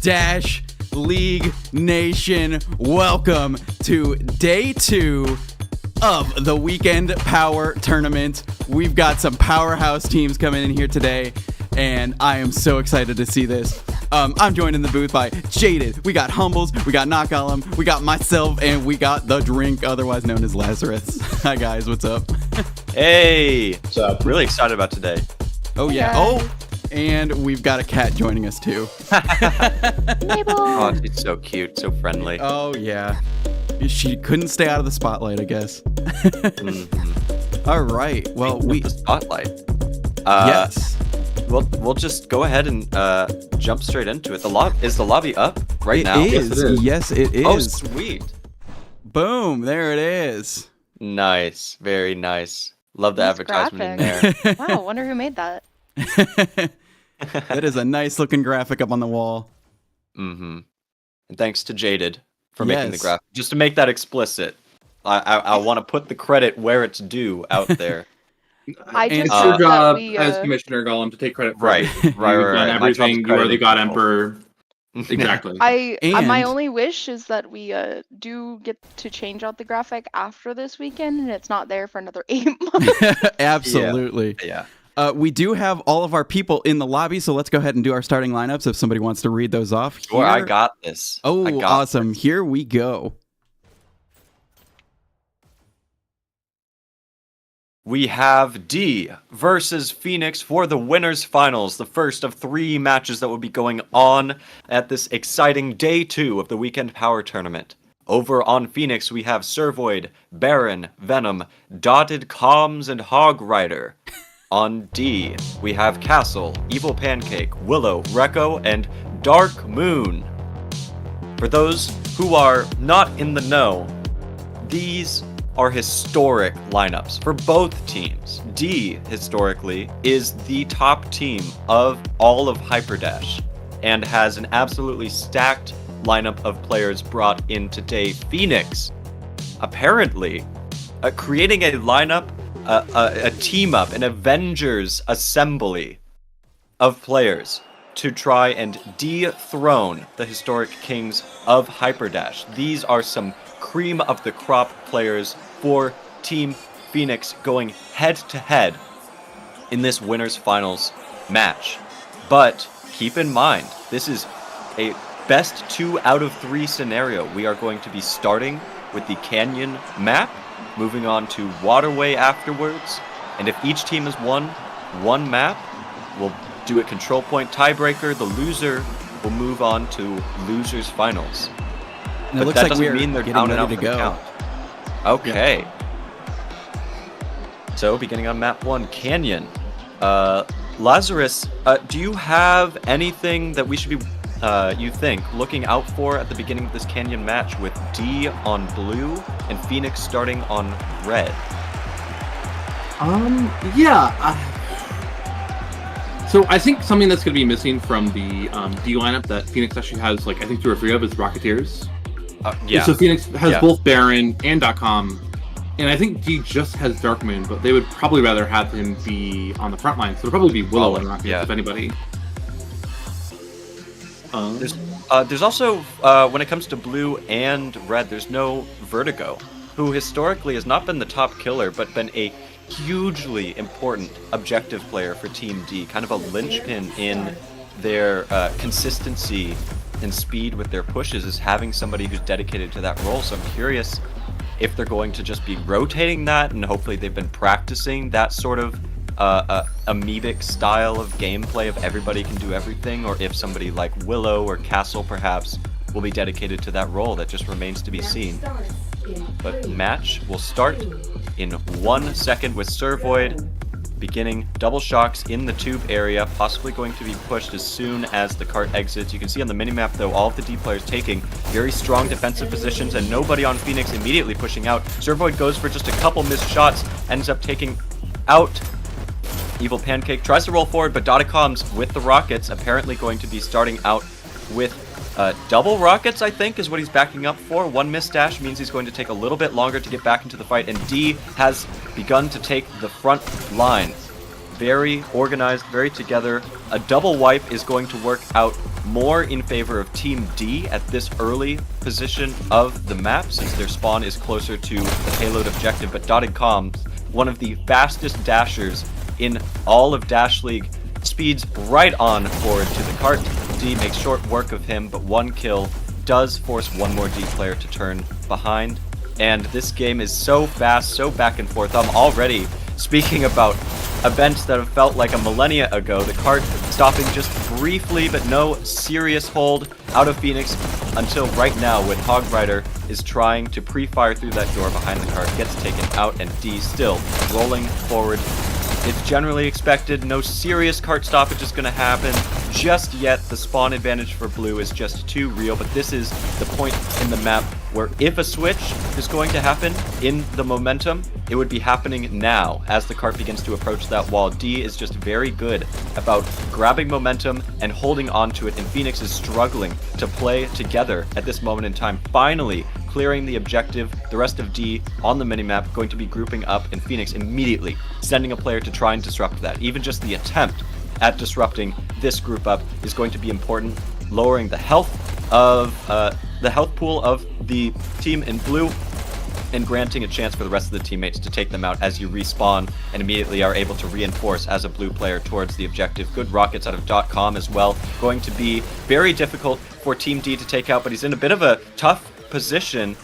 Dash League Nation, welcome to day 2 of the Weekend Power Tournament. We've got some powerhouse teams coming in here today, and I am so excited to see this. I'm joined in the booth by Jaded, we got Humbles, we got Knockollum, we got myself, and we got the drink, otherwise known as Lazarus. Hi guys, what's up? Hey, what's up? Really excited about today. Oh yeah, oh, and we've got a cat joining us too. Oh, she's so cute, so friendly. Oh yeah, she couldn't stay out of the spotlight, I guess. All right, well, the spotlight. Yes. We'll just go ahead and jump straight into it. Is the lobby up right now? Yes, it is. Yes, it is. Oh, sweet. Boom, there it is. Nice, very nice. Love the Nice advertisement graphic. in there. Wow, wonder who made that. That is a nice looking graphic up on the wall. And thanks to Jaded for making the Yes. graphic. Just to make that explicit, I want to put the credit where it's due out there. I just It's hope your that job we, as Commissioner Gollum to take credit for Right, everything. right, You've right, done right. My job's everything. You are the crediting God people. Emperor. Exactly. my And- only wish is that we do get to change out the graphic after this weekend, and it's not there for another 8 months. Absolutely. Yeah. We do have all of our people in the lobby, so let's go ahead and do our starting lineups if somebody wants to read those off. Sure, I Here- got this. Oh, I got awesome. Here we go. We have D versus Phoenix for the winners finals, the first of 3 matches that will be going on at this exciting day 2 of the Weekend Power Tournament. Over on Phoenix, we have Servoid, Baron, Venom, Dotted Comms, and Hog Rider. On D, we have Castle, Evil Pancake, Willow, Rekko, and Dark Moon. For those who are not in the know, these are historic lineups for both teams. D, historically, is the top team of all of Hyperdash and has an absolutely stacked lineup of players brought in today. Phoenix, apparently, creating a lineup, a team up, an Avengers assembly of players to try and dethrone the historic kings of Hyperdash. These are some cream of the crop players for Team Phoenix going head to head in this winners finals match. But keep in mind, this is a best 2 out of 3 scenario. We are going to be starting with the Canyon map, moving on to Waterway afterwards, and if each team has won one map, we'll do a control point tiebreaker. The loser will move on to losers finals. And it But looks that like doesn't we're mean they're getting down and ready out to for the go. count. Okay. So, beginning on map 1, Canyon. Lazarus, do you have anything that we should be, you think, looking out for at the beginning of this Canyon match with D on blue and Phoenix starting on red? Yeah. So I think something that's going to be missing from the D lineup that Phoenix actually has, like, I think 2 or 3 of, is Rocketeers. Yeah. So Phoenix has Yeah. both Baron and .com, and I think D just has Dark Moon, but they would probably rather have him be on the front line. So it'll probably be Willow and Rocketeers, yeah. if anybody. There's also, when it comes to blue and red, there's no Vertigo, who historically has not been the top killer, but been a hugely important objective player for Team D, kind of a linchpin in their consistency and speed with their pushes, is having somebody who's dedicated to that role. So I'm curious if they're going to just be rotating that, and hopefully they've been practicing that sort of amoebic style of gameplay of everybody can do everything, or if somebody like Willow or Castle perhaps will be dedicated to that role. That just remains to be seen. But match will start in 1 second with Servoid beginning double shocks in the tube area, possibly going to be pushed as soon as the cart exits. You can see on the minimap, though, all of the D players taking very strong defensive positions and nobody on Phoenix immediately pushing out. Zervoid goes for just a couple missed shots, ends up taking out Evil Pancake, tries to roll forward, but Dotacom's with the rockets, apparently going to be starting out with double rockets, I think, is what he's backing up for. One missed dash means he's going to take a little bit longer to get back into the fight, and D has begun to take the front line. Very organized, very together. A double wipe is going to work out more in favor of Team D at this early position of the map, since their spawn is closer to the payload objective, but Dotted Comms, one of the fastest dashers in all of Dash League, speeds right on forward to the cart. D makes short work of him, but one kill does force one more D player to turn behind. And this game is so fast, so back and forth. I'm already speaking about events that have felt like a millennia ago. The cart stopping just briefly, but no serious hold out of Phoenix until right now, when Hog Rider is trying to pre-fire through that door behind the cart, gets taken out, and D still rolling forward. It's generally expected, no serious cart stoppage is going to happen just yet. The spawn advantage for blue is just too real, but this is the point in the map where if a switch is going to happen in the momentum, it would be happening now as the cart begins to approach that wall. D is just very good about grabbing momentum and holding on to it, and Phoenix is struggling to play together at this moment in time. Finally clearing the objective, the rest of D on the minimap going to be grouping up, and Phoenix immediately sending a player to try and disrupt that. Even just the attempt at disrupting this group up is going to be important, lowering the health of the health pool of the team in blue, and granting a chance for the rest of the teammates to take them out as you respawn and immediately are able to reinforce as a blue player towards the objective. Good rockets out of .com as well. Going to be very difficult for Team D to take out, but he's in a bit of a tough position.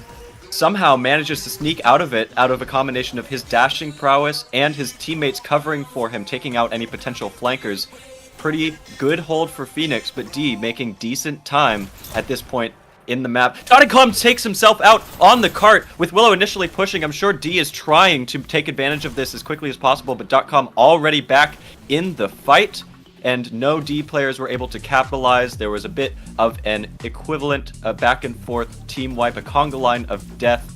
Somehow manages to sneak out of it, out of a combination of his dashing prowess and his teammates covering for him, taking out any potential flankers. Pretty good hold for Phoenix, but D making decent time at this point in the map. Dotacom takes himself out on the cart with Willow initially pushing. I'm sure D is trying to take advantage of this as quickly as possible, but .com already back in the fight, and no D players were able to capitalize. There was a bit of an equivalent back and forth team wipe, a conga line of death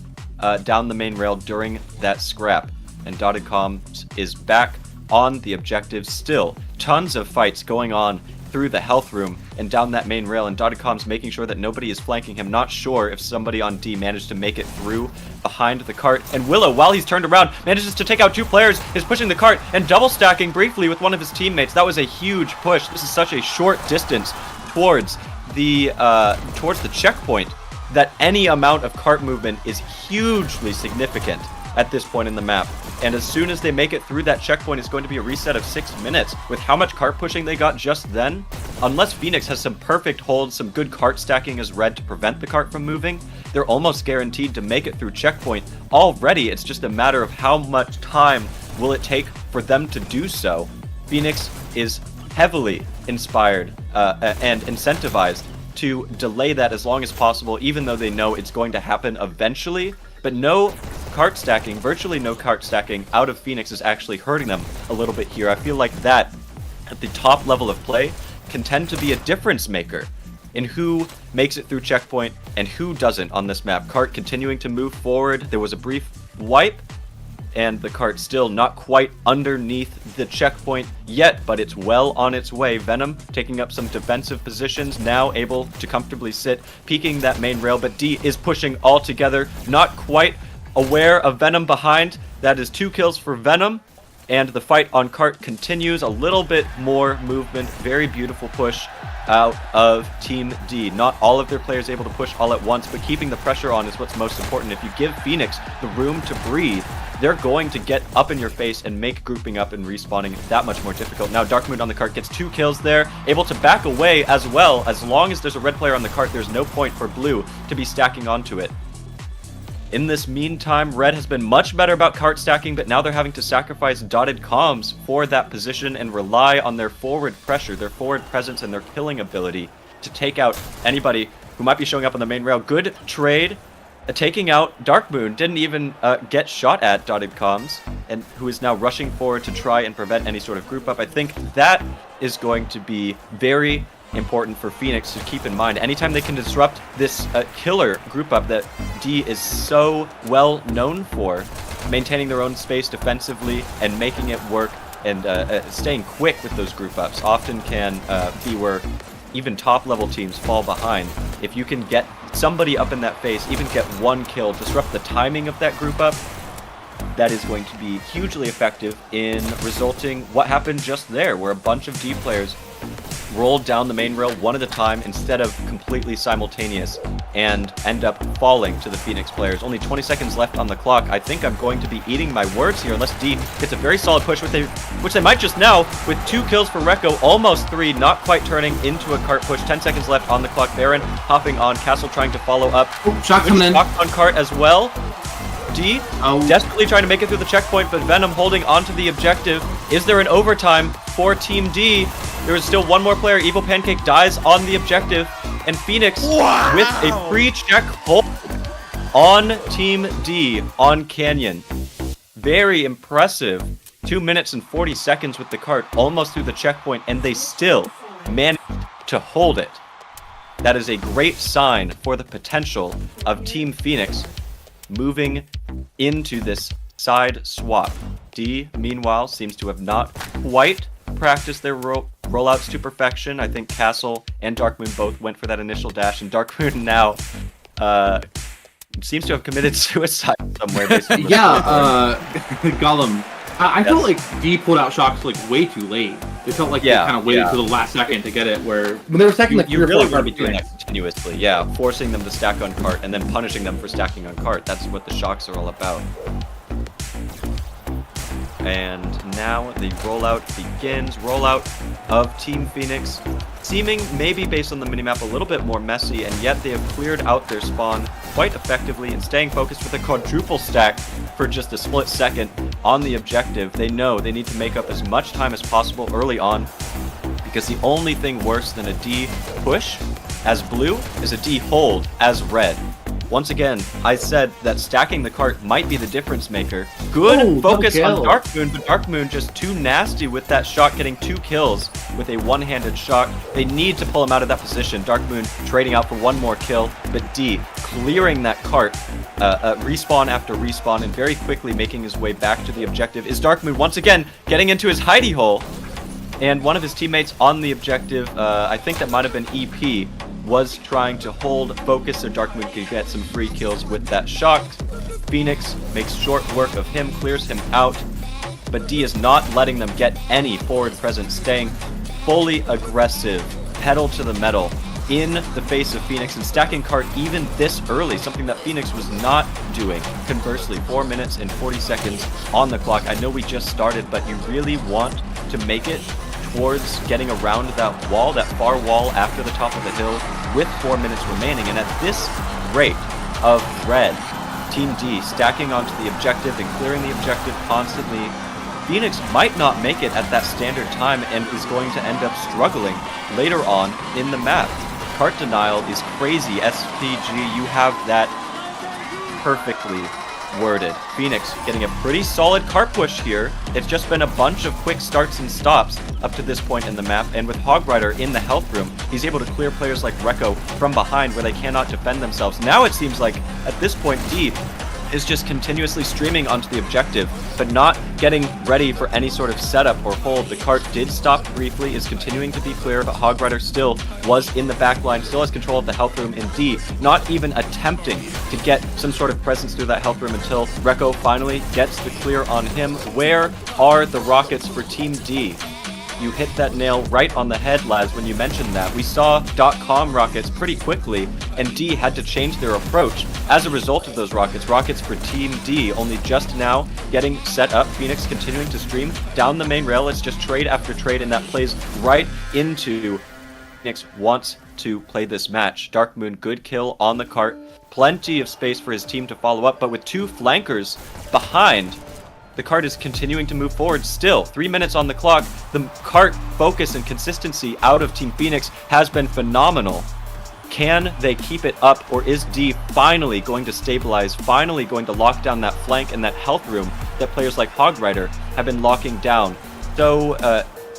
down the main rail during that scrap, and Dotted Comms is back on the objective still. Tons of fights going on through the health room and down that main rail, and Dotted Comms making sure that nobody is flanking him. Not sure if somebody on D managed to make it through behind the cart, and Willow, while he's turned around, manages to take out two players, is pushing the cart and double stacking briefly with one of his teammates. That was a huge push. This is such a short distance towards the checkpoint that any amount of cart movement is hugely significant at this point in the map. And as soon as they make it through that checkpoint, it's going to be a reset of 6 minutes. With how much cart pushing they got just then, unless Phoenix has some perfect holds, some good cart stacking as red to prevent the cart from moving, they're almost guaranteed to make it through checkpoint. Already, it's just a matter of how much time will it take for them to do so. Phoenix is heavily inspired and incentivized to delay that as long as possible, even though they know it's going to happen eventually. But no cart stacking, virtually no cart stacking out of Phoenix is actually hurting them a little bit here. I feel like that, at the top level of play, can tend to be a difference maker in who makes it through checkpoint and who doesn't on this map. Cart continuing to move forward. There was a brief wipe, and the cart still not quite underneath the checkpoint yet, but it's well on its way. Venom taking up some defensive positions, now able to comfortably sit, peeking that main rail, but D is pushing all together, not quite aware of Venom behind. That is 2 kills for Venom, and the fight on cart continues. A little bit more movement, very beautiful push out of Team D. Not all of their players able to push all at once, but keeping the pressure on is what's most important. If you give Phoenix the room to breathe, they're going to get up in your face and make grouping up and respawning that much more difficult. Now Darkmoon on the cart gets 2 kills there, able to back away as well. As long as there's a red player on the cart, there's no point for blue to be stacking onto it. In this meantime, red has been much better about cart stacking, but now they're having to sacrifice Dotted Comms for that position and rely on their forward pressure, their forward presence, and their killing ability to take out anybody who might be showing up on the main rail. Good trade taking out Darkmoon. Didn't even get shot at Dotted Comms, and who is now rushing forward to try and prevent any sort of group up. I think that is going to be very important for Phoenix to keep in mind. Anytime they can disrupt this killer group up that D is so well known for, maintaining their own space defensively and making it work and staying quick with those group ups often can be where even top level teams fall behind. If you can get somebody up in that face, even get one kill, disrupt the timing of that group up, that is going to be hugely effective in resulting what happened just there, where a bunch of D players rolled down the main rail one at a time instead of completely simultaneous and end up falling to the Phoenix players. Only 20 seconds left on the clock. I think I'm going to be eating my words here unless D gets a very solid push, which they might just now, with 2 kills for Rekko, almost 3, not quite turning into a cart push. 10 seconds left on the clock. Baron hopping on, Castle trying to follow up. Shot coming in. Shock on cart as well. D desperately trying to make it through the checkpoint, but Venom holding onto the objective. Is there an overtime for Team D? There is still one more player. Evil Pancake dies on the objective, and Phoenix with a pre-check hold on Team D on Canyon. Very impressive. 2 minutes and 40 seconds with the cart, almost through the checkpoint, and they still managed to hold it. That is a great sign for the potential of Team Phoenix moving into this side swap. D, meanwhile, seems to have not quite practiced their rollouts to perfection. I think Castle and Darkmoon both went for that initial dash, and Darkmoon now seems to have committed suicide somewhere. Gollum. I felt like D pulled out shocks like way too late. It felt like they kind of waited to the last second to get it. Where when they were stacking like you really want to be doing that continuously, forcing them to stack on cart and then punishing them for stacking on cart. That's what the shocks are all about. And now the rollout begins. Rollout of Team Phoenix, seeming maybe based on the minimap a little bit more messy, and yet they have cleared out their spawn quite effectively and staying focused with a quadruple stack for just a split second on the objective. They know they need to make up as much time as possible early on, because the only thing worse than a D push as blue is a D hold as red. Once again, I said that stacking the cart might be the difference maker. Good focus on Darkmoon, but Darkmoon just too nasty with that shot, getting 2 kills with a one-handed shot. They need to pull him out of that position. Darkmoon trading out for one more kill, but D clearing that cart, respawn after respawn, and very quickly making his way back to the objective. Is Darkmoon once again getting into his hidey hole, and one of his teammates on the objective, I think that might have been EP, was trying to hold focus so Darkmoon could get some free kills with that shock. Phoenix makes short work of him, clears him out, but D is not letting them get any forward presence, staying fully aggressive, pedal to the metal in the face of Phoenix, and stacking cart even this early, something that Phoenix was not doing. Conversely, 4 minutes and 40 seconds on the clock. I know we just started, but you really want to make it towards getting around that wall, that far wall after the top of the hill, with 4 minutes remaining. And at this rate of red, Team D stacking onto the objective and clearing the objective constantly, Phoenix might not make it at that standard time and is going to end up struggling later on in the map. Cart denial is crazy. SPG, you have that perfectly worded. Phoenix getting a pretty solid cart push here. It's just been a bunch of quick starts and stops up to this point in the map, and with Hog Rider in the health room, he's able to clear players like Rekko from behind where they cannot defend themselves. Now it seems like at this point D is just continuously streaming onto the objective, but not getting ready for any sort of setup or hold. The cart did stop briefly, is continuing to be clear, but Hog Rider still was in the back line, still has control of the health room, and D not even attempting to get some sort of presence through that health room until Rekko finally gets the clear on him. Where are the rockets for Team D? You hit that nail right on the head, lads, when you mentioned that. We saw .com rockets pretty quickly, and D had to change their approach as a result of those rockets. Rockets for Team D only just now getting set up. Phoenix continuing to stream down the main rail. It's just trade after trade, and that plays right into Phoenix wants to play this match. Darkmoon, good kill on the cart. Plenty of space for his team to follow up, but with 2 flankers behind, the cart is continuing to move forward still. 3 minutes on the clock. The cart focus and consistency out of Team Phoenix has been phenomenal. Can they keep it up, or is D finally going to stabilize, finally going to lock down that flank and that health room that players like Hogrider have been locking down so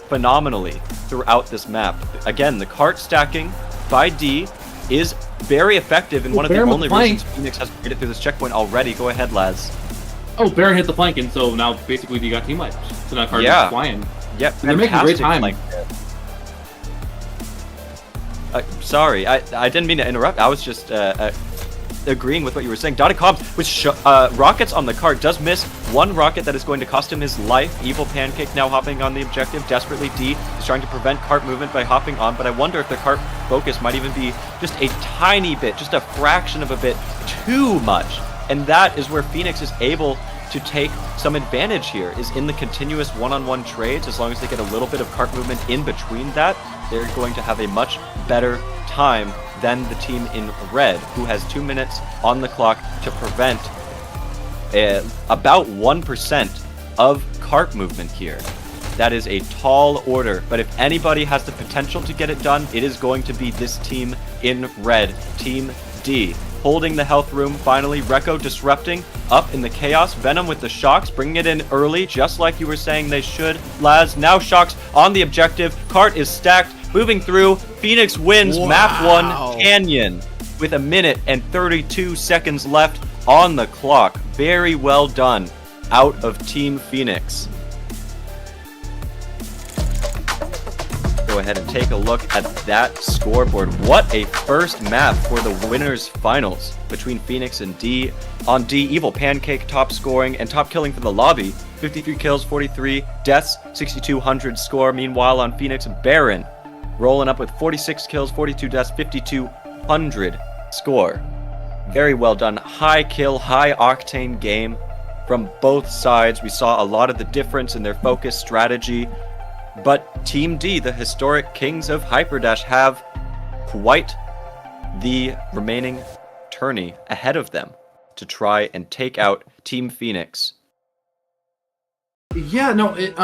phenomenally throughout this map? Again, the cart stacking by D is very effective, and one of the only reasons Phoenix has made it through this checkpoint already. Go ahead, Laz. Oh, Baron hit the flank, and so now basically you got team wipes. So now Card is flying. Yep, they're making a great time. Sorry, I didn't mean to interrupt. I was just agreeing with what you were saying. Dotted Cobbs with rockets on the cart does miss one rocket that is going to cost him his life. Evil Pancake now hopping on the objective. Desperately, D is trying to prevent cart movement by hopping on, but I wonder if the cart focus might even be just a tiny bit, just a fraction of a bit too much. And that is where Phoenix is able to take some advantage here, is in the continuous one-on-one trades. As long as they get a little bit of cart movement in between that, they're going to have a much better time than the team in red, who has 2 minutes on the clock to prevent about 1% of cart movement here. That is a tall order, but if anybody has the potential to get it done, it is going to be this team in red, Team D. Holding the health room, finally. Rekko disrupting up in the chaos. Venom with the shocks, bringing it in early, just like you were saying they should. Laz, now shocks on the objective. Cart is stacked, moving through. Phoenix wins map 1 Canyon with 1 minute and 32 seconds left on the clock. Very well done out of Team Phoenix. Go ahead and take a look at that scoreboard. What a first map for the winners finals between Phoenix and D. On D, Evil Pancake top scoring and top killing for the lobby. 53 kills, 43 deaths, 6,200 score. Meanwhile on Phoenix, Baron rolling up with 46 kills, 42 deaths, 5,200 score. Very well done. High kill, high octane game from both sides. We saw a lot of the difference in their focus strategy. But Team D, the historic kings of Hyperdash, have quite the remaining tourney ahead of them to try and take out Team Phoenix. Yeah, no, it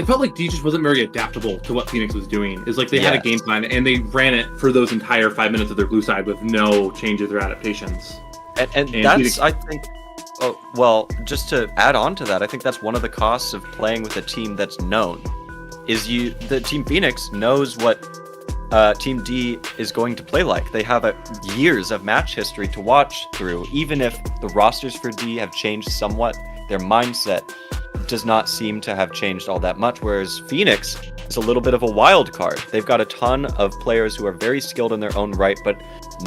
felt like D just wasn't very adaptable to what Phoenix was doing. It's like they had a game plan and they ran it for those entire 5 minutes of their blue side with no changes or adaptations. And that's, Phoenix, I think, well, just to add on to that, I think that's one of the costs of playing with a team that's known. The Team Phoenix knows what Team D is going to play like. They have years of match history to watch through. Even if the rosters for D have changed somewhat, their mindset does not seem to have changed all that much, whereas Phoenix is a little bit of a wild card. They've got a ton of players who are very skilled in their own right, but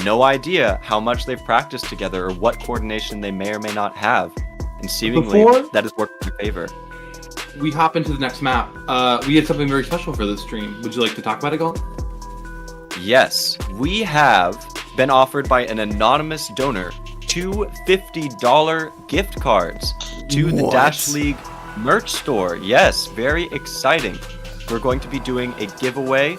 no idea how much they've practiced together or what coordination they may or may not have. And seemingly, that has worked in their favor. We hop into the next map. We had something very special for this stream. Would you like to talk about it, Galt? Yes, we have been offered by an anonymous donor 2 $50 gift cards to the Dash League merch store. Yes, very exciting. We're going to be doing a giveaway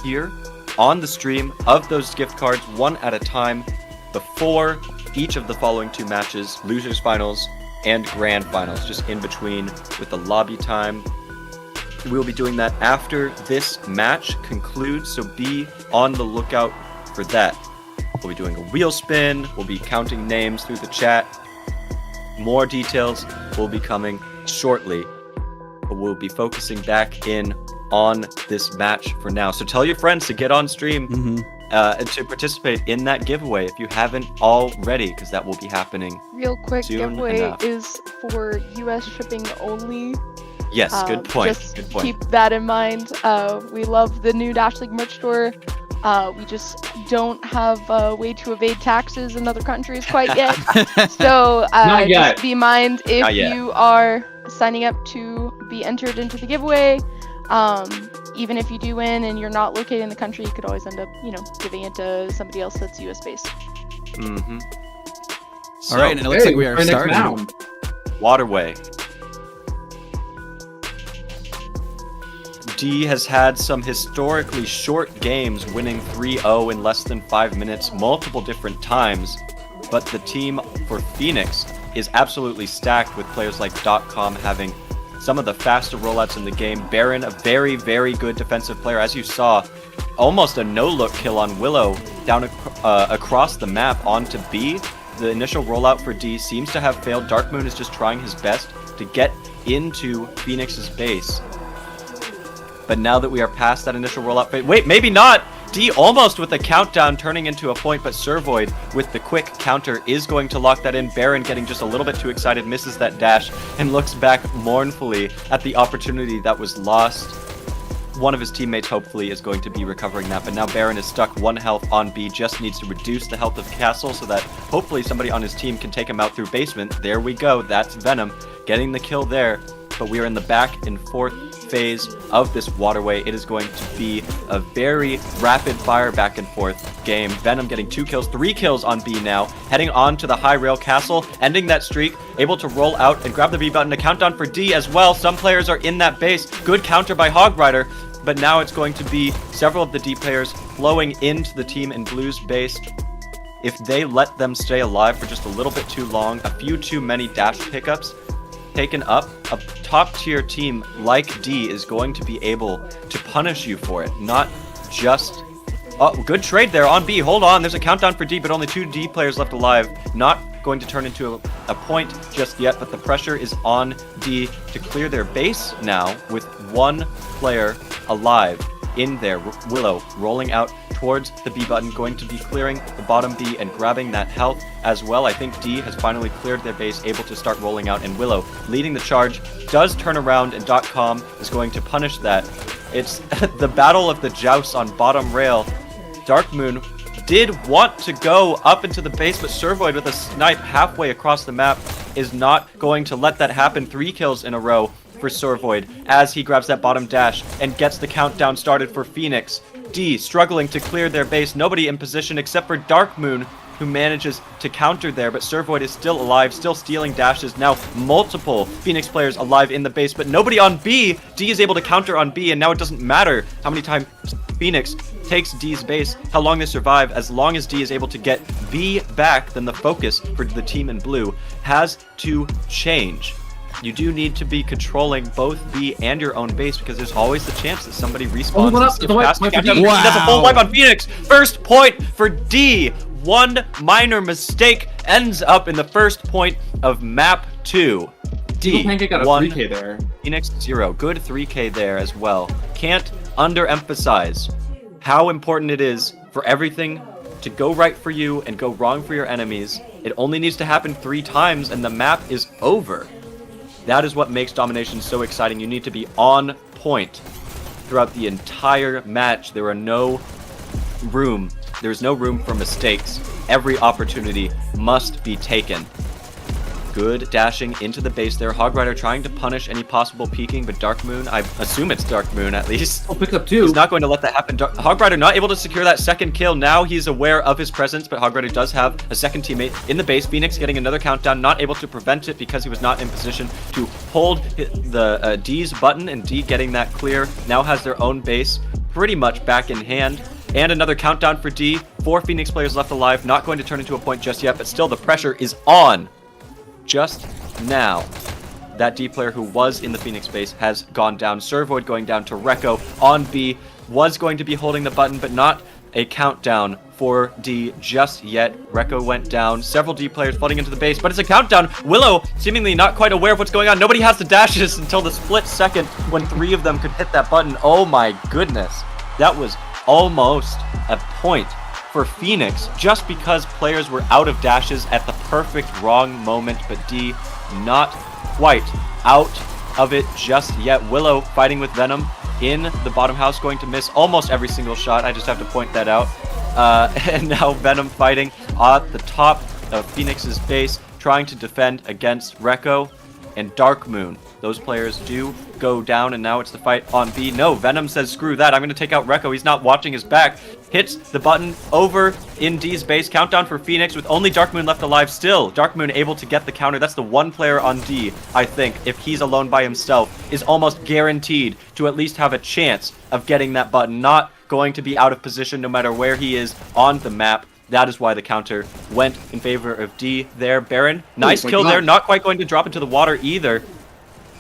here on the stream of those gift cards, one at a time, before each of the following 2 matches, losers finals and grand finals, just in between with the lobby time. We'll be doing that after this match concludes, so be on the lookout for that. We'll be doing a wheel spin, we'll be counting names through the chat. More details will be coming shortly, but we'll be focusing back in on this match for now. So tell your friends to get on stream and to participate in that giveaway if you haven't already, because that will be happening. Real quick, soon giveaway enough. is for US shipping only. Yes, good point. Just good point. keep that in mind. We love the new Dash League merch store. We just don't have a way to evade taxes in other countries quite yet. So just be in mind if you are signing up to be entered into the giveaway. Even if you do win and you're not located in the country, you could always end up, giving it to somebody else that's US based. All right, and it looks like we are starting. Waterway. D has had some historically short games, winning 3-0 in less than 5 minutes multiple different times, but the team for Phoenix is absolutely stacked with players like .com having some of the faster rollouts in the game. Baron, a very, very good defensive player. As you saw, almost a no-look kill on Willow down across the map onto B. The initial rollout for D seems to have failed. Darkmoon is just trying his best to get into Phoenix's base. But now that we are past that initial rollout phase... Wait, maybe not! D almost with the countdown turning into a point, but Servoid with the quick counter is going to lock that in. Baron getting just a little bit too excited, misses that dash, and looks back mournfully at the opportunity that was lost. One of his teammates hopefully is going to be recovering that, but now Baron is stuck 1 health on B, just needs to reduce the health of Castle so that hopefully somebody on his team can take him out through basement. There we go, that's Venom getting the kill there, but we are in the back and forth phase of this Waterway. It is going to be a very rapid fire back and forth game. Venom getting 2 kills, 3 kills on B now, heading on to the high rail castle, ending that streak, able to roll out and grab the B button. A countdown for D as well. Some players are in that base. Good counter by Hog Rider, but now it's going to be several of the D players flowing into the team in Blue's base. If they let them stay alive for just a little bit too long, a few too many dash pickups taken up, a top tier team like D is going to be able to punish you for it, not just... Oh, good trade there on B. Hold on, there's a countdown for D, but only 2 D players left alive. Not going to turn into a point just yet, but the pressure is on D to clear their base now with 1 player alive in there. Willow rolling out towards the B button, going to be clearing the bottom B and grabbing that health as well. I think D has finally cleared their base, able to start rolling out, and Willow leading the charge, does turn around, and .com is going to punish that. It's the battle of the joust on bottom rail. Darkmoon did want to go up into the base, but Servoid with a snipe halfway across the map is not going to let that happen. 3 kills in a row for Servoid as he grabs that bottom dash and gets the countdown started for Phoenix. D struggling to clear their base. Nobody in position except for Darkmoon, who manages to counter there, but Servoid is still alive, still stealing dashes. Now multiple Phoenix players alive in the base, but nobody on B. D is able to counter on B, and now it doesn't matter how many times Phoenix takes D's base, how long they survive. As long as D is able to get B back, then the focus for the team in blue has to change. You do need to be controlling both B and your own base, because there's always the chance that somebody respawns. That's a full wipe on Phoenix. First point for D. 1 minor mistake ends up in the first point of map 2. D, got a 1, 3K there. Phoenix 0. Good 3K there as well. Can't underemphasize how important it is for everything to go right for you and go wrong for your enemies. It only needs to happen 3 times and the map is over. That is what makes domination so exciting. You need to be on point throughout the entire match. There is no room for mistakes. Every opportunity must be taken. Good dashing into the base there. Hog Rider trying to punish any possible peeking, but Darkmoon, I assume it's Darkmoon at least. Oh, picked up 2. He's not going to let that happen. Hog Rider not able to secure that second kill. Now he's aware of his presence, but Hog Rider does have a second teammate in the base. Phoenix getting another countdown, not able to prevent it because he was not in position to hold the D's button, and D getting that clear. Now has their own base pretty much back in hand. And another countdown for D. 4 Phoenix players left alive. Not going to turn into a point just yet, but still the pressure is on. Just now, that D player who was in the Phoenix base has gone down. Servoid going down to Rekko on B. Was going to be holding the button, but not a countdown for D just yet. Rekko went down. Several D players flooding into the base, but it's a countdown. Willow seemingly not quite aware of what's going on. Nobody has the dashes until the split second when 3 of them could hit that button. Oh my goodness. That was almost a point for Phoenix, just because players were out of dashes at the perfect wrong moment, but D not quite out of it just yet. Willow fighting with Venom in the bottom house, going to miss almost every single shot. I just have to point that out. And now Venom fighting at the top of Phoenix's base, trying to defend against Rekko and Darkmoon. Those players do go down, and now it's the fight on B. No, Venom says, screw that. I'm going to take out Rekko. He's not watching his back. Hits the button over in D's base. Countdown for Phoenix with only Darkmoon left alive still. Darkmoon able to get the counter. That's the 1 player on D, I think, if he's alone by himself, is almost guaranteed to at least have a chance of getting that button. Not going to be out of position no matter where he is on the map. That is why the counter went in favor of D there. Baron, nice kill there. Not quite going to drop into the water either.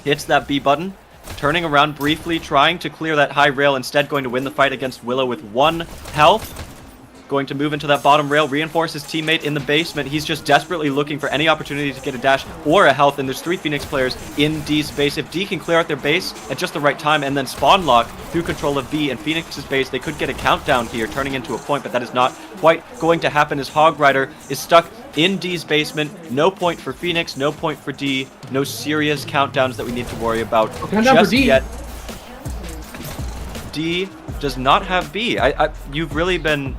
Hits that B button. Turning around briefly, trying to clear that high rail. Instead going to win the fight against Willow with 1 health. going to move into that bottom rail, reinforce his teammate in the basement. He's just desperately looking for any opportunity to get a dash or a health, and there's 3 Phoenix players in D's base. If D can clear out their base at just the right time and then spawn lock through control of B and Phoenix's base, they could get a countdown here, turning into a point, but that is not quite going to happen as Hog Rider is stuck in D's basement. No point for Phoenix, no point for D, no serious countdowns that we need to worry about just yet. D does not have B. You've really been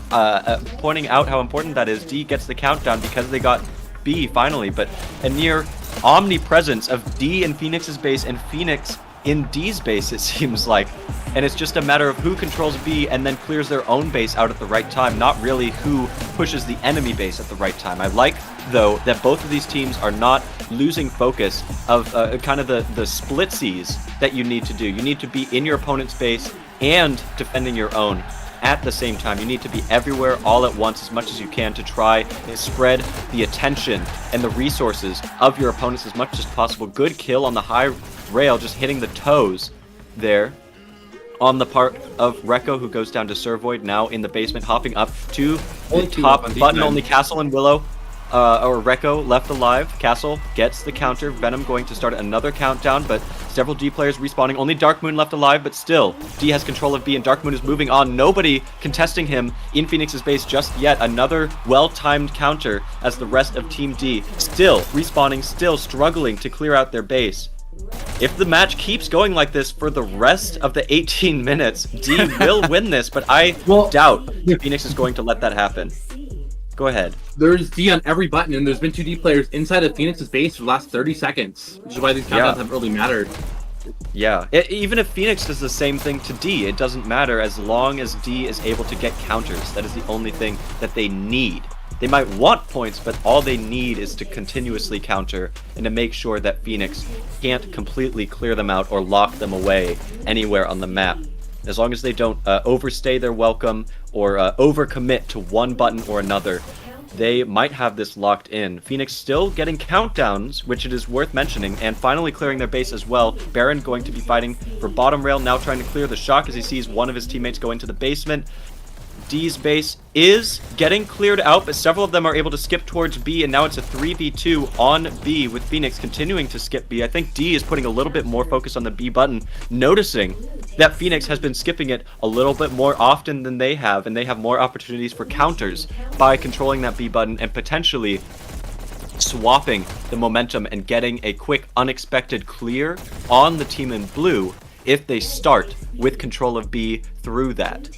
pointing out how important that is. D gets the countdown because they got B finally, but a near omnipresence of D in Phoenix's base and Phoenix in D's base, it seems like. And it's just a matter of who controls B and then clears their own base out at the right time, not really who pushes the enemy base at the right time. I like, though, that both of these teams are not losing focus of kind of the splitsies that you need to do. You need to be in your opponent's base and defending your own at the same time. You need to be everywhere all at once as much as you can to try and spread the attention and the resources of your opponents as much as possible. Good kill on the high rail, just hitting the toes there on the part of Rekko, who goes down to Servoid, now in the basement, hopping up to the top button. Only Castle and Willow or Rekko left alive. Castle gets the counter. Venom going to start another countdown, but several D players respawning. Only Dark Moon left alive, but still, D has control of B, and Dark Moon is moving on. Nobody contesting him in Phoenix's base just yet. Another well-timed counter as the rest of Team D still respawning, still struggling to clear out their base. If the match keeps going like this for the rest of the 18 minutes, D will win this, but I doubt Phoenix is going to let that happen. Go ahead. There's D on every button, and there's been 2 D players inside of Phoenix's base for the last 30 seconds, which is why these countdowns haven't really mattered. Yeah, even if Phoenix does the same thing to D, it doesn't matter as long as D is able to get counters. That is the only thing that they need. They might want points, but all they need is to continuously counter and to make sure that Phoenix can't completely clear them out or lock them away anywhere on the map. As long as they don't overstay their welcome or overcommit to one button or another, they might have this locked in. Phoenix still getting countdowns, which it is worth mentioning, and finally clearing their base as well. Baron going to be fighting for bottom rail, now trying to clear the shock as he sees one of his teammates go into the basement. D's base is getting cleared out, but several of them are able to skip towards B, and now it's a 3v2 on B with Phoenix continuing to skip B. I think D is putting a little bit more focus on the B button, noticing that Phoenix has been skipping it a little bit more often than they have, and they have more opportunities for counters by controlling that B button and potentially swapping the momentum and getting a quick, unexpected clear on the team in blue if they start with control of B through that.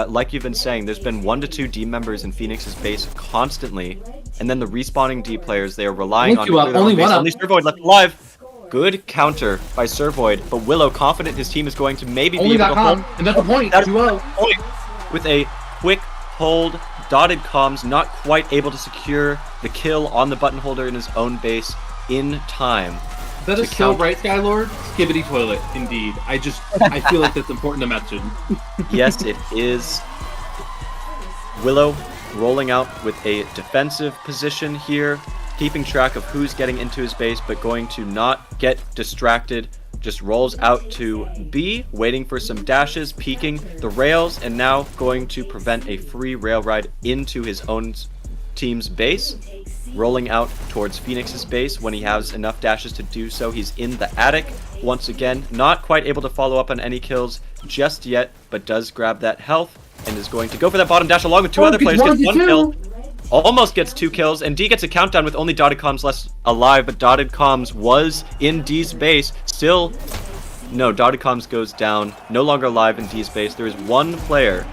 Like you've been saying, there's been 1 to 2 D members in Phoenix's base constantly, and then the respawning D players, they are relying on only Servoid left alive. Good counter by Servoid, but Willow confident his team is going to maybe be able to hold. And that's the point. 2-0. With a quick hold, dotted comms, not quite able to secure the kill on the button holder in his own base in time. That is so right, Skylord. Skibbity toilet, indeed. I feel like that's important to mention. Yes, it is. Willow rolling out with a defensive position here, keeping track of who's getting into his base, but going to not get distracted. Just rolls out to B, waiting for some dashes, peeking the rails, and now going to prevent a free rail ride into his own team's base. Rolling out towards Phoenix's base when he has enough dashes to do so. He's in the attic once again, not quite able to follow up on any kills just yet, but does grab that health and is going to go for that bottom dash along with 2 other players. Gets 1 kill, almost gets 2 kills, and D gets a countdown with only Dotted Comms less alive, but Dotted Comms was in D's base. Still, no, Dotted Comms goes down, no longer alive in D's base. There is 1 player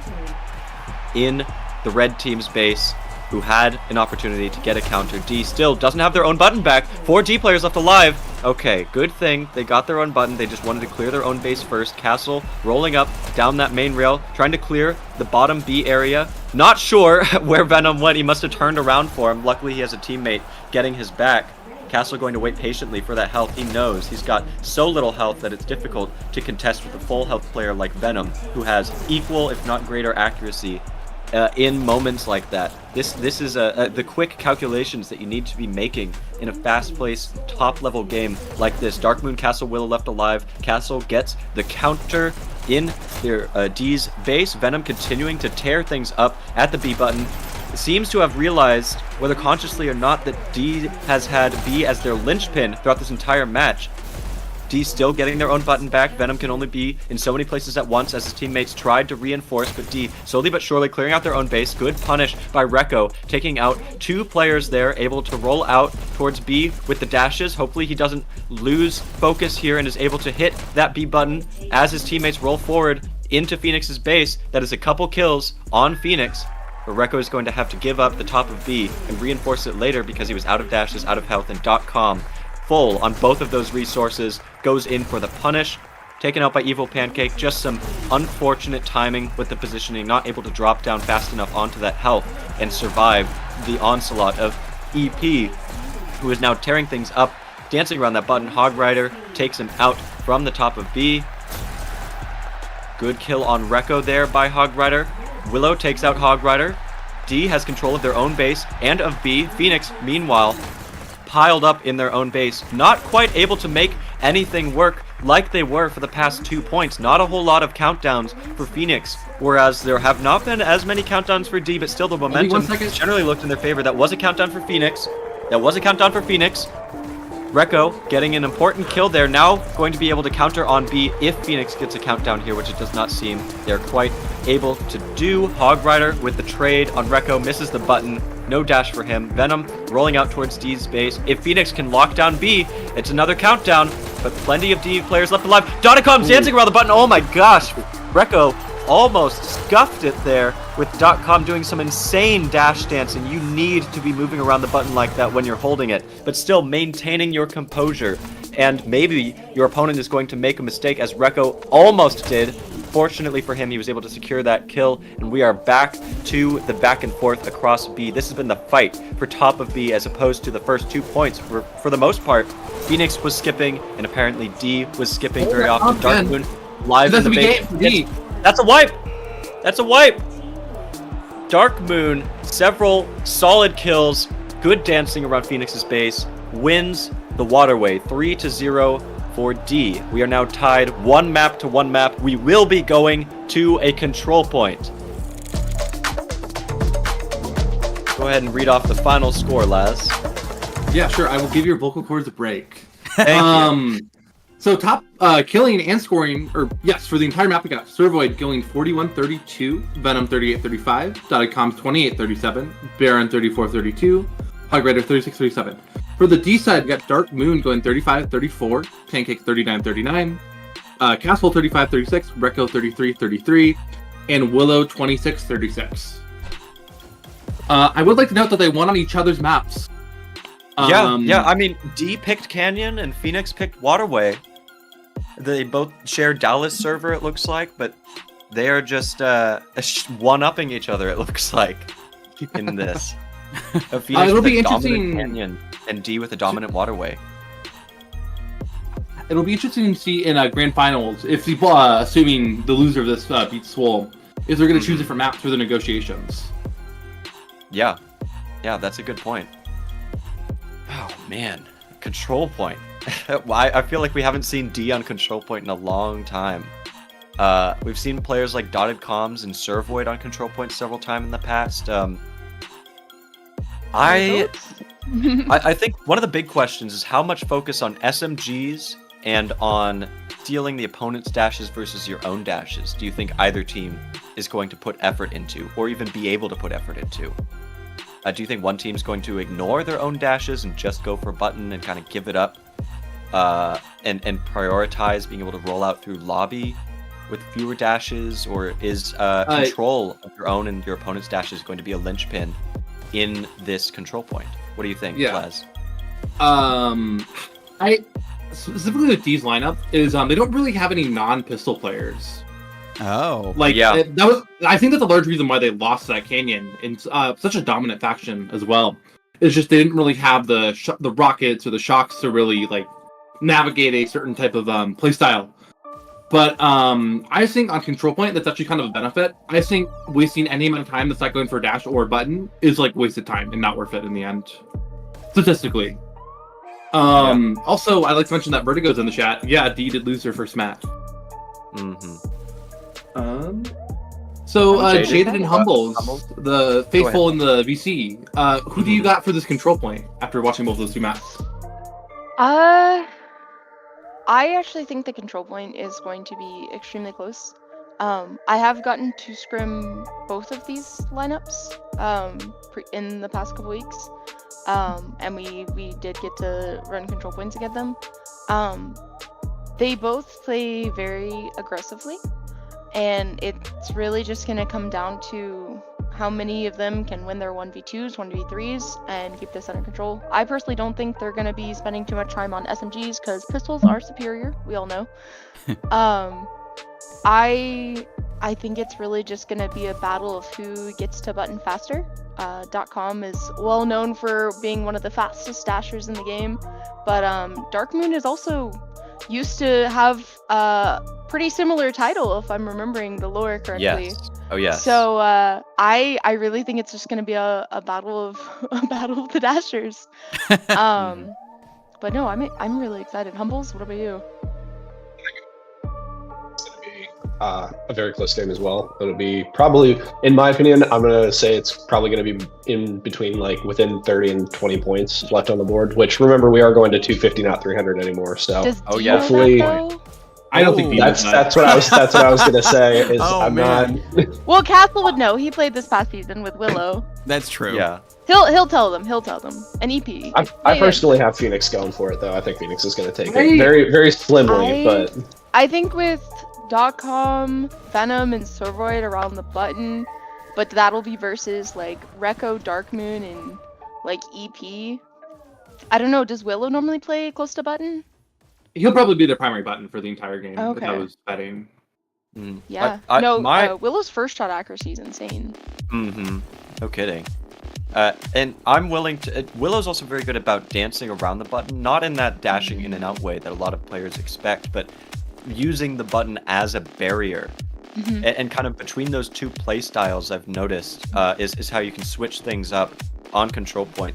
in the red team's base who had an opportunity to get a counter. D still doesn't have their own button back. 4 D players left alive. Okay, good thing they got their own button. They just wanted to clear their own base first. Castle rolling up down that main rail, trying to clear the bottom B area. Not sure where Venom went. He must have turned around for him. Luckily, he has a teammate getting his back. Castle going to wait patiently for that health. He knows he's got so little health that it's difficult to contest with a full health player like Venom, who has equal, if not greater, accuracy in moments like that. This is the quick calculations that you need to be making in a fast-paced, top-level game like this. Dark Moon, Castle, Willow left alive. Castle gets the counter in their D's base. Venom continuing to tear things up at the B button. Seems to have realized, whether consciously or not, that D has had B as their linchpin throughout this entire match. D still getting their own button back. Venom can only be in so many places at once as his teammates tried to reinforce, but D slowly but surely clearing out their own base. Good punish by Rekko, taking out 2 players there, able to roll out towards B with the dashes. Hopefully he doesn't lose focus here and is able to hit that B button as his teammates roll forward into Phoenix's base. That is a couple kills on Phoenix, but Rekko is going to have to give up the top of B and reinforce it later because he was out of dashes, out of health, and .com full on both of those resources. Goes in for the punish, taken out by Evil Pancake. Just some unfortunate timing with the positioning, not able to drop down fast enough onto that health and survive the onslaught of EP, who is now tearing things up, dancing around that button. Hog Rider takes him out from the top of B. Good kill on Rekko there by Hog Rider. Willow takes out Hog Rider. D has control of their own base and of B. Phoenix, meanwhile, piled up in their own base, not quite able to make anything work like they were for the past 2 points. Not a whole lot of countdowns for Phoenix, whereas there have not been as many countdowns for D, but still the momentum generally looked in their favor. That was a countdown for Phoenix. Rekko getting an important kill there, now going to be able to counter on B if Phoenix gets a countdown here, which it does not seem they're quite able to do. Hog Rider with the trade on Rekko, misses the button, no dash for him. Venom rolling out towards D's base. If Phoenix can lock down B, it's another countdown, but plenty of D players left alive. Dotacom's dancing around the button, oh my gosh! Rekko almost scuffed it there with .com doing some insane dash dancing. You need to be moving around the button like that when you're holding it, but still maintaining your composure. And maybe your opponent is going to make a mistake, as Rekko almost did. Fortunately for him, he was able to secure that kill, and we are back to the back and forth across B. This has been the fight for top of B, as opposed to the first 2 points. For the most part, Phoenix was skipping, and apparently D was skipping very often. Dark Moon live in the base. That's a wipe! That's a wipe! Dark Moon, several solid kills, good dancing around Phoenix's base, wins the Waterway 3-0 for D. We are now tied 1 map to 1 map. We will be going to a control point. Go ahead and read off the final score, Laz. Yeah, sure. I will give your vocal cords a break. Thank you. So top killing and scoring, for the entire map we got Servoid killing 41-32, Venom 38-35, Dotcom 28-37, Baron 34-32, Hog Rider 36-37. For the D side, we got Dark Moon going 35-34, Pancake 39-39, Castle 35-36, Rekko 33-33, and Willow 26-36. I would like to note that they won on each other's maps. Yeah. I mean, D picked Canyon and Phoenix picked Waterway. They both share Dallas server, it looks like, but they are just one-upping each other, it looks like, in this. Phoenix it'll be with a interesting. dominant Canyon and D with a dominant Waterway. It'll be interesting to see in grand finals if people, assuming the loser of this beats Swole, if they're going to choose different maps for the negotiations. Yeah, that's a good point. Oh man, control point. I feel like we haven't seen D on control point in a long time. We've seen players like Dotted Comms and Servoid on control point several times in the past. I think one of the big questions is how much focus on SMGs and on stealing the opponent's dashes versus your own dashes do you think either team is going to put effort into, or even be able to put effort into? Do you think one team's going to ignore their own dashes and just go for a button and kind of give it up, and prioritize being able to roll out through lobby with fewer dashes, or is control of your own and your opponent's dashes going to be a linchpin in this control point? What do you think, Laz? I specifically with D's lineup is they don't really have any non-pistol players. Oh, I think that's a large reason why they lost that Canyon in such a dominant faction as well. It's just they didn't really have the rockets or the shocks to really like navigate a certain type of playstyle. But I think on control point that's actually kind of a benefit. I think wasting any amount of time that's not going for a dash or a button is like wasted time and not worth it in the end, statistically. Also, I'd like to mention that Vertigo's in the chat. Yeah, D did lose her first match. Jaded and Humbles, the faithful and the VC. Who do you got for this control point after watching both those two maps? I actually think the control point is going to be extremely close. I have gotten to scrim both of these lineups in the past couple weeks, and we did get to run control points against them. They both play very aggressively, and it's really just going to come down to how many of them can win their 1v2s, 1v3s, and keep this under control. I personally don't think they're going to be spending too much time on SMGs because pistols are superior, we all know. I think it's really just going to be a battle of who gets to button faster. .com is well known for being one of the fastest dashers in the game, but Dark Moon is also used to have a pretty similar title, if I'm remembering the lore correctly. Yes. Oh yes. So I really think it's just going to be a battle of the dashers. But no, I'm really excited. Humbles, what about you? A very close game as well. It'll be probably, in my opinion, I'm gonna say it's probably gonna be in between, like within 30 and 20 points left on the board. Which, remember, we are going to 250, not 300 anymore. So hopefully, I don't think that's what I was gonna say. Is I'm not. Well, Castle would know. He played this past season with Willow. That's true. Yeah. He'll tell them. An EP. I personally have Phoenix going for it though. I think Phoenix is gonna take it very, very slimly, but I think with .com, Venom, and Servoid around the button, but that'll be versus like Recco, Dark Moon, and like EP. I don't know. Does Willow normally play close to button? He'll probably be the primary button for the entire game. Okay. If I was betting. Yeah. Willow's first shot accuracy is insane. No kidding. And I'm willing to. Willow's also very good about dancing around the button, not in that dashing in and out way that a lot of players expect, but using the button as a barrier. And kind of between those two play styles, I've noticed is how you can switch things up on control point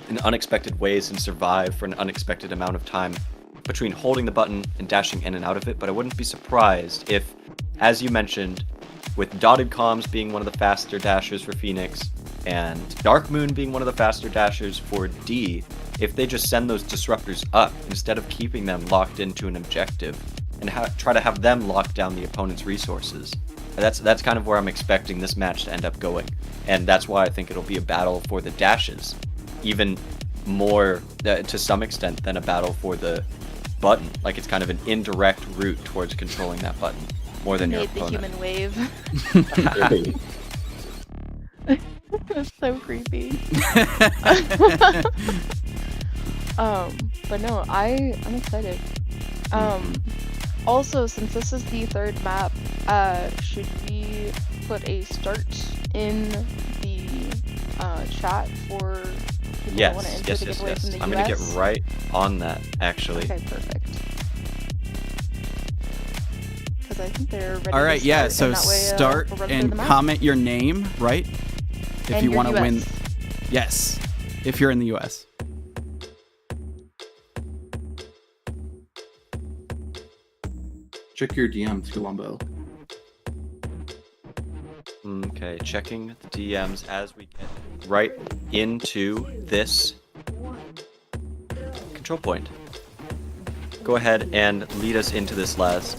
in unexpected ways and survive for an unexpected amount of time between holding the button and dashing in and out of it. But I wouldn't be surprised if, as you mentioned, with dotted comms being one of the faster dashers for Phoenix and Dark Moon being one of the faster dashers for D, if they just send those disruptors up instead of keeping them locked into an objective and try to have them lock down the opponent's resources. That's kind of where I'm expecting this match to end up going, and that's why I think it'll be a battle for the dashes, even more to some extent than a battle for the button. Like it's kind of an indirect route towards controlling that button more than your opponent. The human wave. That's so creepy. But no, I'm excited. Also, since this is the third map, should we put a start in the chat for people that want to enter the giveaway from the US? I'm going to get right on that, actually. Okay, perfect. Because I think they're ready. All right, to yeah, start, so and that way, start we'll and comment your name, right? If and you want to US. win. Yes, if you're in the US. Check your DMs, Columbo. Okay, checking the DMs as we get right into this control point. Go ahead and lead us into this, Laz.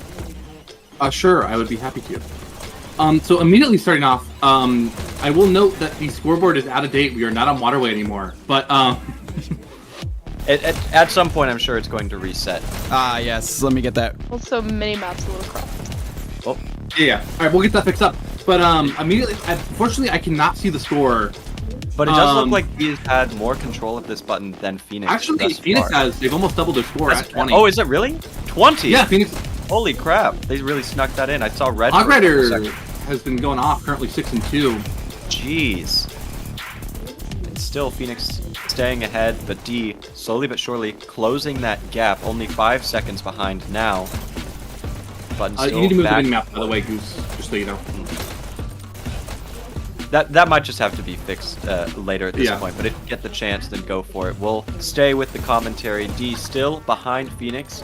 Sure, I would be happy to. So immediately starting off, I will note that the scoreboard is out of date. We are not on Waterway anymore, but At some point, I'm sure it's going to reset. Ah, yes. Let me get that. Also, mini-map's a little cropped. Oh. Yeah. All right, we'll get that fixed up. But immediately, unfortunately, I cannot see the score. But it does look like he's had more control of this button than Phoenix. Actually, Phoenix has. They've almost doubled their score at 20. Oh, is it really? 20? Yeah, Phoenix. Holy crap. They really snuck that in. I saw Red. Hog Rider has been going off, currently 6-2. Jeez. It's still Phoenix staying ahead, but D slowly but surely closing that gap. Only 5 seconds behind now. Button still you need to move back. the mini-map, by the way, Goose, just so you know. That might just have to be fixed later at this point, but if you get the chance, then go for it. We'll stay with the commentary. D still behind Phoenix.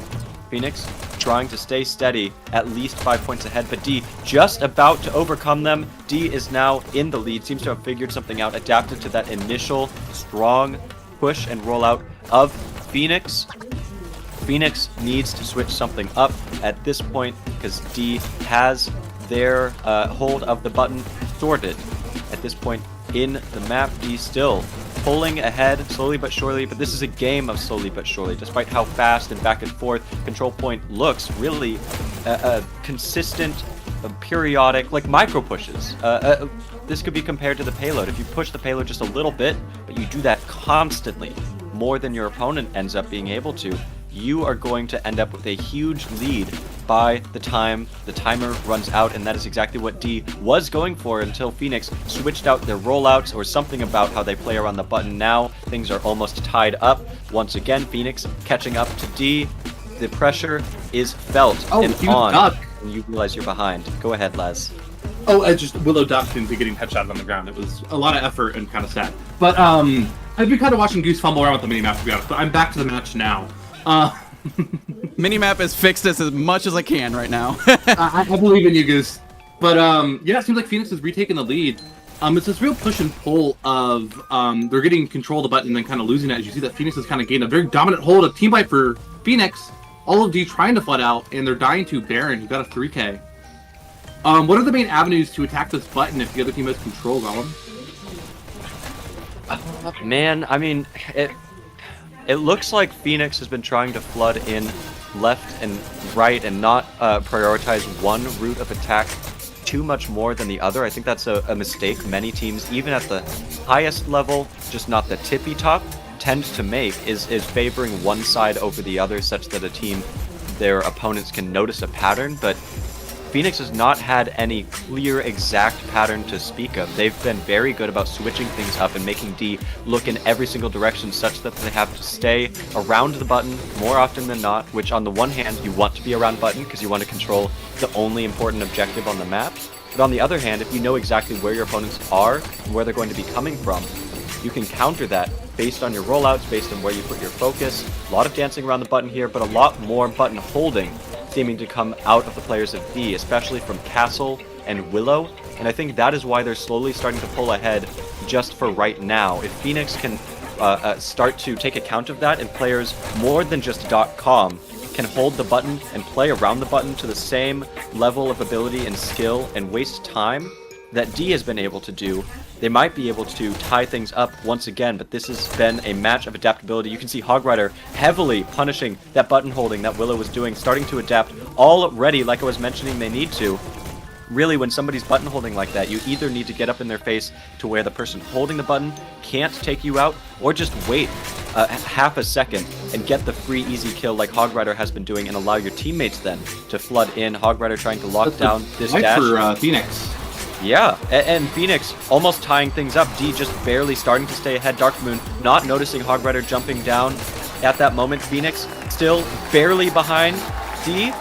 Phoenix trying to stay steady, at least 5 points ahead, but D just about to overcome them. D is now in the lead, seems to have figured something out, adapted to that initial strong push and rollout of Phoenix. Phoenix needs to switch something up at this point because D has their hold of the button sorted. At this point in the map, D still pulling ahead slowly but surely, but this is a game of slowly but surely. Despite how fast and back and forth control point looks, really consistent, periodic, like micro pushes. This could be compared to the payload. If you push the payload just a little bit, but you do that constantly, more than your opponent ends up being able to, you are going to end up with a huge lead by the time the timer runs out, and that is exactly what D was going for until Phoenix switched out their rollouts or something about how they play around the button. Now things are almost tied up. Once again, Phoenix catching up to D. The pressure is felt and on, and you realize you're behind. Go ahead, Les. Oh, I just Willow ducked into getting headshot on the ground. It was a lot of effort and kind of sad. But I've been kind of watching Goose fumble around with the minimap, to be honest. But I'm back to the match now. Minimap is fixed as much as I can right now. I believe in you, Goose. But yeah, it seems like Phoenix is retaking the lead. It's this real push and pull of they're getting control of the button and then kind of losing it. As you see that Phoenix has kind of gained a very dominant hold of team fight for Phoenix. All of D trying to flood out, and they're dying to Baron, who got a 3K. What are the main avenues to attack this button if the other team has control, Gollum? Man, I mean, it looks like Phoenix has been trying to flood in left and right and not prioritize one route of attack too much more than the other. I think that's a mistake many teams, even at the highest level, just not the tippy top, tend to make, is favoring one side over the other such that a team, their opponents can notice a pattern, but Phoenix has not had any clear exact pattern to speak of. They've been very good about switching things up and making D look in every single direction such that they have to stay around the button more often than not, which on the one hand, you want to be around button because you want to control the only important objective on the map. But on the other hand, if you know exactly where your opponents are and where they're going to be coming from, you can counter that based on your rollouts, based on where you put your focus. A lot of dancing around the button here, but a lot more button holding seeming to come out of the players of D, especially from Castle and Willow, and I think that is why they're slowly starting to pull ahead just for right now. If Phoenix can start to take account of that, and players more than just .com can hold the button and play around the button to the same level of ability and skill and waste time that D has been able to do, they might be able to tie things up once again, but this has been a match of adaptability. You can see Hog Rider heavily punishing that button holding that Willow was doing, starting to adapt already, like I was mentioning they need to. Really, when somebody's button holding like that, you either need to get up in their face to where the person holding the button can't take you out, or just wait half a second and get the free easy kill like Hog Rider has been doing and allow your teammates then to flood in. Hog Rider trying to lock down this dash. For Phoenix. Yeah, and Phoenix almost tying things up. D just barely starting to stay ahead. Dark Moon not noticing Hog Rider jumping down at that moment. Phoenix still barely behind D.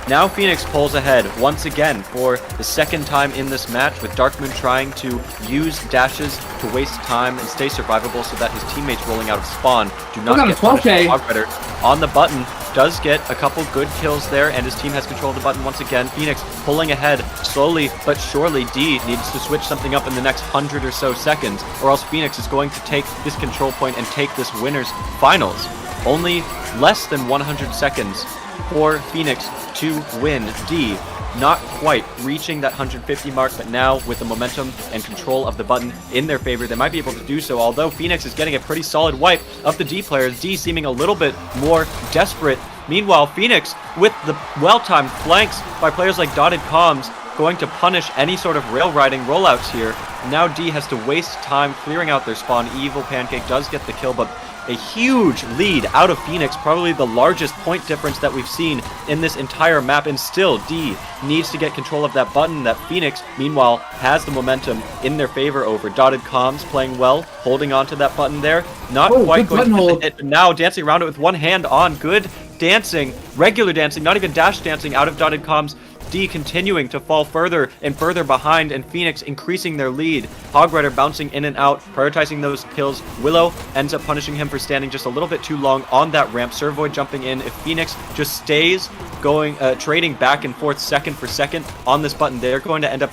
Now Phoenix pulls ahead once again for the second time in this match, with Dark Moon trying to use dashes to waste time and stay survivable so that his teammates rolling out of spawn do not get punished. Hog Rider on the button does get a couple good kills there, and his team has control of the button once again. Phoenix pulling ahead slowly but surely. D needs to switch something up in the next 100 or so seconds, or else Phoenix is going to take this control point and take this winners finals. Only less than 100 seconds for Phoenix to win. D not quite reaching that 150 mark, but now with the momentum and control of the button in their favor, they might be able to do so, although Phoenix is getting a pretty solid wipe of the D players. D seeming a little bit more desperate. Meanwhile, Phoenix, with the well-timed flanks by players like Dotted Comms, going to punish any sort of rail riding rollouts here. Now D has to waste time clearing out their spawn. Evil Pancake does get the kill, but a huge lead out of Phoenix, probably the largest point difference that we've seen in this entire map, and still D needs to get control of that button that Phoenix, meanwhile, has the momentum in their favor over. Dotted Comms playing well, holding on to that button there, not quite going to hit it, now dancing around it with one hand on. Good dancing, regular dancing, not even dash dancing out of Dotted Comms. D continuing to fall further and further behind, and Phoenix increasing their lead. Hog Rider bouncing in and out, prioritizing those kills. Willow ends up punishing him for standing just a little bit too long on that ramp. Servoid jumping in. If Phoenix just stays going, trading back and forth second for second on this button, they're going to end up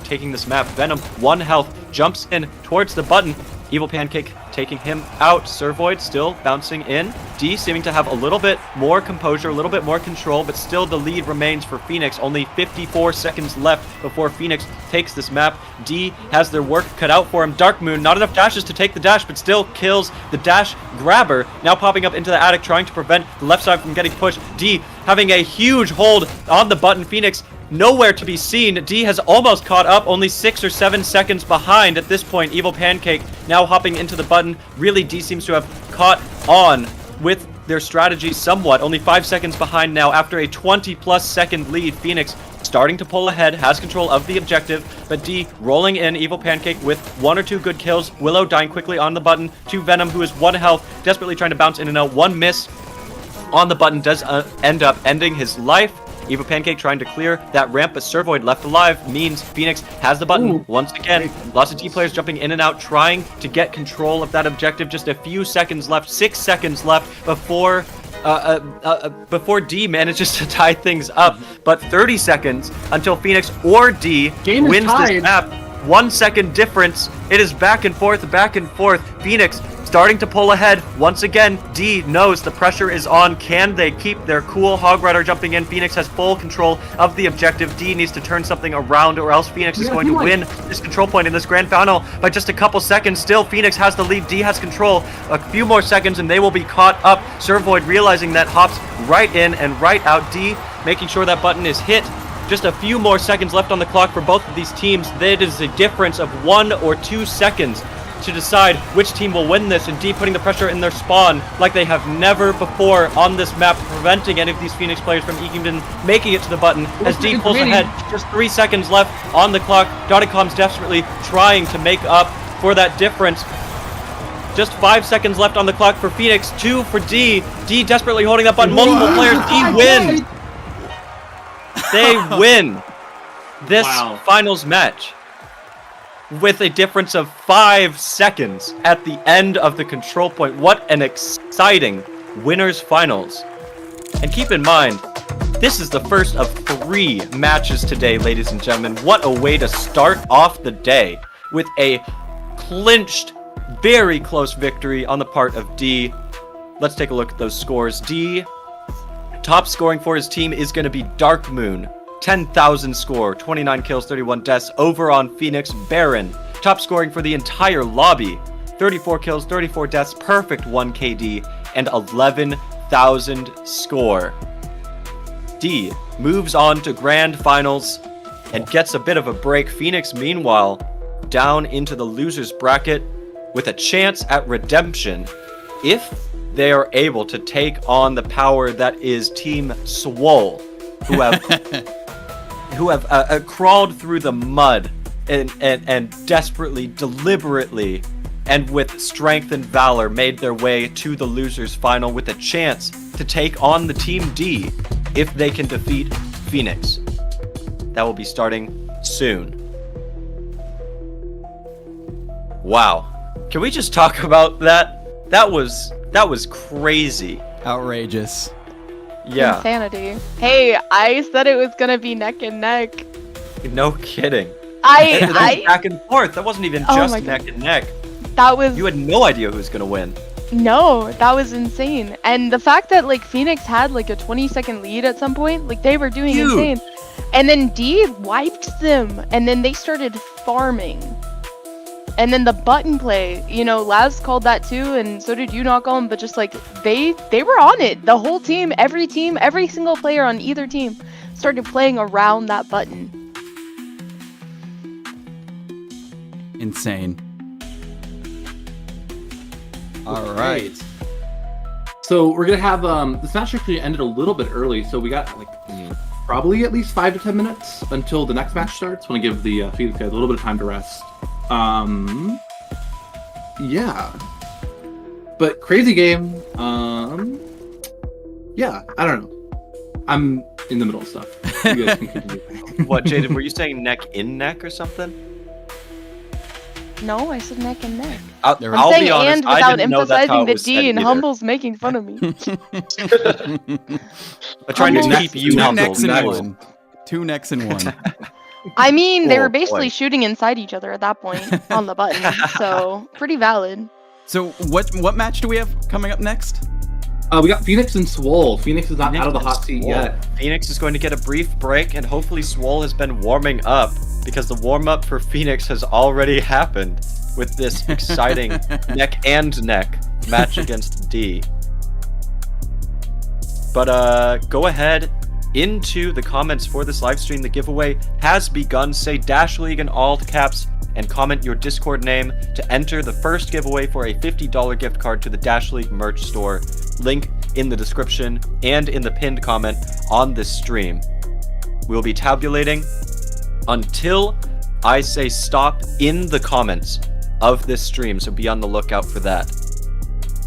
taking this map. Venom, 1 health, jumps in towards the button. Evil Pancake taking him out. Servoid still bouncing in. D seeming to have a little bit more composure, a little bit more control, but still the lead remains for Phoenix. Only 54 seconds left before Phoenix takes this map. D has their work cut out for him. Dark Moon, not enough dashes to take the dash, but still kills the dash grabber. Now popping up into the attic, trying to prevent the left side from getting pushed. D having a huge hold on the button. Phoenix nowhere to be seen. D has almost caught up, only 6 or 7 seconds behind at this point. Evil Pancake now hopping into the button. Really, D seems to have caught on with their strategy somewhat. Only 5 seconds behind now after a 20-plus second lead. Phoenix starting to pull ahead, has control of the objective, but D rolling in. Evil Pancake with 1 or 2 good kills. Willow dying quickly on the button to Venom, who is 1 health, desperately trying to bounce in and out. 1 miss on the button does end up ending his life. Evil Pancake trying to clear that ramp, but Servoid left alive means Phoenix has the button once again. Lots of D players jumping in and out, trying to get control of that objective. Just a few seconds left, 6 seconds left before D manages to tie things up. But 30 seconds until Phoenix or D wins this map. 1 second difference. It is back and forth, back and forth. Phoenix starting to pull ahead. Once again, D knows the pressure is on. Can they keep their cool? Hog Rider jumping in. Phoenix has full control of the objective. D needs to turn something around, or else Phoenix is going to win this control point in this grand final by just a couple seconds. Still, Phoenix has the lead. D has control. A few more seconds and they will be caught up. Servoid realizing that, hops right in and right out. D making sure that button is hit. Just a few more seconds left on the clock for both of these teams. That is a difference of 1 or 2 seconds to decide which team will win this, and D putting the pressure in their spawn like they have never before on this map, preventing any of these Phoenix players from even making it to the button as D pulls ahead. Just 3 seconds left on the clock. Dotticom's desperately trying to make up for that difference. Just 5 seconds left on the clock for Phoenix, 2 for D. D desperately holding up on multiple players. D wins. They win this finals match with a difference of 5 seconds at the end of the control point. What an exciting winners finals. And keep in mind, this is the first of 3 matches today, ladies and gentlemen. What a way to start off the day with a clinched, very close victory on the part of D. Let's take a look at those scores. D, top scoring for his team is going to be Dark Moon. 10,000 score, 29 kills, 31 deaths. Over on Phoenix, Baron. Top scoring for the entire lobby. 34 kills, 34 deaths, perfect 1 KD, and 11,000 score. D moves on to grand finals and gets a bit of a break. Phoenix, meanwhile, down into the losers bracket with a chance at redemption if they are able to take on the power that is Team Swole, who have crawled through the mud and desperately, deliberately, and with strength and valor made their way to the losers final with a chance to take on the Team D if they can defeat Phoenix. That will be starting soon. Wow. Can we just talk about that? That was crazy. Outrageous. Yeah. Insanity. Hey, I said it was gonna be neck and neck. No kidding. I back and forth. That wasn't even just neck and neck. That was. You had no idea who was gonna win. No, that was insane. And the fact that like Phoenix had like a 20-second lead at some point, like they were doing insane. And then D wiped them, and then they started farming. And then the button play, you know, Laz called that too, and so did you not call him, but just like they were on it. The whole team, every single player on either team started playing around that button. Insane. All right. So we're gonna have this match actually ended a little bit early, so we got like probably at least 5 to 10 minutes until the next match starts. Want to give the Phoenix guys a little bit of time to rest. Yeah. But crazy game. Yeah, I don't know. I'm in the middle of stuff. You guys can continue. What, Jaden? Were you saying neck in neck or something? No, I said neck and neck. I'll I'm saying be honest, and I without didn't know that's how emphasizing it the was said D, and either. Humble's making fun of me. I'm trying to Humble. keep you Two humble. necks in Nice. one. Two necks in one. I mean, they Oh, were basically boy. shooting inside each other at that point on the button, so pretty valid. So what match do we have coming up next? We got Phoenix and Swole. Phoenix is not Phoenix out of the and hot seat Swole. yet. Phoenix is going to get a brief break, and hopefully Swole has been warming up, because the warm-up for Phoenix has already happened with this exciting neck and neck match against D. But go ahead into the comments for this live stream. The giveaway has begun. Say Dash League in all caps and comment your Discord name to enter the first giveaway for a $50 gift card to the Dash League merch store. Link in the description and in the pinned comment on this stream. We'll be tabulating until I say stop in the comments of this stream, so be on the lookout for that.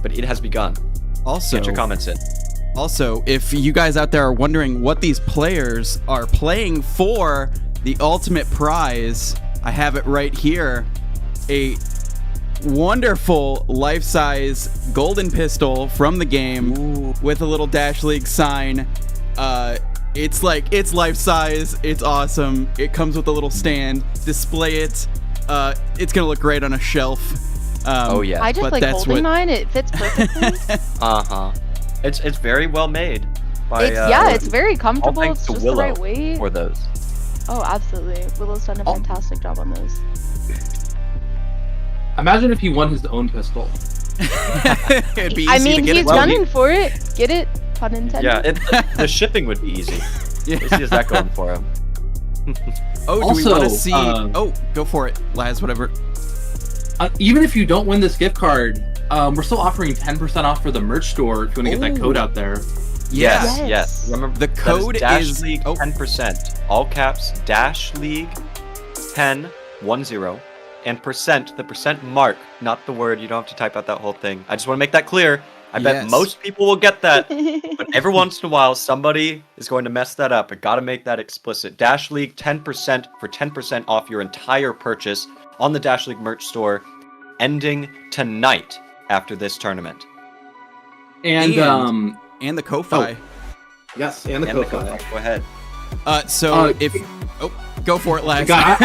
But it has begun. Also, Get your comments in. Also, if you guys out there are wondering what these players are playing for the ultimate prize, I have it right here. A wonderful life-size golden pistol from the game with a little Dash League sign. It's life-size. It's awesome. It comes with a little stand. Display it. It's gonna look great on a shelf. Oh yeah. I just but like that's holding what- mine. It fits perfectly. Uh-huh. It's very well made by it's very comfortable. thanks It's to just the right Willow weight. for those. Oh, absolutely. Willow's done a fantastic job on those. Imagine if he won his own pistol. It'd be easy I to mean, get he's it. gunning for it. Get it? Pun intended. Yeah, the shipping would be easy. Yeah. As easy as that going for him. Oh, do we Also, want to see? um, Go for it, Laz. Whatever. Even if you don't win this gift card, we're still offering 10% off for the merch store if you want to get that code out there. Yes, Yes. yes. Remember, The code Dash is- League oh. 10%. All caps, Dash League 10, 10, and percent, the percent mark, not the word. You don't have to type out that whole thing. I just want to make that clear. I bet Yes. most people will get that, but every once in a while, somebody is going to mess that up. I gotta make that explicit. Dash League 10% for 10% off your entire purchase on the Dash League merch store, ending tonight after this tournament. And And the Ko-Fi. yes, and the And the Ko-Fi. Ko-Fi. Go ahead. Go for it, Laz. God,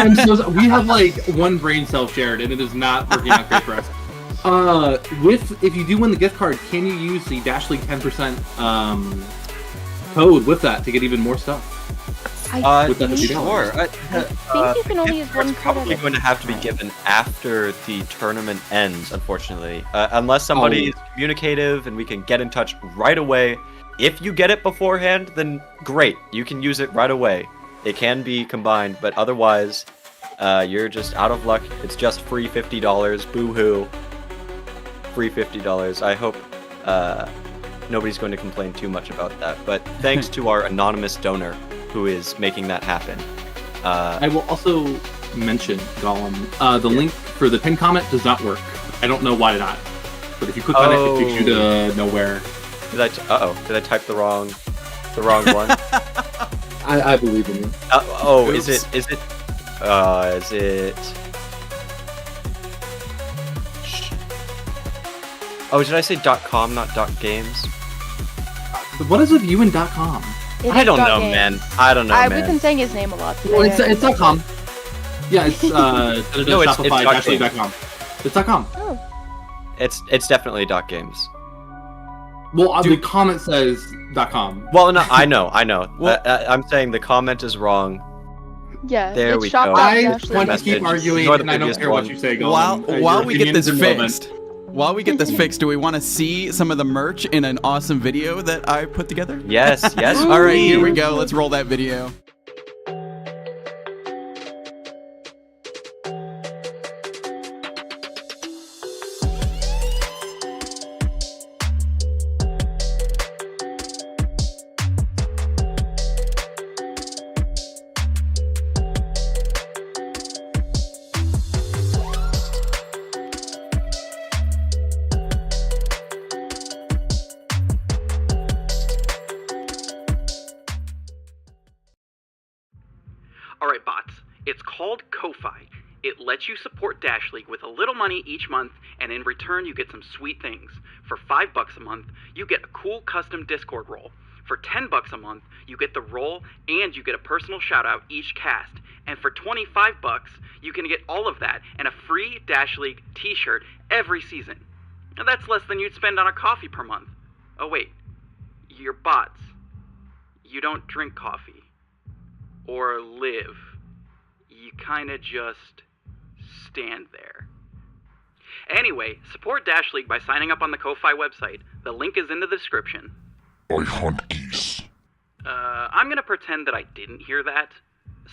we have like one brain cell shared, and it is not working out great for us. If you do win the gift card, can you use the Dash League 10% code with that to get even more stuff? I with that think, $50. Sure. I think you can only use one It's card probably at a going to have to be given after the tournament ends, unfortunately. Unless somebody is communicative and we can get in touch right away. If you get it beforehand, then great. You can use it right away. It can be combined, but otherwise, you're just out of luck. It's just free $50. Boo-hoo. Free $50. I hope nobody's going to complain too much about that. But thanks to our anonymous donor who is making that happen. I will also mention, Gollum, the link for the pin comment does not work. I don't know why not. But if you click on it, it takes you to nowhere. Did I type the wrong one? I believe in you. Is it? Oh, did I say .com, not .games? What is with you and .com? It I is don't dot know, games. man. I don't know, We've man. been saying his name a lot today. Well, it's .com. Yeah, it's No, it's Shopify-League.com. It's .com. Oh, It's definitely .games. Well, the comment says .com. Well, no, I know. Well- I'm saying the comment is wrong. yeah. There it's we shop go. dot I Dash League. want to Message. keep arguing, Ignore the and I don't previous care what one. you say, Gollum. While Your we get opinion this is irrelevant. fixed, do we want to see some of the merch in an awesome video that I put together? Yes. All right, here we please. go. Let's roll that video. Alright, bots. It's called Ko-Fi. It lets you support Dash League with a little money each month, and in return you get some sweet things. For $5 a month, you get a cool custom Discord role. For $10 a month, you get the role and you get a personal shout-out each cast. And for $25, you can get all of that and a free Dash League t-shirt every season. Now that's less than you'd spend on a coffee per month. Oh wait, you're bots. You don't drink coffee. Or live. You kinda just stand there. Anyway, support Dash League by signing up on the Ko-Fi website. The link is in the description. I hunt geese. I'm gonna pretend that I didn't hear that.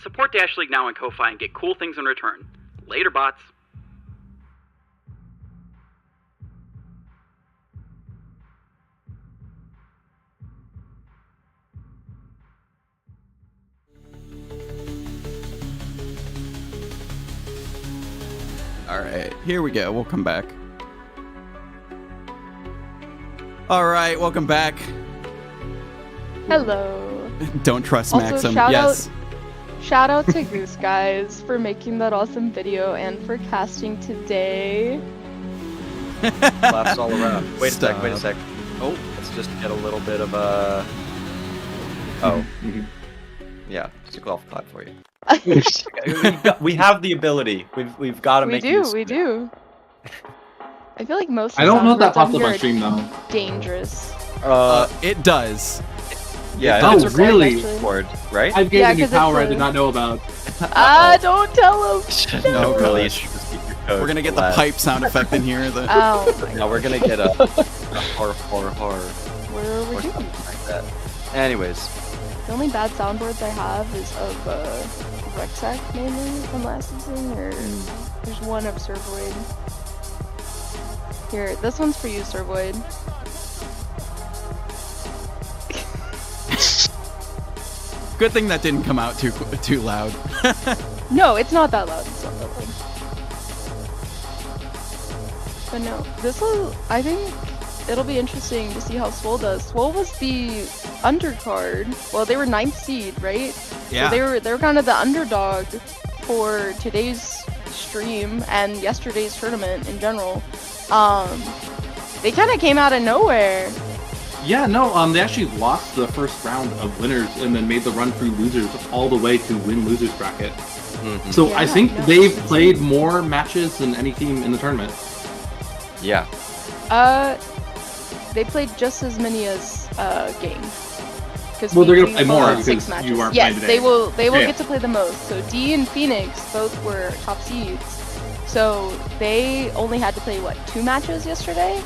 Support Dash League now on Ko-Fi and get cool things in return. Later, bots. All right, here we go. We'll come back. All right, welcome back. Hello. Don't trust Also, Maxim. shout out to Goose, guys, for making that awesome video and for casting today. Laughs all around. Wait Stop. a sec. Oh, let's just get a little bit of a. Oh. Yeah, just a golf clap for you. We have the ability. We've got to make use of We it. do. I feel like most. I don't know if that popped up here on are stream though. Dangerous. It does. Yeah. Oh, it's a really? Record, right? I've gained Yeah, a new 'cause it's power I a- did not know about. Don't tell him. No, really. gosh. Just keep your code We're gonna get the last. pipe sound effect in here. The Oh my Now we're gonna get a horror. Where are we Or doing? something like that. Anyways, The only bad soundboards I have is of Rexac mainly from last season, or there's one of Servoid. Here, this one's for you, Servoid. good thing that didn't come out too loud. No, it's not that loud. It's not that loud. But no, this will. I think it'll be interesting to see how Swole does. Swole was the undercard. Well, they were 9th seed, right? Yeah. So they were kind of the underdog for today's stream and yesterday's tournament in general. They kind of came out of nowhere. Yeah, no, they actually lost the first round of winners and then made the run through losers all the way to win losers bracket. So I Yeah, think no, they've it's played more matches than any team in the tournament. yeah. They played just as many as game. Well, they're gonna play we more played 6 because matches. you aren't Yes, playing today. they will Yeah. get to play the most. So D and Phoenix both were top seeds. So they only had to play 2 matches yesterday?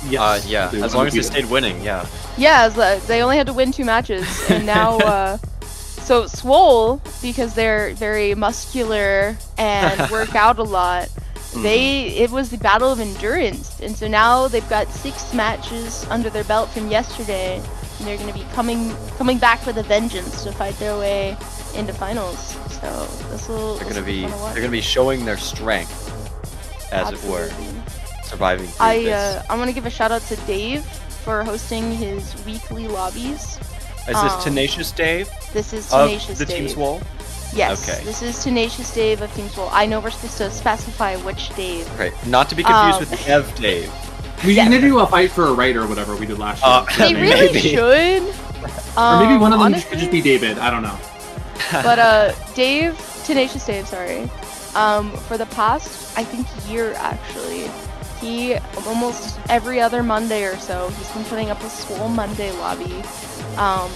Yes, Yeah. they As were long as they undefeated. stayed winning, yeah. Yeah, they only had to win 2 matches, and now so Swole, because they're very muscular and work out a lot. It was the battle of endurance, and so now they've got 6 matches under their belt from yesterday, and they're going to be coming back with a vengeance to fight their way into finals. So this will. They're gonna be showing their strength, as it were, surviving through this. I want to give a shout out to Dave for hosting his weekly lobbies. Is this Tenacious Dave This is of Tenacious the Dave. Team Swole? Yes, Okay. this is Tenacious Dave of Team Swole. I know we're supposed to specify which Dave. Okay, not to be confused with the Ev Dave. We Yeah. need to do a fight for a right or whatever we did last year. They really Maybe. should. Or maybe one of them honestly, could just be David. I don't know. But Dave, Tenacious Dave, sorry. For the past, I think year actually, he almost every other Monday or so, he's been putting up a Swole Monday lobby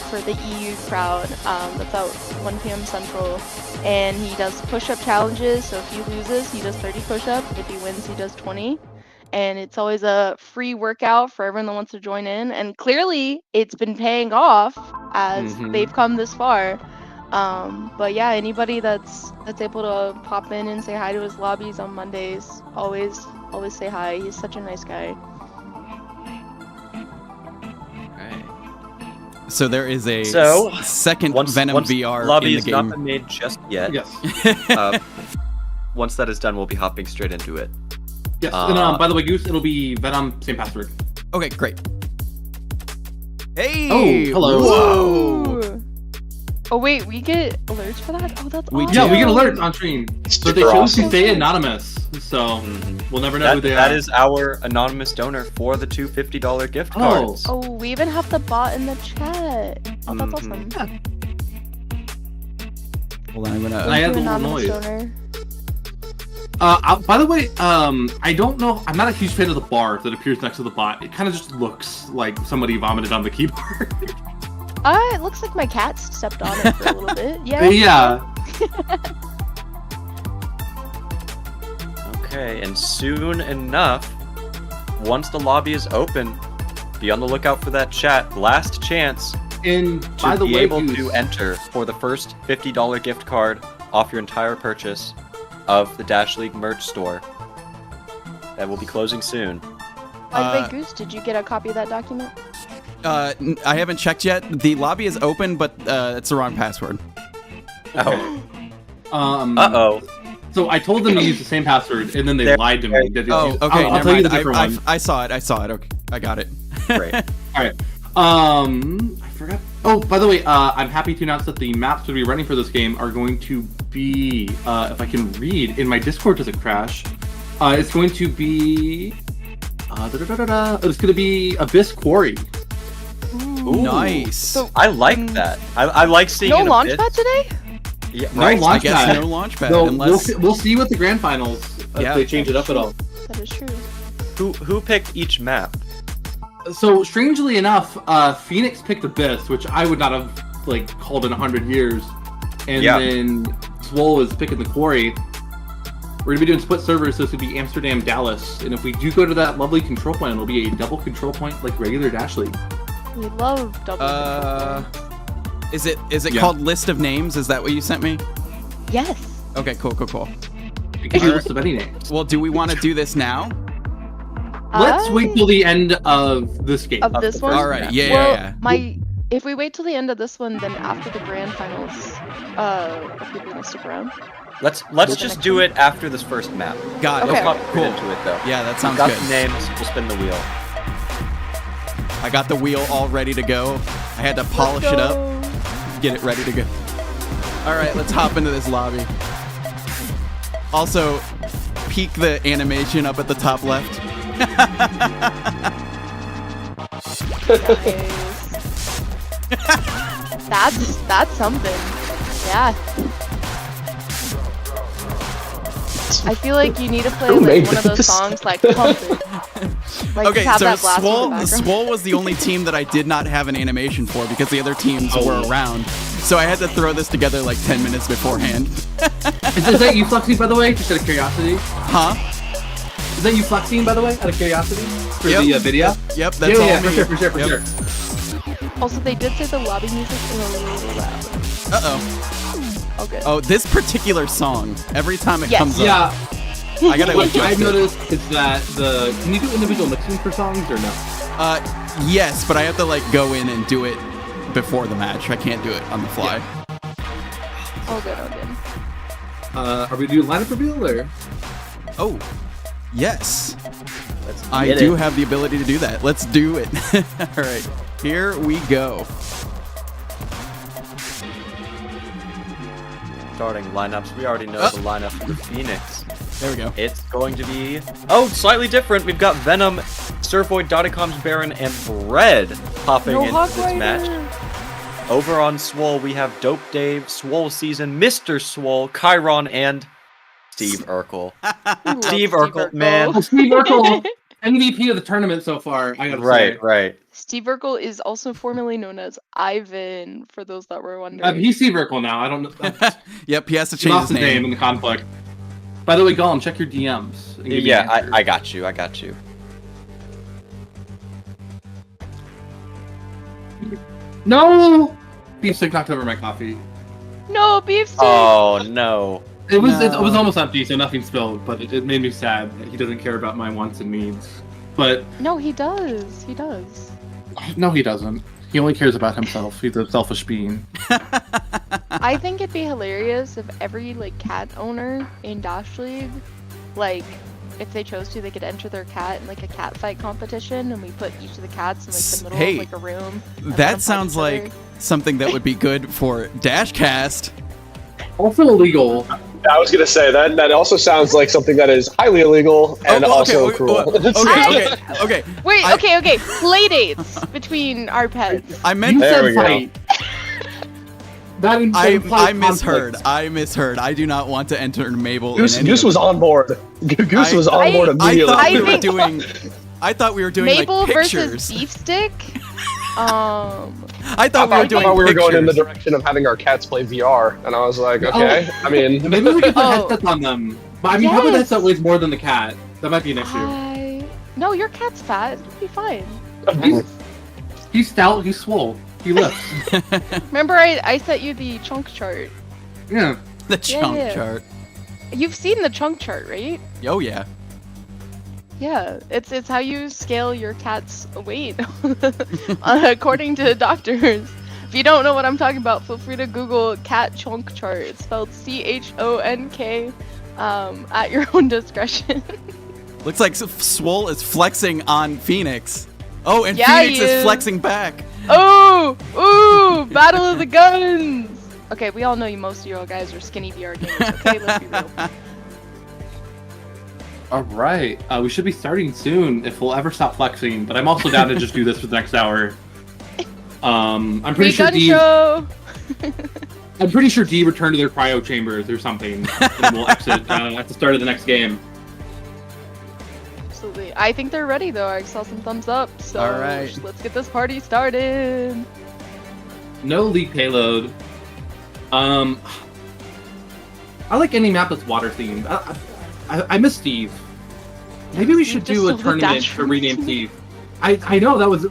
for the EU crowd. That's out 1 p.m. Central, and he does push-up challenges. So if he loses, he does 30 push-ups. If he wins, he does 20. And it's always a free workout for everyone that wants to join in. And clearly, it's been paying off as they've come this far. But yeah, anybody that's able to pop in and say hi to his lobbies on Mondays, always say hi. He's such a nice guy. So there is a So, second Once Venom VR lobby in the has not game. been made just yet. Yes. Once that is done, we'll be hopping straight into it. Yes. And by the way, Goose, it'll be Venom, same password. Okay, great. Hey! Oh, hello. Whoa! Ooh. Oh wait, we get alerts for that? Oh, that's We awesome. Yeah, we get alerts on stream. But they Super chose to awesome. stay anonymous, so we'll never know who they That are. is our anonymous donor for the two $50 gift Oh. cards. Oh, we even have the bot in the chat. Oh, that's awesome. Hold on, I'm gonna. I had Thank you, the little anonymous noise. donor. By the way, I don't know. I'm not a huge fan of the bar that appears next to the bot. It kind of just looks like somebody vomited on the keyboard. It looks like my cat stepped on it for a little bit. Yeah. Yeah. Okay, and soon enough, once the lobby is open, be on the lookout for that chat. Last chance And to by the be way, able Goose, to enter for the first $50 gift card off your entire purchase of the Dash League merch store. That will be closing soon. By the way, Goose, did you get a copy of that document? I haven't checked yet. The lobby is open, but it's the wrong password. Oh. uh-oh. So I told them to use the same password, and then they lied to me. Oh, okay. I'll never tell you mind. the different one. I saw it. Okay, I got it. Great. All right. I forgot. Oh, by the way, I'm happy to announce that the maps to be running for this game are going to be, if I can read, in my Discord does it crash? It's going to be, it's going to be Abyss Quarry. Ooh. Nice. So, I like that. I like seeing no an launch Abyss. pad today? Yeah, No right. launch I guess pad. no launch pad No, unless. we'll see what the grand finals if Yeah. they change it up at all. That is true. Who picked each map? So strangely enough, Phoenix picked Abyss, which I would not have called in 100 years, and Yeah. then Swole is picking the Quarry. We're gonna be doing split servers, so it's gonna be Amsterdam, Dallas, and if we do go to that lovely control point, it'll be a double control point like regular Dash League. We love double control. Is it Yeah. called list of names? Is that what you sent me? Yes. Okay, cool. It can be a list of any names. Well, do we want to do this now? Let's wait till the end of this game. Of this one? All right. Yeah, Well, yeah. if we wait till the end of this one, then after the grand finals, are people gonna stick around? Let's just do it after this first map. Got it. Okay. Let's not Cool. get into it though. Yeah, that sounds Got good. the names. We'll spin the wheel. I got the wheel all ready to go. I had to polish it up, get it ready to go. All right, let's hop into this lobby. Also, peek the animation up at the top left. Nice. That's something. Yeah. I feel like you need to play Who like made one of those this? songs like Pump It. Like Okay, have so that blast in the background. Swole was the only team that I did not have an animation for because the other teams were around. So I had to throw this together like 10 minutes beforehand. Is that you flexing, by the way? Just out of curiosity. Huh? Is that you flexing, by the way, out of curiosity? For Yep. the video? Yep, that's all me. for sure. Yep. Also, they did say the lobby music is a little loud. Uh-oh. Oh, good. Oh, this particular song, every time it Yes. comes up, Yeah, I gotta what adjust I've it. noticed is that can you do individual mixing for songs or no? Yes, but I have to like go in and do it before the match. I can't do it on the fly. Oh, good. Oh, good. Are we doing lineup reveal or? Oh, yes. Let's I get do it. have the ability to do that. Let's do it. All right, here we go. Starting lineups. We already know the lineup for Phoenix. There we go. It's going to be slightly different. We've got Venom, Surfoid, Dotticom's Baron, and Bread popping No into Hawk this Rider. match. Over on Swole, we have Dope Dave, Swole Season, Mr. Swole, Chiron, and Steve Urkel. We love Steve Urkel, man. Oh, Steve Urkel, MVP of the tournament so far. I gotta say. Right. Steve Urkel is also formerly known as Ivan, for those that were wondering. He's Steve Urkel now. I don't know. Yep, he has to He change lost his his name name. in the conflict. By the way, Gollum, check your DMs. and give me Yeah, answers. I got you. No! Beef stick knocked over my coffee. No, beef steak! Oh, no. It was No. almost empty, so nothing spilled. But it made me sad that he doesn't care about my wants and needs. But No, he does. He does. no, he doesn't. He only cares about himself. He's a selfish being. I think it'd be hilarious if every cat owner in Dash League, if they chose to, they could enter their cat in a cat fight competition, and we put each of the cats in the middle Hey, of a room. and let That them fight sounds each other. like something that would be good for Dashcast. Also illegal. I was gonna say that also sounds like something that is highly illegal and also cruel. Okay. Wait, okay. Play dates between our pets. I meant You There we said go. fight. That I misheard. I misheard. I do not want to enter Mabel. Goose was on board. Goose was on board immediately. I thought we were doing Mabel like pictures. versus Beef Stick. I thought we were doing we were pictures. going in the direction of having our cats play VR, and I was like, okay. I mean, Maybe we could put headsets on them. But I mean, probably the headset weighs more than the cat. That might be an issue. No, your cat's fat. It'll be fine. He's stout. He's swole. He lifts. Remember, I set you the chunk chart. Yeah. The chunk Yeah. chart. You've seen the chunk chart, right? Oh yeah. Yeah, it's how you scale your cat's weight according to doctors. If you don't know what I'm talking about, feel free to Google cat chonk chart. It's spelled CHONK at your own discretion. Looks like Swole is flexing on Phoenix. Oh, and Yeah, Phoenix he is is. flexing back. Ooh, battle of the guns. Okay, we all know most of you guys are skinny VR gamers. Okay, let's be real. All right. We should be starting soon if we'll ever stop flexing. But I'm also down to just do this for the next hour. I'm pretty sure D. Show. I'm pretty sure D returned to their cryo chambers or something, and we'll exit at the start of the next game. Absolutely. I think they're ready though. I saw some thumbs up. So All right. let's get this party started. No league payload. I like any map that's water themed. I miss Steve. Maybe we should do a Just tournament detach to from rename Steve. Steve. I know that was.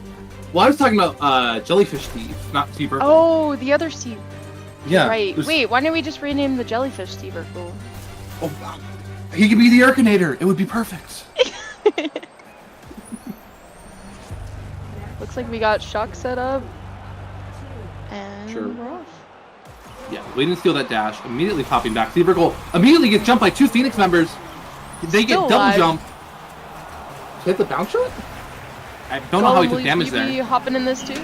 Well, I was talking about Jellyfish Steve, not Steve Urkel. Oh, the other Steve. yeah. Right. there's- Wait, why didn't we just rename the Jellyfish Steve Urkel? Oh, he could be the Urkinator. It would be perfect. Looks like we got Shock set up. And Sure. we're off. Yeah, waiting to steal that dash, immediately popping back. Steve Urkel immediately gets jumped by two Phoenix members. They Still get double alive. jump. Hit the bounce shot? I don't know how he Will took damage you be there. hopping in this too?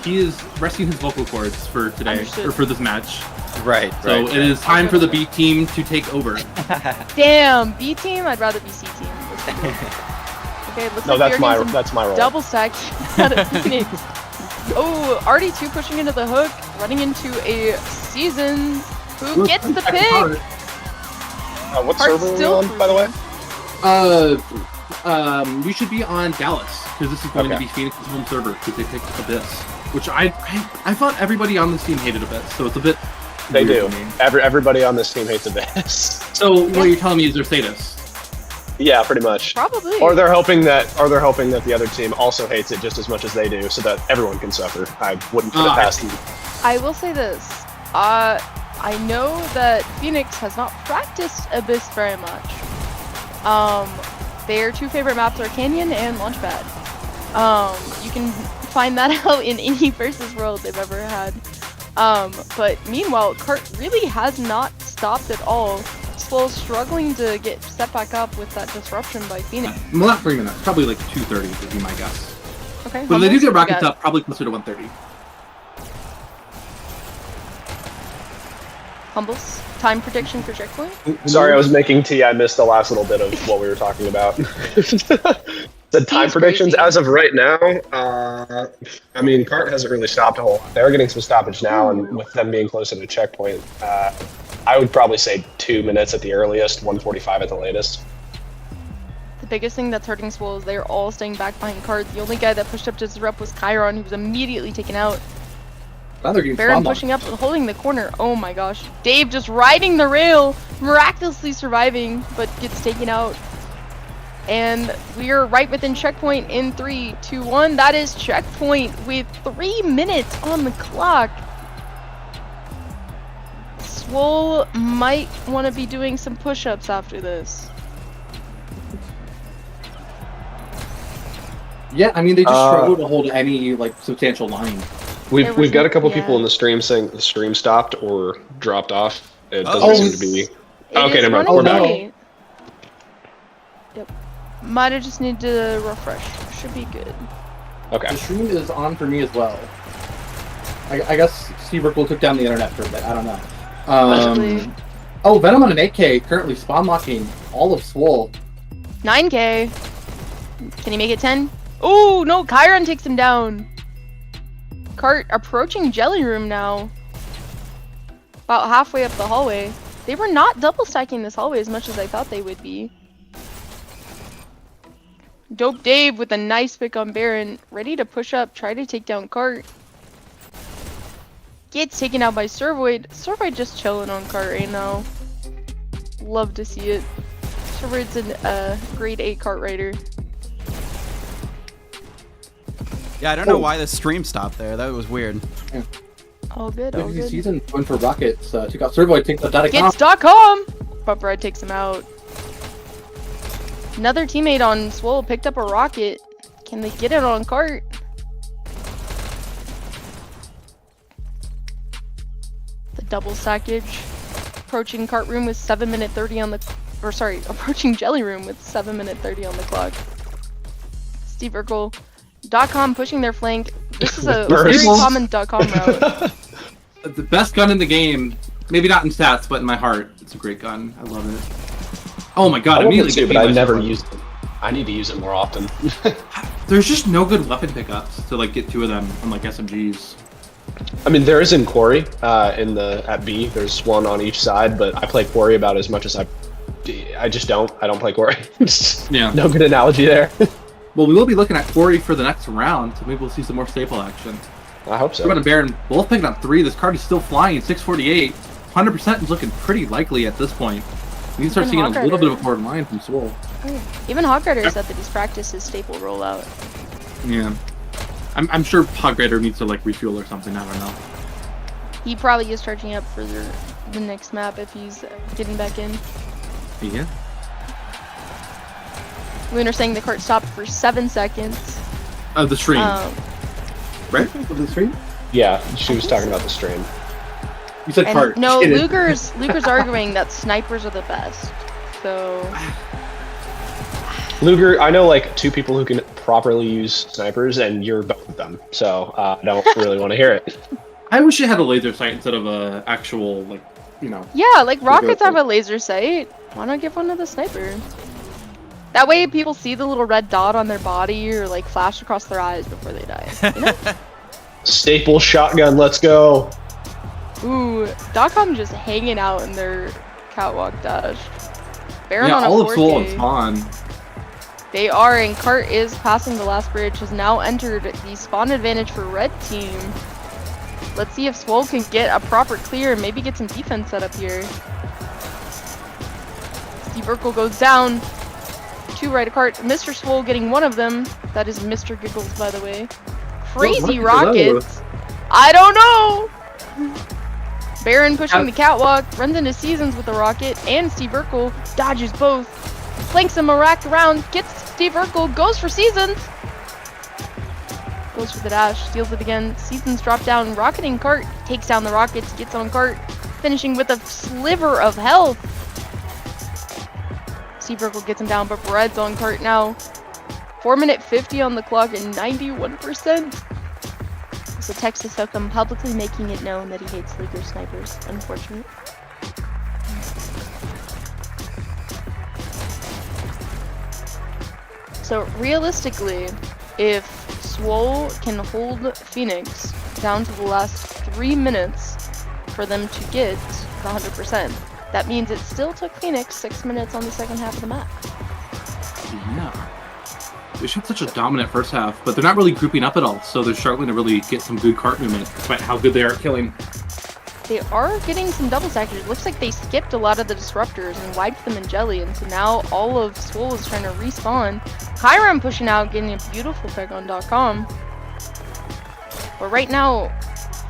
He is resting his vocal cords for today, Understood. or for this match. Right. So it is time for the B team to take over. Damn, B team? I'd rather be C team. Let's do it. Okay, looks no, like that's we are my getting some role. double stack out of Phoenix. Oh, RD2 pushing into the hook, running into a Seasons. Who gets the pick? What Heart's server are we still on, by the way? You should be on Dallas because this is going to Okay. be Phoenix's home server because they picked Abyss, which I thought everybody on this team hated Abyss, so it's a bit. They weird do. to me. Everybody on this team hates Abyss. So what you're telling me is they're sadists. Yeah, pretty much. Probably. Or they're hoping that the other team also hates it just as much as they do, so that everyone can suffer. I wouldn't put it past them. I will say this. I know that Phoenix has not practiced Abyss very much. Their two favorite maps are Canyon and Launchpad. You can find that out in any versus world they've ever had. But meanwhile, Kurt really has not stopped at all. Swole struggling to get set back up with that disruption by Phoenix. Well, not 3 minutes, probably like 2:30 would be my guess. Okay. But if they do Humbles, get what rockets you up, probably closer to 1:30. Humbles. Time prediction for checkpoint. Sorry, I was making tea. I missed the last little bit of what we were talking about. The time Tea's predictions crazy. as of right now, I mean, Cart hasn't really stopped a whole lot. They're getting some stoppage now, and with them being closer to checkpoint, I would probably say 2 minutes at the earliest, 1:45 at the latest. The biggest thing that's hurting Swole is they're all staying back behind cards. The only guy that pushed up to disrupt was Chiron, who was immediately taken out. Now they're getting Baron spawn pushing up and holding the corner. Oh my gosh. Dave just riding the rail, miraculously surviving, but gets taken out. And we are right within checkpoint in 3, 2, 1. That is checkpoint with 3 minutes on the clock. Swole might want to be doing some push-ups after this. Yeah, I mean they just struggle to hold any like substantial line. We've got a couple people yeah. in the stream saying the stream stopped or dropped off. It Oh. doesn't seem to be. It Okay, is never mind. running We're back. late. Yep. Might have just need to refresh. Should be good. Okay. The stream is on for me as well. I guess Steve Urkel took down the internet for a bit. I don't know. Possibly. Oh, Venom on an 8K currently spawn locking all of Swole. 9K. Can he make it 10? Oh, no, Chiron takes him down. Cart approaching Jelly Room now. About halfway up the hallway. They were not double stacking this hallway as much as I thought they would be. Dope Dave with a nice pick on Baron. Ready to push up, try to take down Cart. Gets taken out by Servoid. Servoid just chilling on Cart right now. Love to see it. Servoid's a grade 8 Cart rider. Yeah, I don't know why the stream stopped there. That was weird. Yeah. All good, all good. Season going for Rockets. Took out Servoid, takes out .com. Gets.com! But Bread takes him out. Another teammate on Swole picked up a rocket. Can they get it on Cart? The double sackage. Approaching Cart Room with 7-minute 30 on the... Or sorry, approaching Jelly Room with 7-minute 30 on the clock. Steve Urkel. .com pushing their flank. This is a very common .com route. The best gun in the game. Maybe not in stats, but in my heart. It's a great gun. I love it. Oh my god, I immediately too, but I never used it. I need to use it more often. There's just no good weapon pickups to like get 2 of them on like SMGs. I mean, there is in Quarry, at B. There's one on each side, but I play Quarry about as much as I just don't. I don't play Quarry. Yeah. No good analogy there. Well, we will be looking at Quarry for the next round, so maybe we'll see some more staple action. I hope so. Servoid and Baron both picking up 3. This card is still flying, 648. 100% is looking pretty likely at this point. We can start seeing a little bit of a forward line from Swole. Even Hogrider said that he's practiced his staple rollout. Yeah. I'm sure Hogrider needs to like refuel or something, I don't know. He probably is charging up for the next map if he's getting back in. Yeah. Lunar saying the cart stopped for 7 seconds. The stream. Right? Of the stream? Yeah, she was talking about the stream. You said cart. No, Luger's arguing that snipers are the best. So Luger, I know like 2 people who can properly use snipers, and you're both of them. So I don't really want to hear it. I wish it had a laser sight instead of a actual like, you know. yeah, like rockets have a laser sight. Why not give one to the sniper? That way people see the little red dot on their body or like flash across their eyes before they die. You know? Staple shotgun, let's go. Ooh, .com just hanging out in their catwalk dash. Baron Yeah, on a all of 4K. Swole and Spawn. They are, and Cart is passing the last bridge, has now entered the spawn advantage for red team. Let's see if Swole can get a proper clear and maybe get some defense set up here. Steve Urkel goes down. 2 right of Cart. Mr. Swole getting one of them. That is Mr. Giggles, by the way. Crazy rockets. I don't know. Baron pushing the catwalk, runs into Seasons with a rocket, and Steve Urkel dodges both. Flanks him a rack around, gets Steve Urkel, goes for Seasons. Goes for the dash, steals it again. Seasons drop down, rocketing Cart, takes down the rockets, gets on Cart, finishing with a sliver of health. Steve Urkel gets him down, but Bread's on Cart now. 4-minute 50 on the clock and 91%. So Texas Hook'em publicly making it known that he hates Luger snipers. Unfortunate. So realistically, if Swole can hold Phoenix down to the last 3 minutes for them to get the 100%, that means it still took Phoenix 6 minutes on the second half of the map. Yeah. They showed such a dominant first half, but they're not really grouping up at all, so they're struggling to really get some good cart movement, despite how good they are at killing. They are getting some double stackers. It looks like they skipped a lot of the disruptors and wiped them in jelly, and so now all of Swole is trying to respawn. Chiron pushing out, getting a beautiful pick on .com. But right now,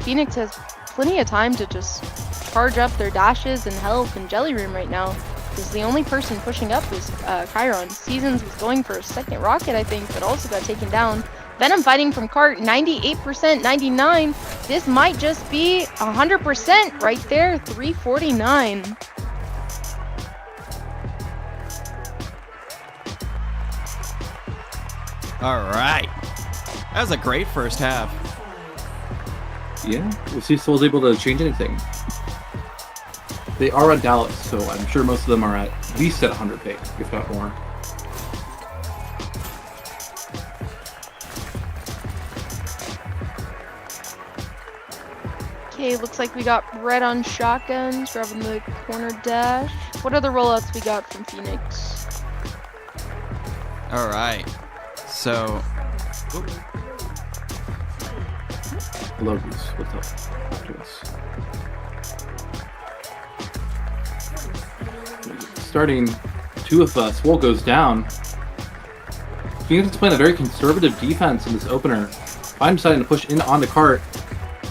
Phoenix has plenty of time to just charge up their dashes and health and jelly room right now. Because the only person pushing up was Chiron. Seasons was going for a second rocket, I think, but also got taken down. Venom fighting from Cart, 98%, 99. This might just be 100% right there, 349. All right. That was a great first half. Yeah, we'll see if Soul's able to change anything. They are on Dallas, so I'm sure most of them are at least at 100 ping, if not more. Okay, looks like we got red on shotguns, grabbing the corner dash. What other rollouts we got from Phoenix? All right. So, Hello, Goose. What's up? Talk to us. Starting, 2 of us. Swole goes down. Phoenix is playing a very conservative defense in this opener. I'm deciding to push in on the cart.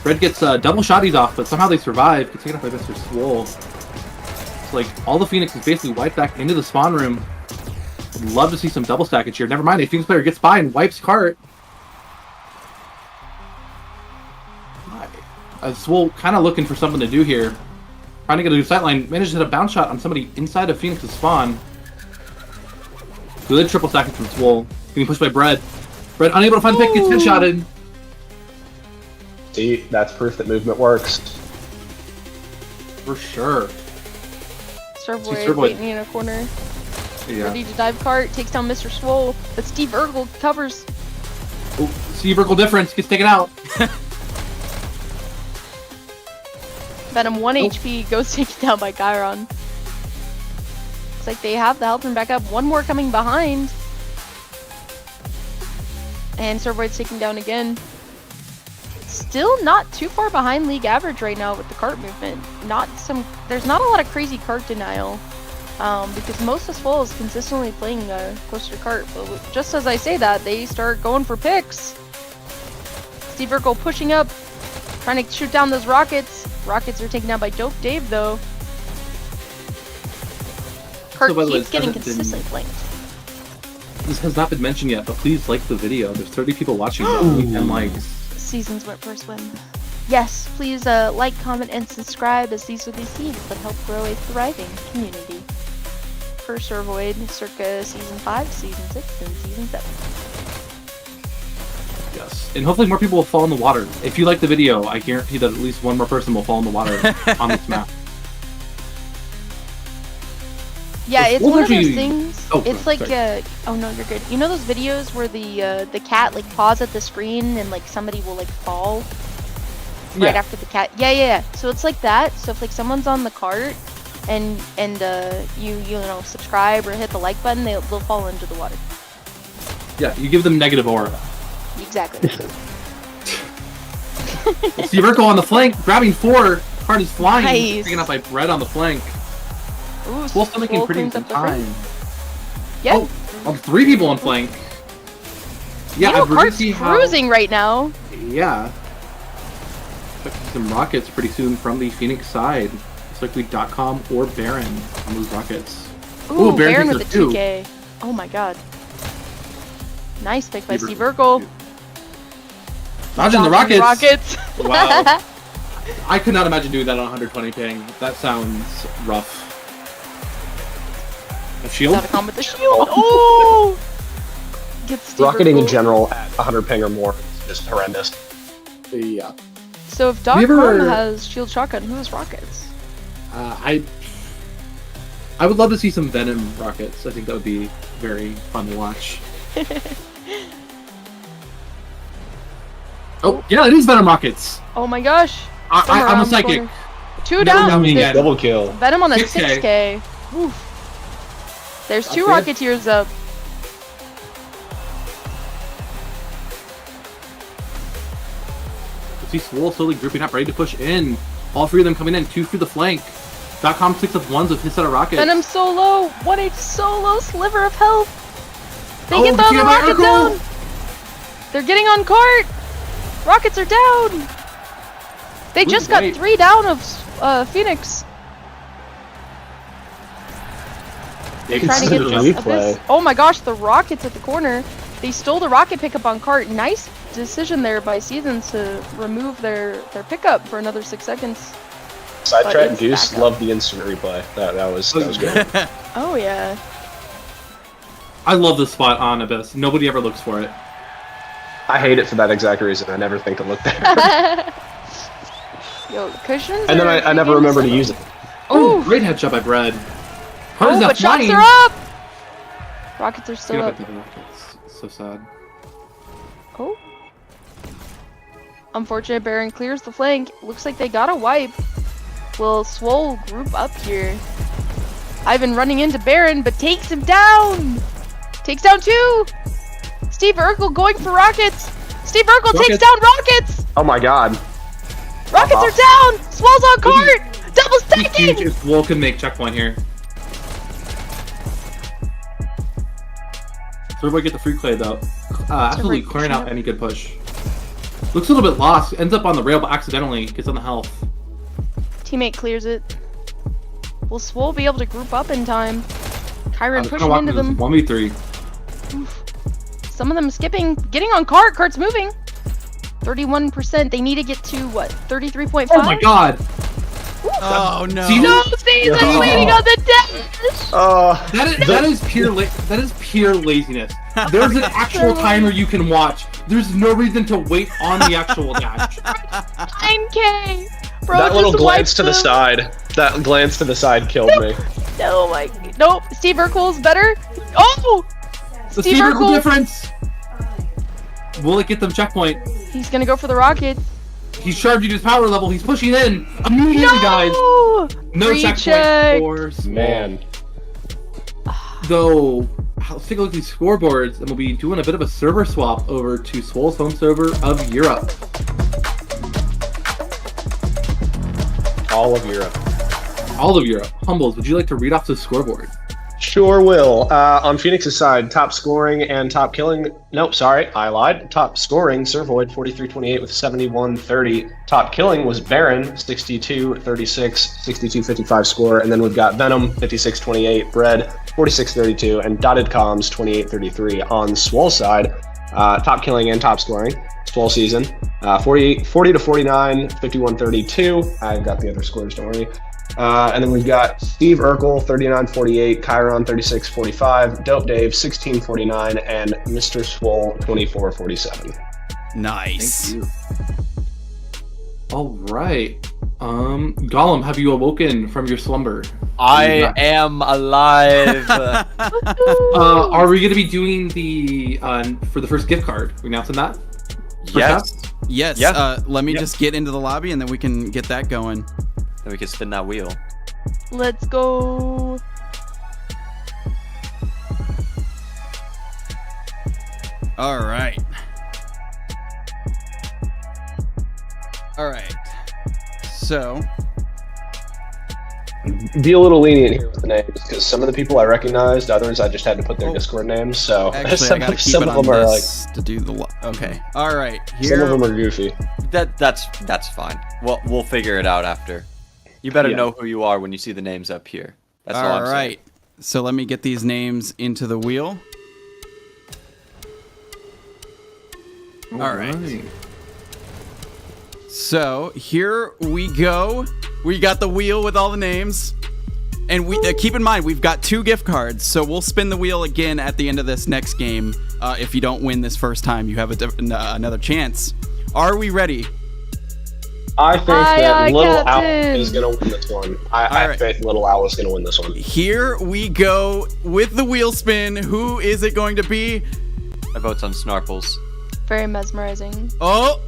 Red gets double shotties off, but somehow they survive. Gets taken off by Mr. Swole. It's like all the Phoenix is basically wiped back into the spawn room. Would love to see some double stackage here. Never mind, a Phoenix player gets by and wipes cart. Swole kind of looking for something to do here. Trying to get a new sightline. Managed to hit a bounce shot on somebody inside of Phoenix's spawn. Good triple stacking from Swole. Getting pushed by Bread. Bread unable to find the pick, gets headshotted. See, that's proof that movement works. For sure. Servoid waiting in a corner. Yeah. Ready to dive cart, takes down Mr. Swole, but Steve Urkel covers. Oh, Steve Urkel difference, gets taken out. Venom 1 HP, goes taken down by Gyron. Looks like they have the health and back up. One more coming behind. And Servoid's taken down again. Still not too far behind league average right now with the cart movement. There's not a lot of crazy cart denial. Because most of Swole is consistently playing closer to cart. But just as I say that, they start going for picks. Steve Urkel pushing up, trying to shoot down those rockets. Rockets are taken down by Dope Dave though. Cart keeps getting consistently flanked. This has not been mentioned yet, but please like the video. There's 30 people watching that. 10 likes. Seasons went first win. Yes, please like, comment, and subscribe, as these are the seeds that help grow a thriving community. For Servoid, circa Season 5, Season 6, and Season 7. Yes, and hopefully more people will fall in the water. If you like the video, I guarantee that at least one more person will fall in the water on this map. Yeah, it's one of those things. Oh, it's no, like oh no, you're good. You know those videos where the cat like paws at the screen and like somebody will like fall right after the cat. Yeah. So it's like that. So if like someone's on the cart and you know subscribe or hit the like button, they'll fall into the water. Yeah, you give them negative aura. Exactly. See Urkel on the flank, grabbing 4. Cart is flying, Nice. taken out by Bread on the flank. Ooh, Swole still making pretty good time. Yep. Oh, 3 people on flank. Yeah, You know, I'd really Cart's see how. cruising right now. Yeah. Expect to see some rockets pretty soon from the Phoenix side. It's likely .com or Baron on those rockets. Ooh, Baron Baron takes with a the 2. TK. Oh my god. Nice pick by Steve Steve Urkel. Dodging the Dodging rockets. rockets. Wow. I could not imagine doing that on 120 ping. That sounds rough. A shield? Gotta come with the shield. Oh! Gets Steve Rocketing in Urkel. general at 100 ping or more is just horrendous. Yeah. So if Have you .com ever- has shield shotgun, who has rockets? I would love to see some Venom rockets. I think that would be very fun to watch. Oh, yeah, it is Venom rockets. Oh my gosh. I'm Around a the psychic. corner. 2 Never down. got me There's again. Double kill. Venom on a 6K. 6K. Oof. There's 2 That's it. Rocketeers up. See Swole slowly grouping up, ready to push in. All 3 of them coming in, 2 through the flank. .com 6 of 1s with his set of rockets. Venom so low. 1H so low. Sliver of health. They get the Oh, other TK by rocket Urkel. down. They're getting on cart. Rockets are down. They Ooh, just got wait. 3 down of Phoenix. They Trying to Consider get the this replay. Abyss. Oh my gosh, the rockets at the corner. They stole the rocket pickup on cart. Nice decision there by Seasons to remove their pickup for another 6 seconds. Sidetrack it's Goose back up. loved the instant replay. That was good. Oh yeah. I love this spot on Abyss. Nobody ever looks for it. I hate it for that exact reason. I never think to look there. Yo, cushions. And then I never remember to use it. Oh, great headshot by Bread. Oh, but shots are up. Rockets are still up. So sad. Oh. Unfortunate, Baron clears the flank. Looks like they got a wipe. Will Swole group up here? Ivan running into Baron, but takes him down. Takes down 2. Steve Urkel going for rockets. Steve Urkel takes down rockets. Oh my god. Rockets are down. Swole's on court. Double stacking. Huge if Swole can make checkpoint here. Everybody get the free clay though. Absolutely clearing out any good push. Looks a little bit lost. Ends up on the rail, but accidentally gets on the health. Teammate clears it. Will Swole be able to group up in time? Kyron pushing into them. 1v3. Oof. Some of them skipping. Getting on cart. Cart's moving. 31%. They need to get to, what, 33.5? Oh my god! Oh no! No, Caesar's waiting on the dash! That is pure laziness. There's an actual timer you can watch. There's no reason to wait on the actual dash. 9K! Bro, That little just glance wiped to the them. side. That glance to the side killed me. No, my... Nope. Steve Urkel's better. Oh! The Steve Steve Urkel Urkel. difference! Will it get them checkpoint? He's gonna go for the rockets. He's charging his power level. He's pushing in. Immediately, guys. No Free checkpoint check. for Swole. Man. Though, let's take a look at these scoreboards, and we'll be doing a bit of a server swap over to Swole's home server of Europe. All of Europe. All of Europe. Humbles, would you like to read off the scoreboard? Sure will. On Phoenix's side, top scoring and top killing. Nope, sorry, I lied. Top scoring, Servoid 43-28 with 71-30. Top killing was Baron 62-36, 62-55 score, and then we've got Venom 56-28, Bread 46-32, and Dotted Comms 28-33 on Swole's side. Top killing and top scoring. Swole season 40-49, 51-32. I've got the other scores, don't worry. And then we've got Steve Urkel, 39-48, Chiron, 36-45, Dope Dave, 16-49, and Mr. Swole, 24-47. Nice. Thank you. All right. Gollum, have you awoken from your slumber? I am alive. Are we going to be doing the for the first gift card? We announcing that? Yes. Yes. Yeah. Let me just get into the lobby and then we can get that going. Then we can spin that wheel. Let's go. All right. All right. So, Be a little lenient here with the names, because some of the people I recognized, others I just had to put their Discord names, so actually, I gotta keep some it of on them are this to do the. Okay. All right. some of Here. them are goofy. That's fine. We'll figure it out after. You better Yeah. know who you are when you see the names up here. That's all All I'm saying. right. So let me get these names into the wheel. All right. So here we go. We got the wheel with all the names. And we keep in mind, we've got 2 gift cards. So we'll spin the wheel again at the end of this next game. If you don't win this first time, you have another chance. Are we ready? I think that Little Owl Captain. is going to win this one. I right. have faith Little Owl is going to win this one. Here we go with the wheel spin. Who is it going to be? My vote's on Snarples. Very mesmerizing. Oh,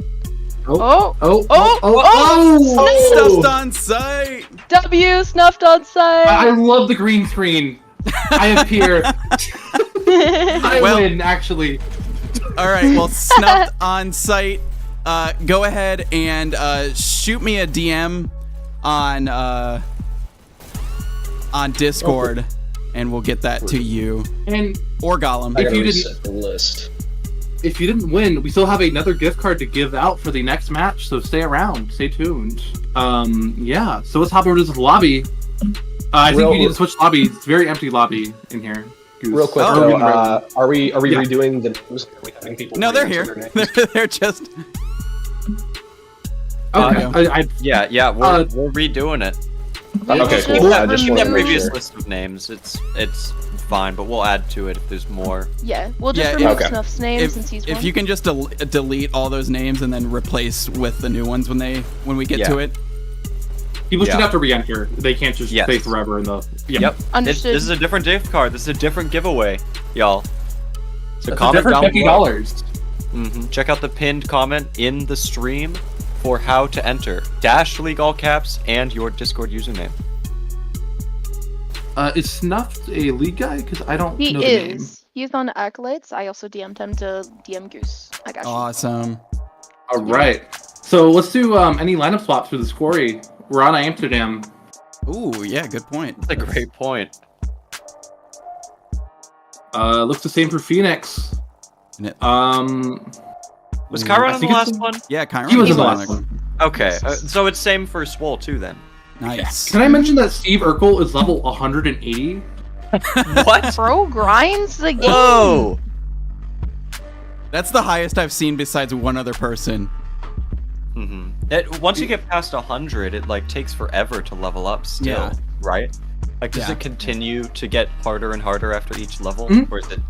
Oh! stuffed on sight. W snuffed on sight. I love the green screen. I appear. I win, actually. All right, well, snuffed on sight. Go ahead and shoot me a DM on Discord, and we'll get that to you And or Gollum. I If gotta you reset the list. if you didn't win, we still have another gift card to give out for the next match, so stay around, stay tuned. Yeah, so let's hop over to the lobby. I think we need to switch lobbies. It's a very empty lobby in here. Goose. Real quick, Oh. though, are we redoing the names? Are we having people No, they're re-answer here. their names? They're just. Okay, Yeah, we're redoing it. Okay, Keep cool. that I just Keep wanted that to make previous sure. list of names. It's fine, but we'll add to it if there's more. Yeah, we'll just Yeah, remove okay. Snuff's name since he's If one. you can just delete all those names and then replace with the new ones when we get Yeah. to it, People should have to re-enter. They can't just stay forever in the. Yep. Understood. This is a different gift card. This is a different giveaway, y'all. So That's comment down below. $50. Check out the pinned comment in the stream for how to enter. Dash League all caps and your Discord username. Is Snuffed a league guy? Because I don't He know the name. is. He's on Acolytes. I also DM'd him to DM Goose. I got you. Awesome. All right. So let's do any lineup swaps for this Quarry. We're on Amsterdam. Ooh, yeah, good point. That's a great point. Looks the same for Phoenix. Yeah. Was Chiron on the last one? Yeah, Chiron He was on the the last one. Okay, so it's same for Swole too then. Nice. Can I mention that Steve Urkel is level 180? What? Bro grinds the game. Whoa! That's the highest I've seen besides one other person. Once you get past 100, it like takes forever to level up still, right? Like, does it continue to get harder and harder after each level, or is it?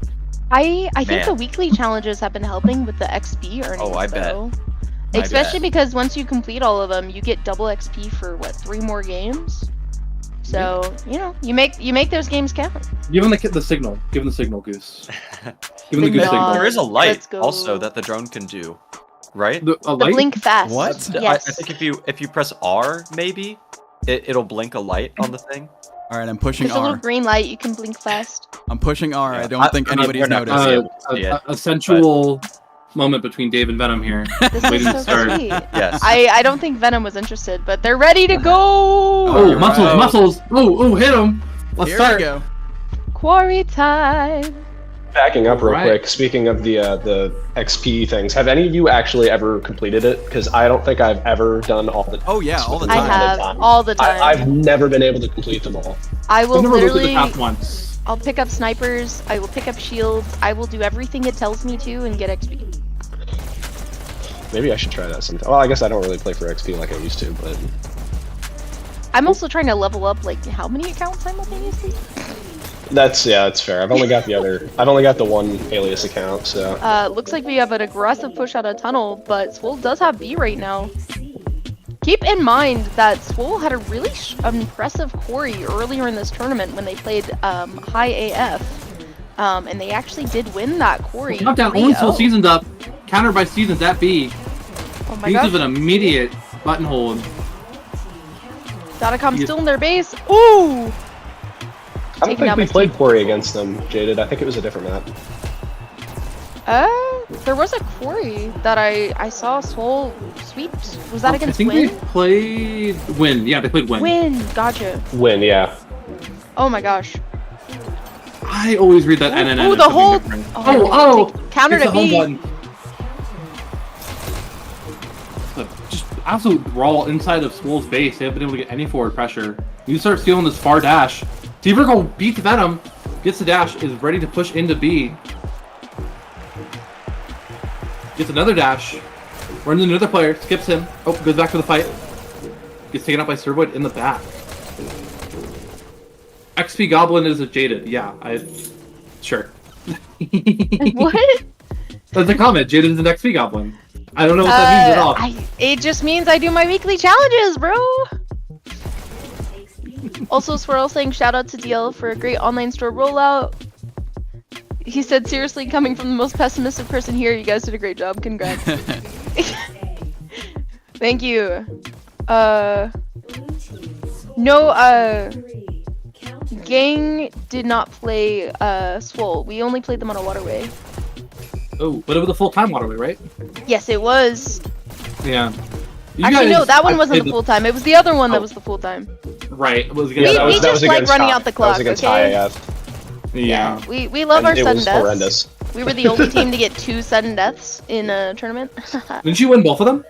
I think the weekly challenges have been helping with the XP earnings. Oh, I bet. Especially because once you complete all of them, you get double XP for what, 3 more games. So you make those games count. Give him the signal. Give him the signal, Goose. Give him the Goose signal. There is a light also that the drone can do, right? The light? blink fast. What? Yes. I think if you press R, maybe it'll blink a light on the thing. All right, I'm pushing There's a little R. green light. You can blink fast. I'm pushing R. I don't think anybody's we're not noticed. gonna A sensual moment between Dave and Venom here. This Waiting is to so start. sweet. Yes. I don't think Venom was interested, but they're ready to go. Oh, All muscles, right. muscles. Oh, hit him. Let's Here start. we go. Quarry time. Backing up real Alright. quick, speaking of the XP things, have any of you actually ever completed it? Because I don't think I've ever done all the. Oh yeah, all the I time. have all the time. I've never been able to complete them all. I will I've never looked at the literally. path once. I'll pick up snipers. I will pick up shields. I will do everything it tells me to and get XP. Maybe I should try that sometime. Well, I guess I don't really play for XP like I used to, but I'm also trying to level up like how many accounts simultaneously? that's fair. I've only got the one alias account, so Looks like we have an aggressive push out of tunnel, but Swole does have B right now. Keep in mind that Swole had a really impressive Quarry earlier in this tournament when they played High AF. And they actually did win that Quarry. Countdown 3-0. only Soul seasoned up, countered by seasons at B. Oh my Use gosh. of an immediate buttonhole. Datacom still in their base. Ooh! I don't Taking think out we my played Quarry against them, Jaded. I think it was a different map. There was a Quarry that I saw Swole sweep. Was that I against think Win? they played Win. Yeah, they played Win. Win! Gotcha. Win, yeah. Oh my gosh. I always read that NNN. Ooh, as the something whole- different. oh, counter it's to the home B. button. Just absolute brawl inside of Swole's base. They haven't been able to get any forward pressure. You start stealing this far dash. T-Virgo beats Venom, gets the dash, is ready to push into B. Gets another dash. Runs into another player, skips him. Oh, goes back to the fight. Gets taken out by Servoid in the back. XP Goblin is a Jaded. Yeah, sure. What? That's a comment. Jaded is an XP Goblin. I don't know what that means at all. It just means I do my weekly challenges, bro. Also, Swirl saying shout out to DL for a great online store rollout. He said, seriously, coming from the most pessimistic person here, you guys did a great job. Congrats. Thank you. No, Gang did not play Swole. We only played them on a Waterway. Oh, but it was a full-time Waterway, right? Yes, it was. Yeah. You Actually, no, guys- that one I wasn't played the full time. It was the other one that was the full time. Right. It was We just like against running High- out the that was clock, against okay? High AF, Yeah. We love and our it sudden was deaths. horrendous. We were the only team to get 2 sudden deaths in a tournament. Didn't you win both of them?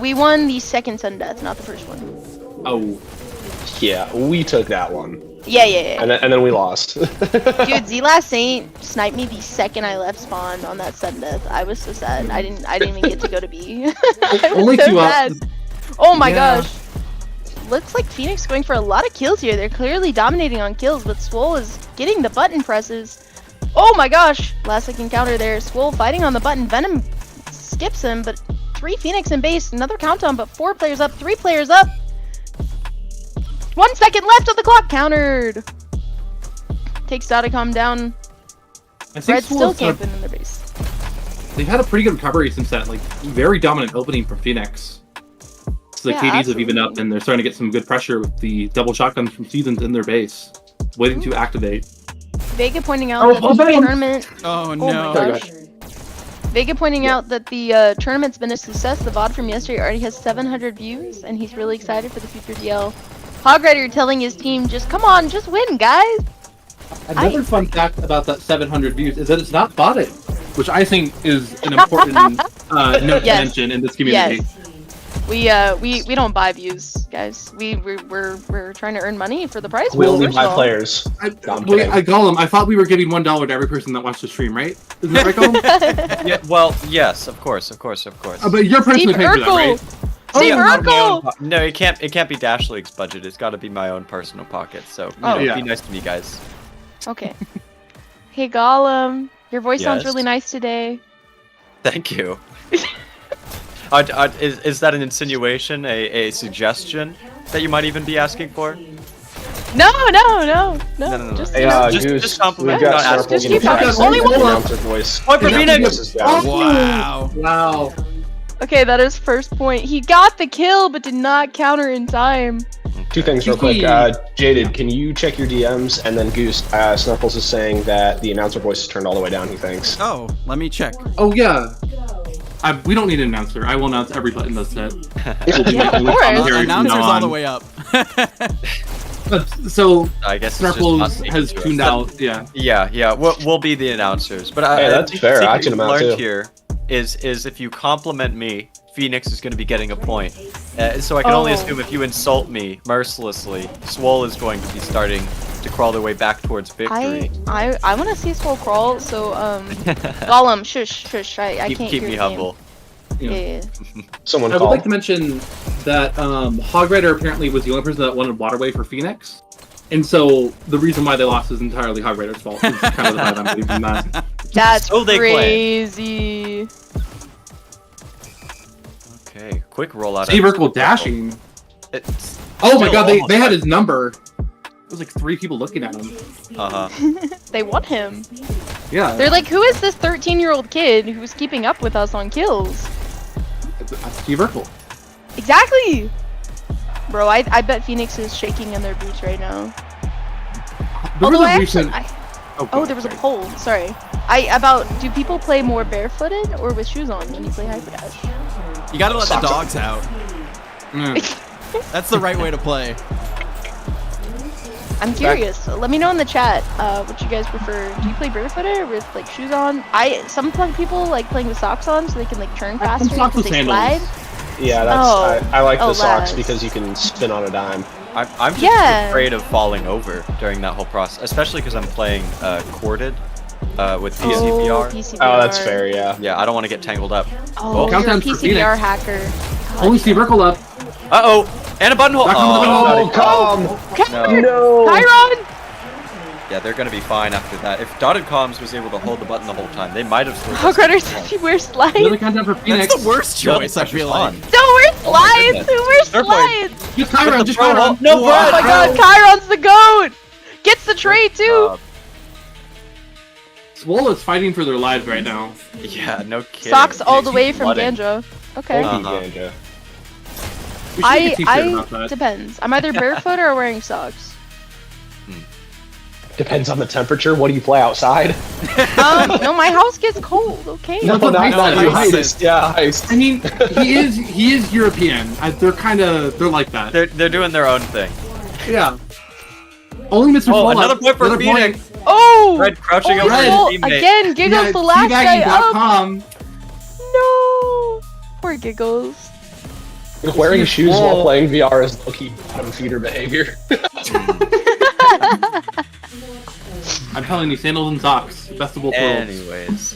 We won the second sudden death, not the first one. Oh. Yeah, we took that one, Yeah. and then we lost. Dude, Z-Last Saint sniped me the second I left spawn on that sudden death. I was so sad. I didn't even get to go to B. I was Only so 2 sad. up. Oh my Yeah. gosh. Looks like Phoenix going for a lot of kills here. They're clearly dominating on kills, but Swole is getting the button presses. Oh my gosh! Last second counter there. Swole fighting on the button. Venom skips him, but 3 Phoenix in base. Another countdown, but 4 players up, 3 players up. 1 second left of the clock. Countered. Takes Dotacom down. I think Red's still Swol's camping in their base. They've had a pretty good recovery since that, like, very dominant opening from Phoenix. So the Yeah, KDs have evened up, absolutely. and they're starting to get some good pressure with the double shotguns from Seasons in their base, waiting to activate. Vega pointing out that the tournament. Oh Oh no. my gosh. Vega pointing out that the tournament's been a success. The VOD from yesterday already has 700 views, and he's really excited for the future DL. Hogrider telling his team, just come on, just win, guys. Another fun fact about that 700 views is that it's not botted, which I think is an important note to Yes. mention in this community. Yes. We don't buy views, guys. We're trying to earn money for the prize We pool, only first buy of all. players. Wait, I'm kidding. Gollum, I thought we were giving $1 to every person that watched the stream, right? Isn't that right, Gollum? Yeah, well, yes, of course. But you're personally Steve paying for that, right? Urkel! Steve Out of my own Urkel! no, it can't be Dash League's budget. It's got to be my own personal pocket. So, Oh. Yeah. be nice to me, guys. Okay. Hey Gollum, your voice sounds Yes? really nice today. Thank you. Is that an insinuation, a suggestion that you might even be asking for? No. No. Just, Hey, you know, just Goose, compliment, we've got not ask. Snarple Just getting keep talking. fast. Only one Announcer voice. Point for Phoenix! This is down. Wow. Wow. Okay, that is first point. He got the kill, but did not counter in time. Two things real quick. Jaded, can you check your DMs? And then Goose, Snarkles is saying that the announcer voice is turned all the way down, he thinks. Oh, let me check. Oh, yeah. We don't need an announcer. I will announce every button that's set. Yeah, of course. Announcer's all the way up. So, I guess it's just us Snarkles making has sure. tuned out, yeah. Yeah. We'll be the announcers. But Hey, that's think fair. the I secret tune 'em out, we've learned too. here is if you compliment me, Phoenix is going to be getting a point. So I can only Oh. assume if you insult me mercilessly, Swole is going to be starting to crawl their way back towards victory. I want to see Swole crawl, so Gollum, shush, I can't keep hear me the game. humble. Yeah. Someone I would call. like to mention that Hog Rider apparently was the only person that wanted Waterway for Phoenix. And so the reason why they lost is entirely Hog Rider's fault. It's kind of the vibe I'm getting from that. That's So they claim. crazy. Okay, quick rollout. Steve Urkel dashing. It's Oh my still god, almost they had right. his number. There was like 3 people looking at him. They want him. Yeah. They're like, who is this 13-year-old kid who's keeping up with us on kills? Steve Urkel. Exactly! Bro, I bet Phoenix is shaking in their boots right now. There Although was I a actually, recent... oh, there was a poll. Sorry. Do people play more barefooted or with shoes on when you play Hyperdash? You gotta let the dogs out. Mm. That's the right way to play. I'm curious. Let me know in the chat what you guys prefer. Do you play barefooted or with like shoes on? Some people like playing with socks on so they can like turn I faster socks because with they sandals. slide. Yeah, I like the socks because you can spin on a dime. I'm just Yeah. afraid of falling over during that whole process, especially because I'm playing corded with PCVR. PCVR. Oh, that's fair, yeah. Yeah, I don't want to get tangled up. Oh, you're a Countdown for PCVR Phoenix. hacker. Only Steve Urkel up. And a buttonhole. Back on the Oh, Counter! No! Chiron! yeah, they're gonna be fine after that. If Dotted Comms was able to hold the button the whole time, they might have still. Hog Rider said he wears slides. Another countdown for Phoenix. That's the worst choice, I feel like. Don't wear slides! goodness. Who wears Third point. slides? Just Chiron, just Chiron. No, Oh my god, Chiron's the GOAT! Gets the trade too! Swole is fighting for their lives right now. Yeah, no kidding. Socks all the way from Flooding. Ganja. Okay. Ganja. We should make a t-shirt about that. Depends. I'm either barefoot or wearing socks. Depends on the temperature. What do you play outside? No, my house gets cold, okay? No, not ice. ice. Yeah, ice. I mean, he is European. They're like that. They're doing their own thing. Yeah. Only Mr. Oh, Fallout. another point for Another Phoenix. Oh! Red crouching Oh, over his well, teammate. again, Giggles Yeah, the last guy up. teabagging.com. No! Poor Giggles. Wearing shoes Swole. while playing VR is low-key bottom feeder behavior. I'm telling you, sandals and socks. Best of both worlds. Anyways,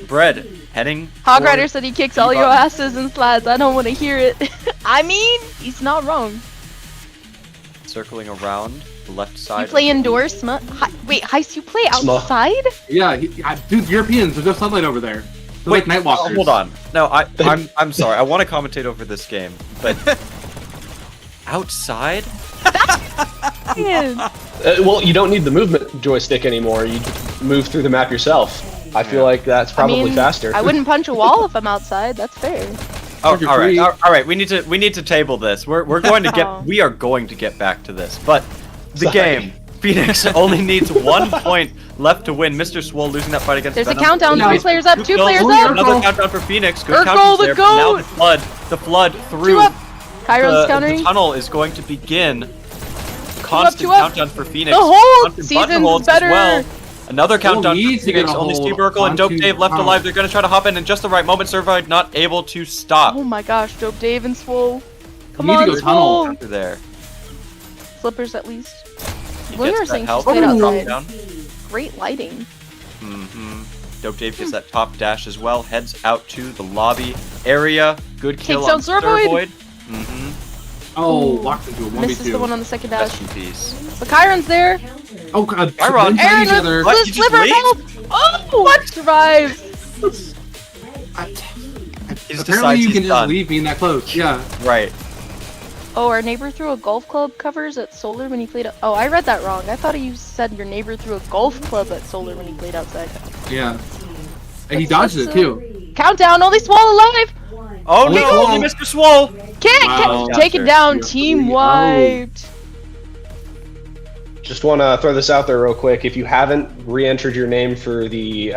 Bread heading. Hog for Rider said he kicks all your asses and slides. I don't want to hear it. I mean, he's not wrong. circling around the left side. You play of the indoors, Wait, Heist, you play Sma. outside? Yeah, dude, Europeans, there's no sunlight over there. They're like night walkers. hold on. No, I'm sorry. I want to commentate over this game, but outside? Well, you don't need the movement joystick anymore. You move through the map yourself. I feel like that's probably faster. I wouldn't punch a wall if I'm outside. That's fair. Oh, all right. We need to table this. We're going to get we are going to get back to this. But the game, Phoenix only needs 1 point left to win. Mr. Swole losing that fight against There's Venom. a countdown. 2 players up. 2 players up. Another countdown for Phoenix. Good Urkel, counters the there. goat. Now the flood through. 2 up. Chiron's countering. The tunnel is going to begin. Constant 2 up. countdown for Phoenix. The hold. Constant Season's button holds better. as well. Another countdown for needs to Phoenix. get a Only hold Steve Urkel and Dope onto Dave left tunnel. alive. They're going to try to hop in just the right moment. Survived, not able to stop. Oh my gosh, Dope Dave and Swole. Come need to on, go tunnel. Swole. There. Slippers at least. He Lunar gets that Sings help. just played outside. Down. Great lighting. Dope Dave gets that top dash as well. Heads out to the lobby area. Good kill Takes on down Zervoid. Oh, locked into a 1v2. Misses the one on the second dash. Rest in peace. But Chiron's there. Oh god. Chiron. they're fighting each Aaron other. What? with He just Sliver leaves? help. Oh, what? Survives. He just Apparently decides you he's can just done. leave being that close. Yeah. Right. Oh, our neighbor threw a golf club covers at Solar when he played. Oh, I read that wrong. I thought you said your neighbor threw a golf club at Solar when he played outside. Yeah. And he dodged it too. Countdown, only Swole alive. Oh Only no, Swole. only Mr. Swole. Wow. Take it down. Yeah, Team three. wiped. Just want to throw this out there real quick. If you haven't re-entered your name for the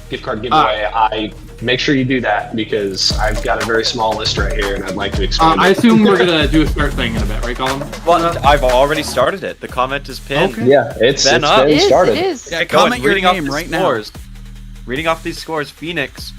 gift card giveaway, I make sure you do that because I've got a very small list right here and I'd like to expand I it. assume we're gonna do a start thing in a bit, right, Colin? Well, I've already started it. The comment is pinned. Okay. Yeah, it's Ben been up. It is. started. It is. Yeah, Go comment ahead, your reading off name these right now. scores. Reading off these scores, Phoenix,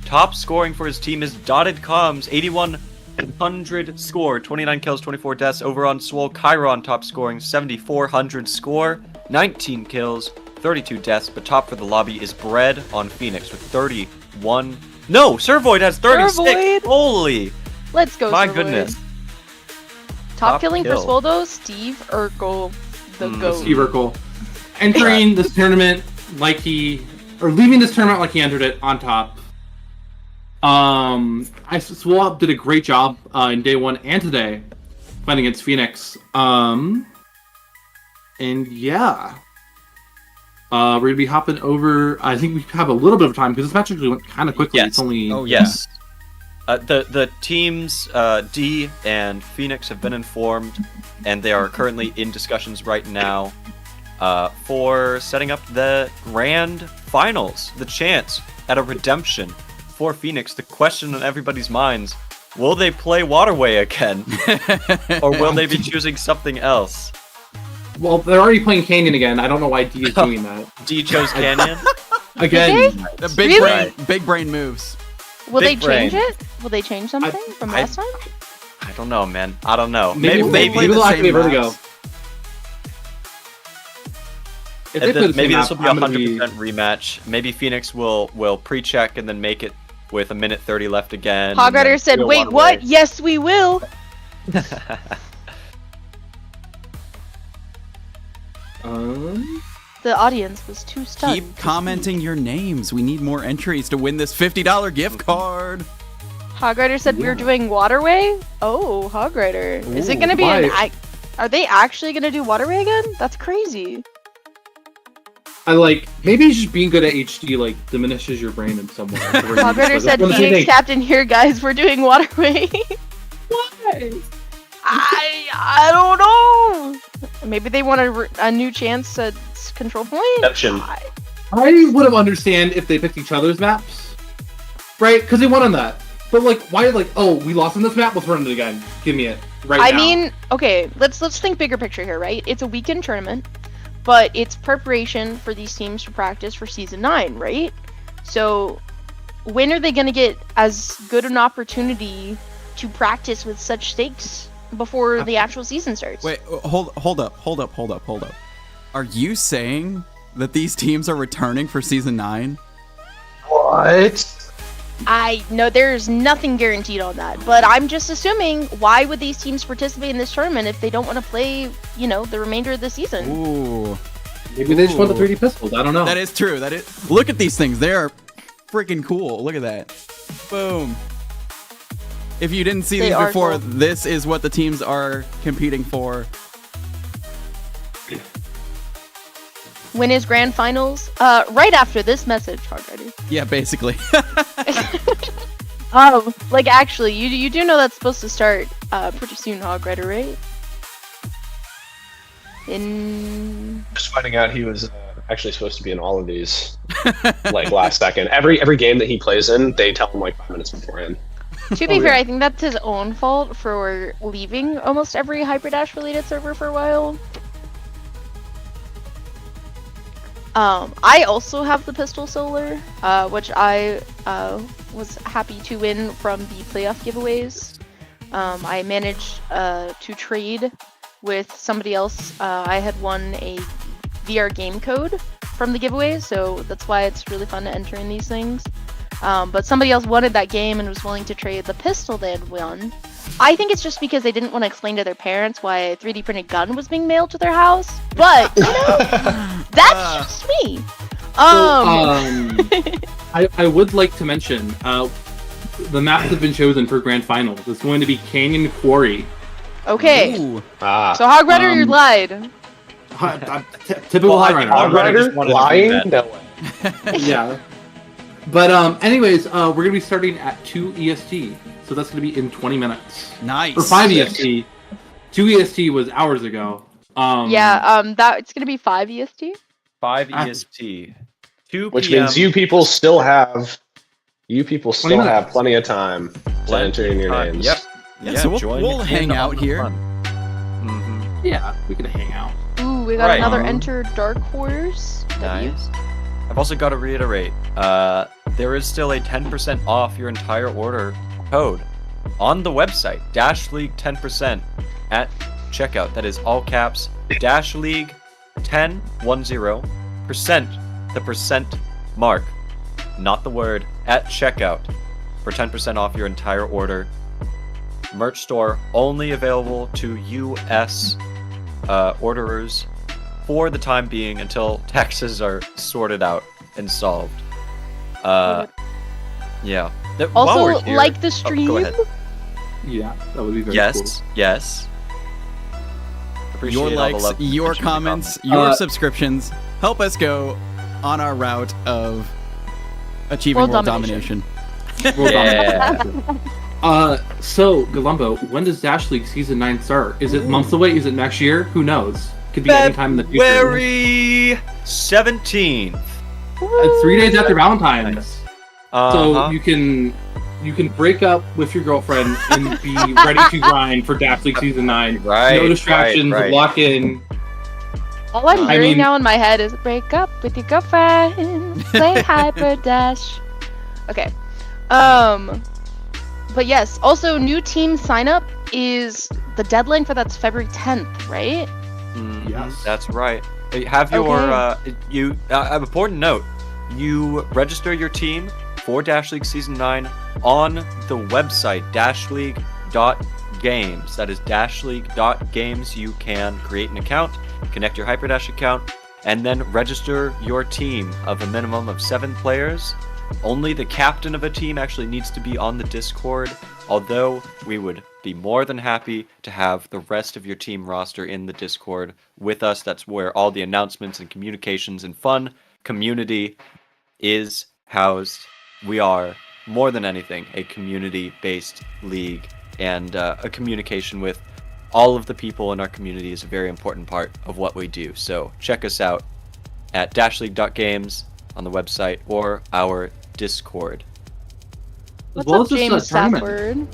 top scoring for his team is Dotted Comms, 8,100 score, 29 kills, 24 deaths. Over on Swole, Chiron top scoring, 7,400 score, 19 kills, 32 deaths. But top for the lobby is Bread on Phoenix with 31. No, Servoid has 36. Servoid. Holy, Let's go. my Savoy. goodness. Top Top killing kill. for Swole though, Steve Urkel, the goat. Steve Urkel. Entering this tournament leaving this tournament like he entered it on top. Swole did a great job in day 1 and today fighting against Phoenix. And yeah. We're gonna be hopping over. I think we have a little bit of time because this match actually went kind of quickly. Yes. It's only Yes. The teams D and Phoenix have been informed, and they are currently in discussions right now for setting up the grand finals, the chance at a redemption for Phoenix. The question on everybody's minds: will they play Waterway again, or will they be choosing something else? Well, they're already playing Canyon again. I don't know why D is doing that. D chose Canyon. Again. The big Really? big brain moves. Will they Big brain. change it? Will they change something from last time? I don't know, man. I don't know. Maybe play they'll the activate same Vertigo. maps. If they play the Maybe same this will map, be a I'm gonna 100% rematch. Maybe Phoenix will pre-check and then make it with a minute 30 left again. Hog and then Rider said, go "Wait, one what? way." Yes, we will." The audience was too stunned. Keep commenting your names. We need more entries to win this $50 gift card. Hog Rider said we're doing Waterway. Oh, Hog Rider. Is it gonna be why? Are they actually gonna do Waterway again? That's crazy. maybe just being good at HD diminishes your brain in some way. Hog Rider said, What do you "Phoenix think? Captain here, guys. We're doing Waterway." Why? I don't know. Maybe they want a new chance at control point. Redemption. I would have understand if they picked each other's maps, right? Because they won on that. But why? Oh, we lost on this map. Let's run it again. Give me it right now. I mean, okay, let's think bigger picture here, right? It's a weekend tournament, but it's preparation for these teams to practice for season 9, right? So when are they going to get as good an opportunity to practice with such stakes before the actual season starts? Wait, hold up. Are you saying that these teams are returning for season 9? What? I know there's nothing guaranteed on that, but I'm just assuming, why would these teams participate in this tournament if they don't want to play, the remainder of the season? Ooh. Maybe they just want the 3D pistols. I don't know. That is true. Look at these things. They are freaking cool. Look at that. Boom. If you didn't see They these are before, cool. this is what the teams are competing for. When is grand finals? Right after this message, Hardrider. Yeah, basically. Like actually, you do know that's supposed to start pretty soon, Hogrider, right? Just finding out he was actually supposed to be in all of these, like last second. Every game that he plays in, they tell him like 5 minutes beforehand. To be fair, I think that's his own fault for leaving almost every Hyperdash related server for a while. I also have the Pistol Solar, which I was happy to win from the playoff giveaways. I managed to trade with somebody else. I had won a VR game code from the giveaway, so that's why it's really fun to enter in these things. But somebody else wanted that game and was willing to trade the pistol they had won. I think it's just because they didn't want to explain to their parents why a 3D printed gun was being mailed to their house. But, you know, that's just me. I would like to mention the maps have been chosen for grand finals. It's going to be Canyon Quarry. Okay. Ooh. So Hogrider, you lied. Typical Hogrider. Hogrider lying? No way. Yeah. But anyways, we're gonna be starting at 2 EST, so that's gonna be in 20 minutes. Nice. Or 5 EST. 2 EST was hours ago. That it's gonna be 5 EST. 5 EST. 2 Which PM. means you people still have plenty of time to enter in your names. Yep. Yeah, so we'll hang out here. Yeah, we can hang out. Ooh, we got Right. another Enter Dark Horse. Nice. I've also got to reiterate, there is still a 10% off your entire order code on the website. Dash League 10% at checkout. That is all caps. Dash League 10 10%. The percent mark, not the word, at checkout for 10% off your entire order. Merch store only available to US orderers for the time being until taxes are sorted out and solved. Yeah. While Also, we're here- like the Oh, stream. go ahead. Yeah, that would be very Yes. cool. Yes. Appreciate Your all the likes, love and your attention we got. comments, your subscriptions help us go on our route of achieving world domination. Yeah. So, Galumbo, when does Dash League Season 9 start? Is it months away? Is it next year? Who knows? Could be any time in the future. February 17th. 3 days after Valentine's. So Uh-huh. you can break up with your girlfriend and be ready to grind for Dash League Season 9. Right, No distractions, right. lock in. All I'm I hearing mean- now in my head is break up with your girlfriend, play Hyperdash. Okay. But yes, also new team sign up is the deadline for that's February 10th, right? Yes. That's right. Have your Okay. important note. You register your team for Dash League Season 9 on the website dashleague.games. That is dashleague.games. You can create an account, connect your Hyperdash account, and then register your team of a minimum of 7 players. Only the captain of a team actually needs to be on the Discord, although we would be more than happy to have the rest of your team roster in the Discord with us. That's where all the announcements and communications and fun community is housed. We are, more than anything, a community-based league, and a communication with all of the people in our community is a very important part of what we do. So check us out at dashleague.games on the website or our Discord. What's well up, as this, James tournament. Stafford?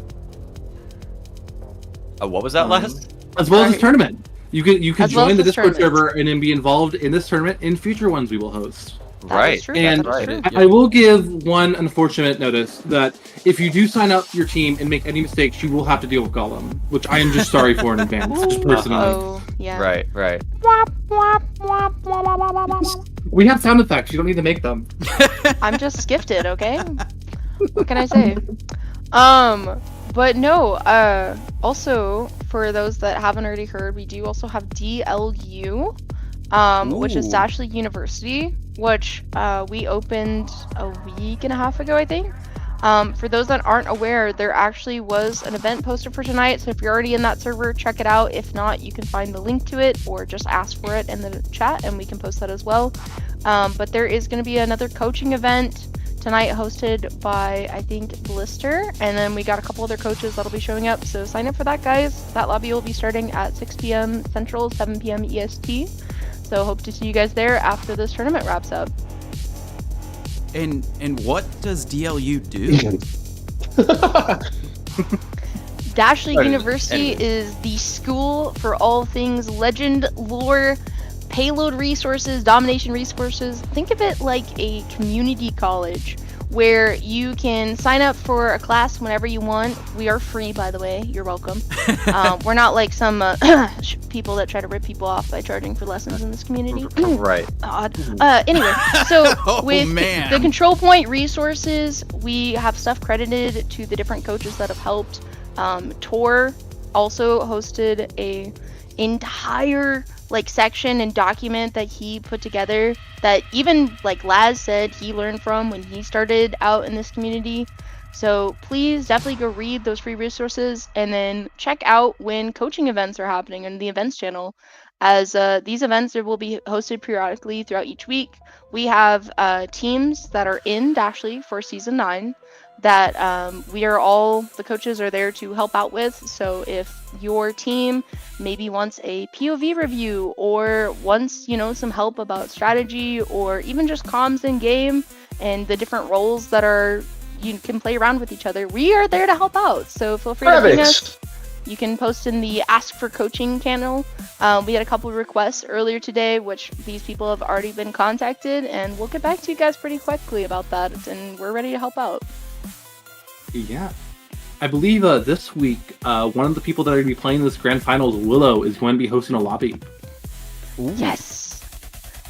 What was that last? As well as this Sorry. tournament. You can As well join as the this Discord tournament. server and then be involved in this tournament in future ones we will host. That is Right. true, And that is true. I will give one unfortunate notice that if you do sign up your team and make any mistakes, you will have to deal with Gollum, which I am just sorry for in advance, just personally. Oh, yeah. Right. We have sound effects. You don't need to make them. I'm just gifted, okay? What can I say? But no, also, for those that haven't already heard, we do also have DLU, which is Ooh. Dash League University, which we opened a week and a half ago, I think. For those that aren't aware, there actually was an event posted for tonight, so if you're already in that server, check it out. If not, you can find the link to it or just ask for it in the chat and we can post that as well. But there is going to be another coaching event tonight hosted by, I think, Blister, and then we got a couple other coaches that'll be showing up, so sign up for that, guys. That lobby will be starting at 6 p.m. Central, 7 p.m. EST, so hope to see you guys there after this tournament wraps up. And what does DLU do? Dash League University is the school for all things legend, lore, payload resources, domination resources. Think of it like a community college where you can sign up for a class whenever you want. We are free, by the way. You're welcome. We're not like some people that try to rip people off by charging for lessons in this community. Right. Odd. Anyway, so with the control point resources, we have stuff credited to the different coaches that have helped. Tor also hosted a entire section and document that he put together that even Laz said he learned from when he started out in this community. So please definitely go read those free resources and then check out when coaching events are happening in the events channel, as these events will be hosted periodically throughout each week. We have teams that are in Dash League for season 9 that the coaches are there to help out with. So if your team maybe wants a POV review or wants, some help about strategy or even just comms in game and the different roles that you can play around with each other, we are there to help out. So feel free to ping us. You can post in the Ask for Coaching channel. We had a couple of requests earlier today, which these people have already been contacted, and we'll get back to you guys pretty quickly about that, and we're ready to help out. Yeah. I believe this week, one of the people that are going to be playing this grand finals, Willow, is going to be hosting a lobby. Ooh. Yes.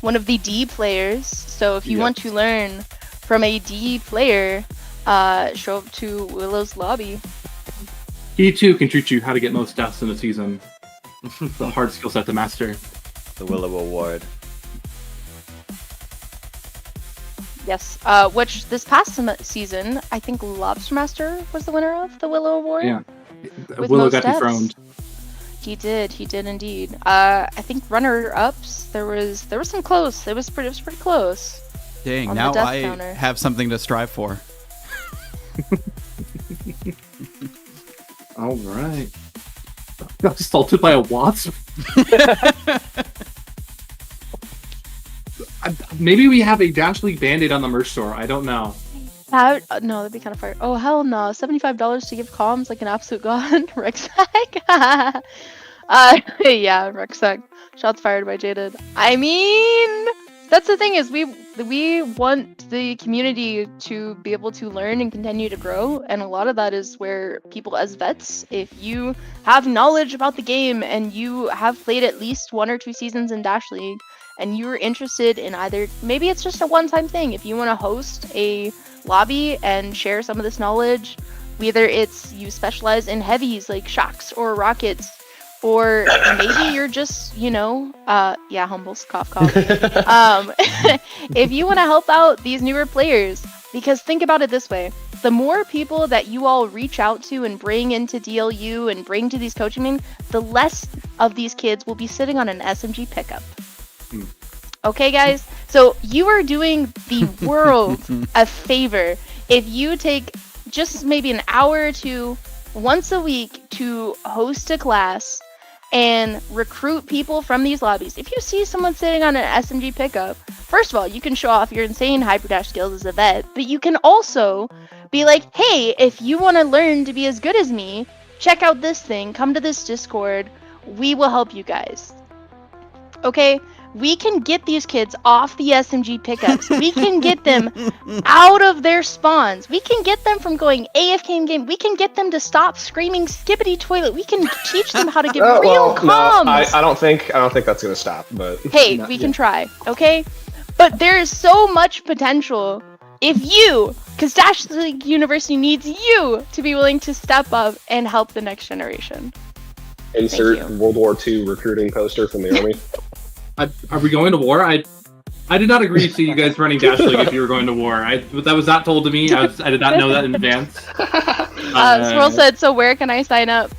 One of the D players. So if you want to learn from a D player, show up to Willow's lobby. He too can teach you how to get most deaths in a season. The hard skill set to master. The Willow Award. Yes, which this past season, I think Lobster Master was the winner of the Willow Award. Yeah, Willow got dethroned. He did indeed. I think runner-ups, there was some close. It was pretty close. Dang, now I have something to strive for. All right. Got assaulted by a wasp. Maybe we have a Dash League Band-Aid on the merch store. I don't know. No, that'd be kind of fire. Oh, hell no. $75 to give comms like an absolute god. Rucksack. Yeah, Rucksack. Shots fired by Jaded. I mean, that's the thing is we want the community to be able to learn and continue to grow, and a lot of that is where people as vets, if you have knowledge about the game and you have played at least 1 or 2 seasons in Dash League, and you're interested in either, maybe it's just a one-time thing, if you want to host a lobby and share some of this knowledge, whether it's you specialize in heavies like shocks or rockets, or maybe you're just, humbles, cough, cough. If you want to help out these newer players, because think about it this way, the more people that you all reach out to and bring into DLU and bring to these coaching meetings, the less of these kids will be sitting on an SMG pickup. Okay, guys? So you are doing the world a favor if you take just maybe an hour or two once a week to host a class and recruit people from these lobbies. If you see someone sitting on an SMG pickup, first of all, you can show off your insane Hyperdash skills as a vet, but you can also be like, hey, if you want to learn to be as good as me, check out this thing, come to this Discord, we will help you guys. Okay? We can get these kids off the SMG pickups. We can get them out of their spawns. We can get them from going AFK in game. We can get them to stop screaming skippity toilet. We can teach them how to get real comms. No, I don't think that's gonna stop. But hey, we can try, okay? But there is so much potential if you, because Dash League University needs you to be willing to step up and help the next generation. Insert World War II recruiting poster from the army. Are we going to war? I did not agree to you guys running Dash League if you were going to war. That was not told to me. I did not know that in advance. Swirl said, so where can I sign up?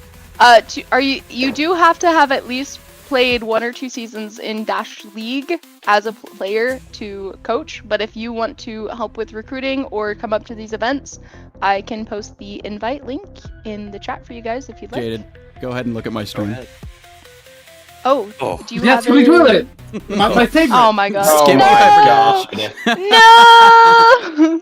You do have to have at least played 1 or 2 seasons in Dash League as a player to coach, but if you want to help with recruiting or come up to these events, I can post the invite link in the chat for you guys if you'd like. Jaded, go ahead and look at my stream. Oh, do you Yes, have we do it. My favorite. Oh my god. Oh Skip my Hyperdash. gosh. No!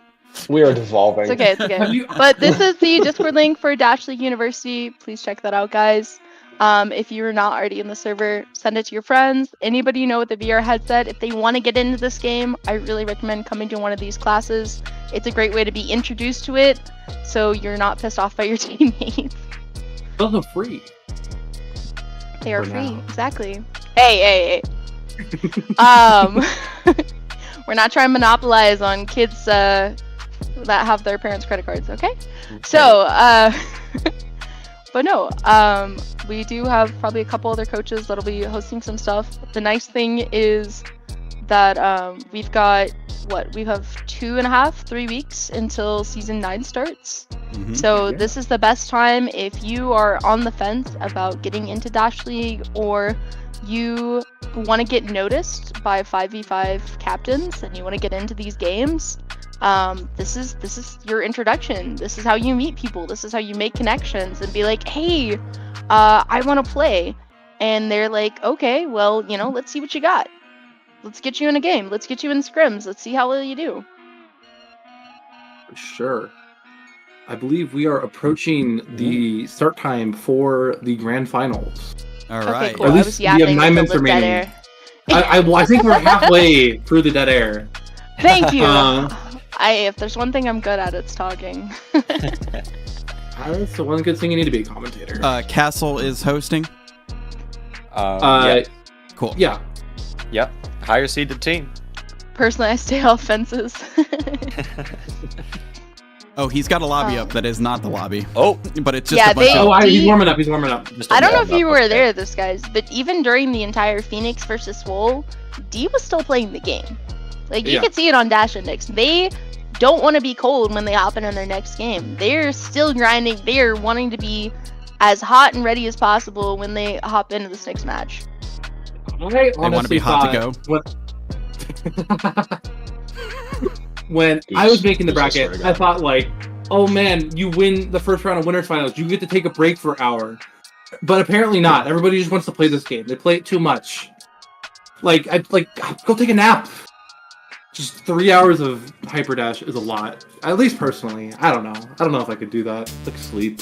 We are devolving. It's okay. But this is the Discord link for Dash League University. Please check that out, guys. If you're not already in the server, send it to your friends. Anybody you know with a VR headset, if they want to get into this game, I really recommend coming to one of these classes. It's a great way to be introduced to it, so you're not pissed off by your teammates. Those are free. They are For free, now. exactly. Hey. We're not trying to monopolize on kids that have their parents' credit cards, okay? So, but no, we do have probably a couple other coaches that'll be hosting some stuff. The nice thing is that we have 2.5, 3 weeks until season 9 starts. So this is the best time if you are on the fence about getting into Dash League, or you want to get noticed by 5v5 captains and you want to get into these games. This is your introduction. This is how you meet people. This is how you make connections and be like, hey, I want to play. And they're like, okay, well, let's see what you got. Let's get you in a game. Let's get you in scrims. Let's see how well you do. Sure. I believe we are approaching the start time for the grand finals. All Okay, right. cool. At I least was we have yapping 9 with minutes the dead remaining. air. I think we're halfway through the dead air. Thank you. Uh, If there's one thing I'm good at, it's talking. That's the one good thing you need to be a commentator. Castle is hosting. Cool. Yeah. Yep. Higher seeded team. Personally, I stay off fences. Oh, he's got a lobby up that is not the lobby, Oh, but it's just Yeah, a bunch they- of... He's warming up. He's warming up. just I don't know if warmed you up, were okay. there, this guys, but even during the entire Phoenix versus Swole, D was still playing the game. Like, you Yeah. could see it on Dash Index. They don't want to be cold when they hop in their next game. They're still grinding. They're wanting to be as hot and ready as possible when they hop into this next match. I want to be hot to go. When I was making the Goose, I swear bracket, to I God. thought like, oh man, you win the first round of winners finals, you get to take a break for an hour. But apparently not. Everybody just wants to play this game. They play it too much. Go take a nap. Just 3 hours of Hyperdash is a lot. At least personally. I don't know. I don't know if I could do that. Like sleep.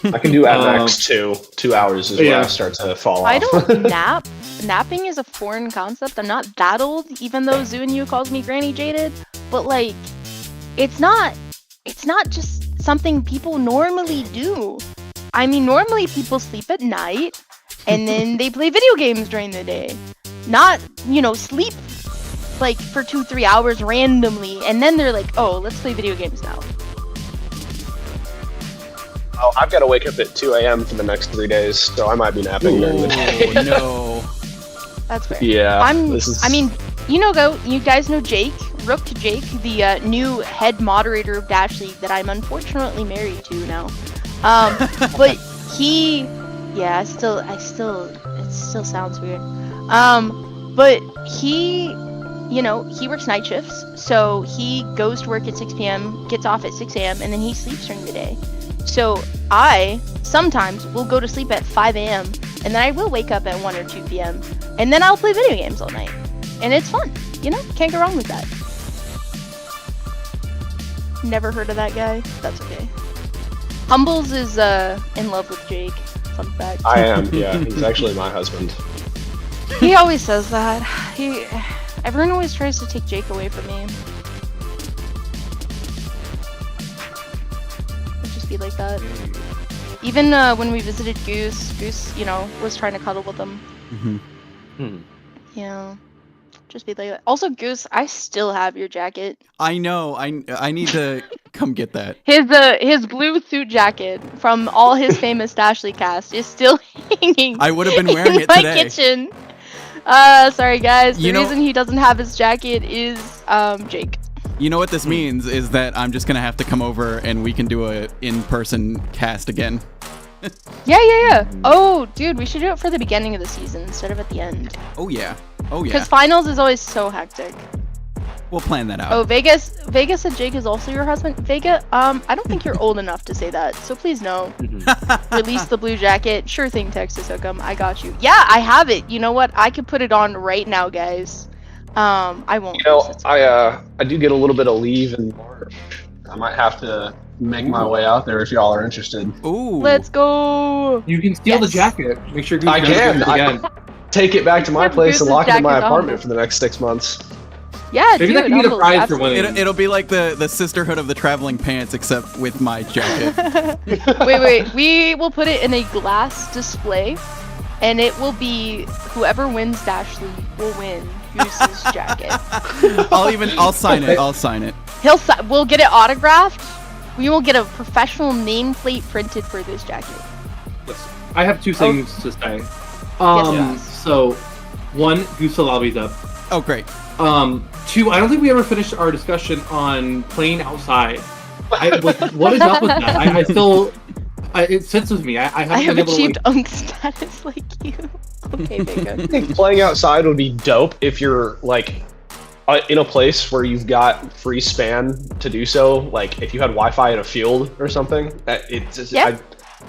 I can do at max 2 hours is where I start to fall I off. don't nap. Napping is a foreign concept. I'm not that old, even though Zoo and you calls me Granny Jaded. But like, it's not just something people normally do. I mean, normally people sleep at night and then they play video games during the day. Not, sleep like for 2-3 hours randomly and then they're like, oh, let's play video games now. Oh, I've got to wake up at 2 a.m. for the next 3 days, so I might be napping during the day. Oh, no. That's fair. Yeah. You guys know Jake, Rook Jake, the new head moderator of Dash League that I'm unfortunately married to now. But it still sounds weird. But he works night shifts, so he goes to work at 6 p.m., gets off at 6 a.m., and then he sleeps during the day. So I sometimes will go to sleep at 5 a.m. and then I will wake up at 1 or 2 p.m. and then I'll play video games all night. And it's fun, can't go wrong with that. Never heard of that guy? That's okay. Humbles is in love with Jake. Fun fact. I am, yeah. He's actually my husband. He always says that. Everyone always tries to take Jake away from me. It'd just be like that. Even when we visited Goose, was trying to cuddle with him. Mm-hmm. Yeah. Just be like that. Also, Goose, I still have your jacket. I know. I need to come get that. His blue suit jacket from all his famous Dashley cast is still hanging. I would have been wearing in it my today. kitchen. Sorry guys. The You know- reason he doesn't have his jacket is Jake. You know what this means is that I'm just gonna have to come over and we can do a in-person cast again. Yeah. Oh, dude, we should do it for the beginning of the season instead of at the end. Oh yeah. Because finals is always so hectic. We'll plan that out. Oh, Vegas said Jake is also your husband. Vega, I don't think you're old enough to say that, so please no. Release the blue jacket. Sure thing, Texas Hook'em. I got you. Yeah, I have it. You know what? I could put it on right now, guys. I won't. You know, I do get a little bit of leave in March. I might have to make my way out there if y'all are interested. Ooh. Let's go. You can steal the jacket. Make sure Goose I never can. does it again. Take it back to my Have place and Goose's lock it in my jacket on. apartment for the next 6 months. Yeah, Maybe dude. that can be the almost, prize for absolutely. winning. It'll be like the Sisterhood of the Traveling Pants, except with my jacket. Wait. We will put it in a glass display, and it will be whoever wins Dash League will win Goose's jacket. I'll sign it. I'll sign it. We'll get it autographed. We will get a professional nameplate printed for this jacket. I have two things to say. Yes. So, one, Goose lobby's up. Oh, great. Two, I don't think we ever finished our discussion on playing outside. What is up with that? I still, it sits with me. I haven't I have been able achieved to, unk status like you. Okay, Vega. I think playing outside would be dope if you're like in a place where you've got free span to do so. Like if you had Wi-Fi in a field or something, that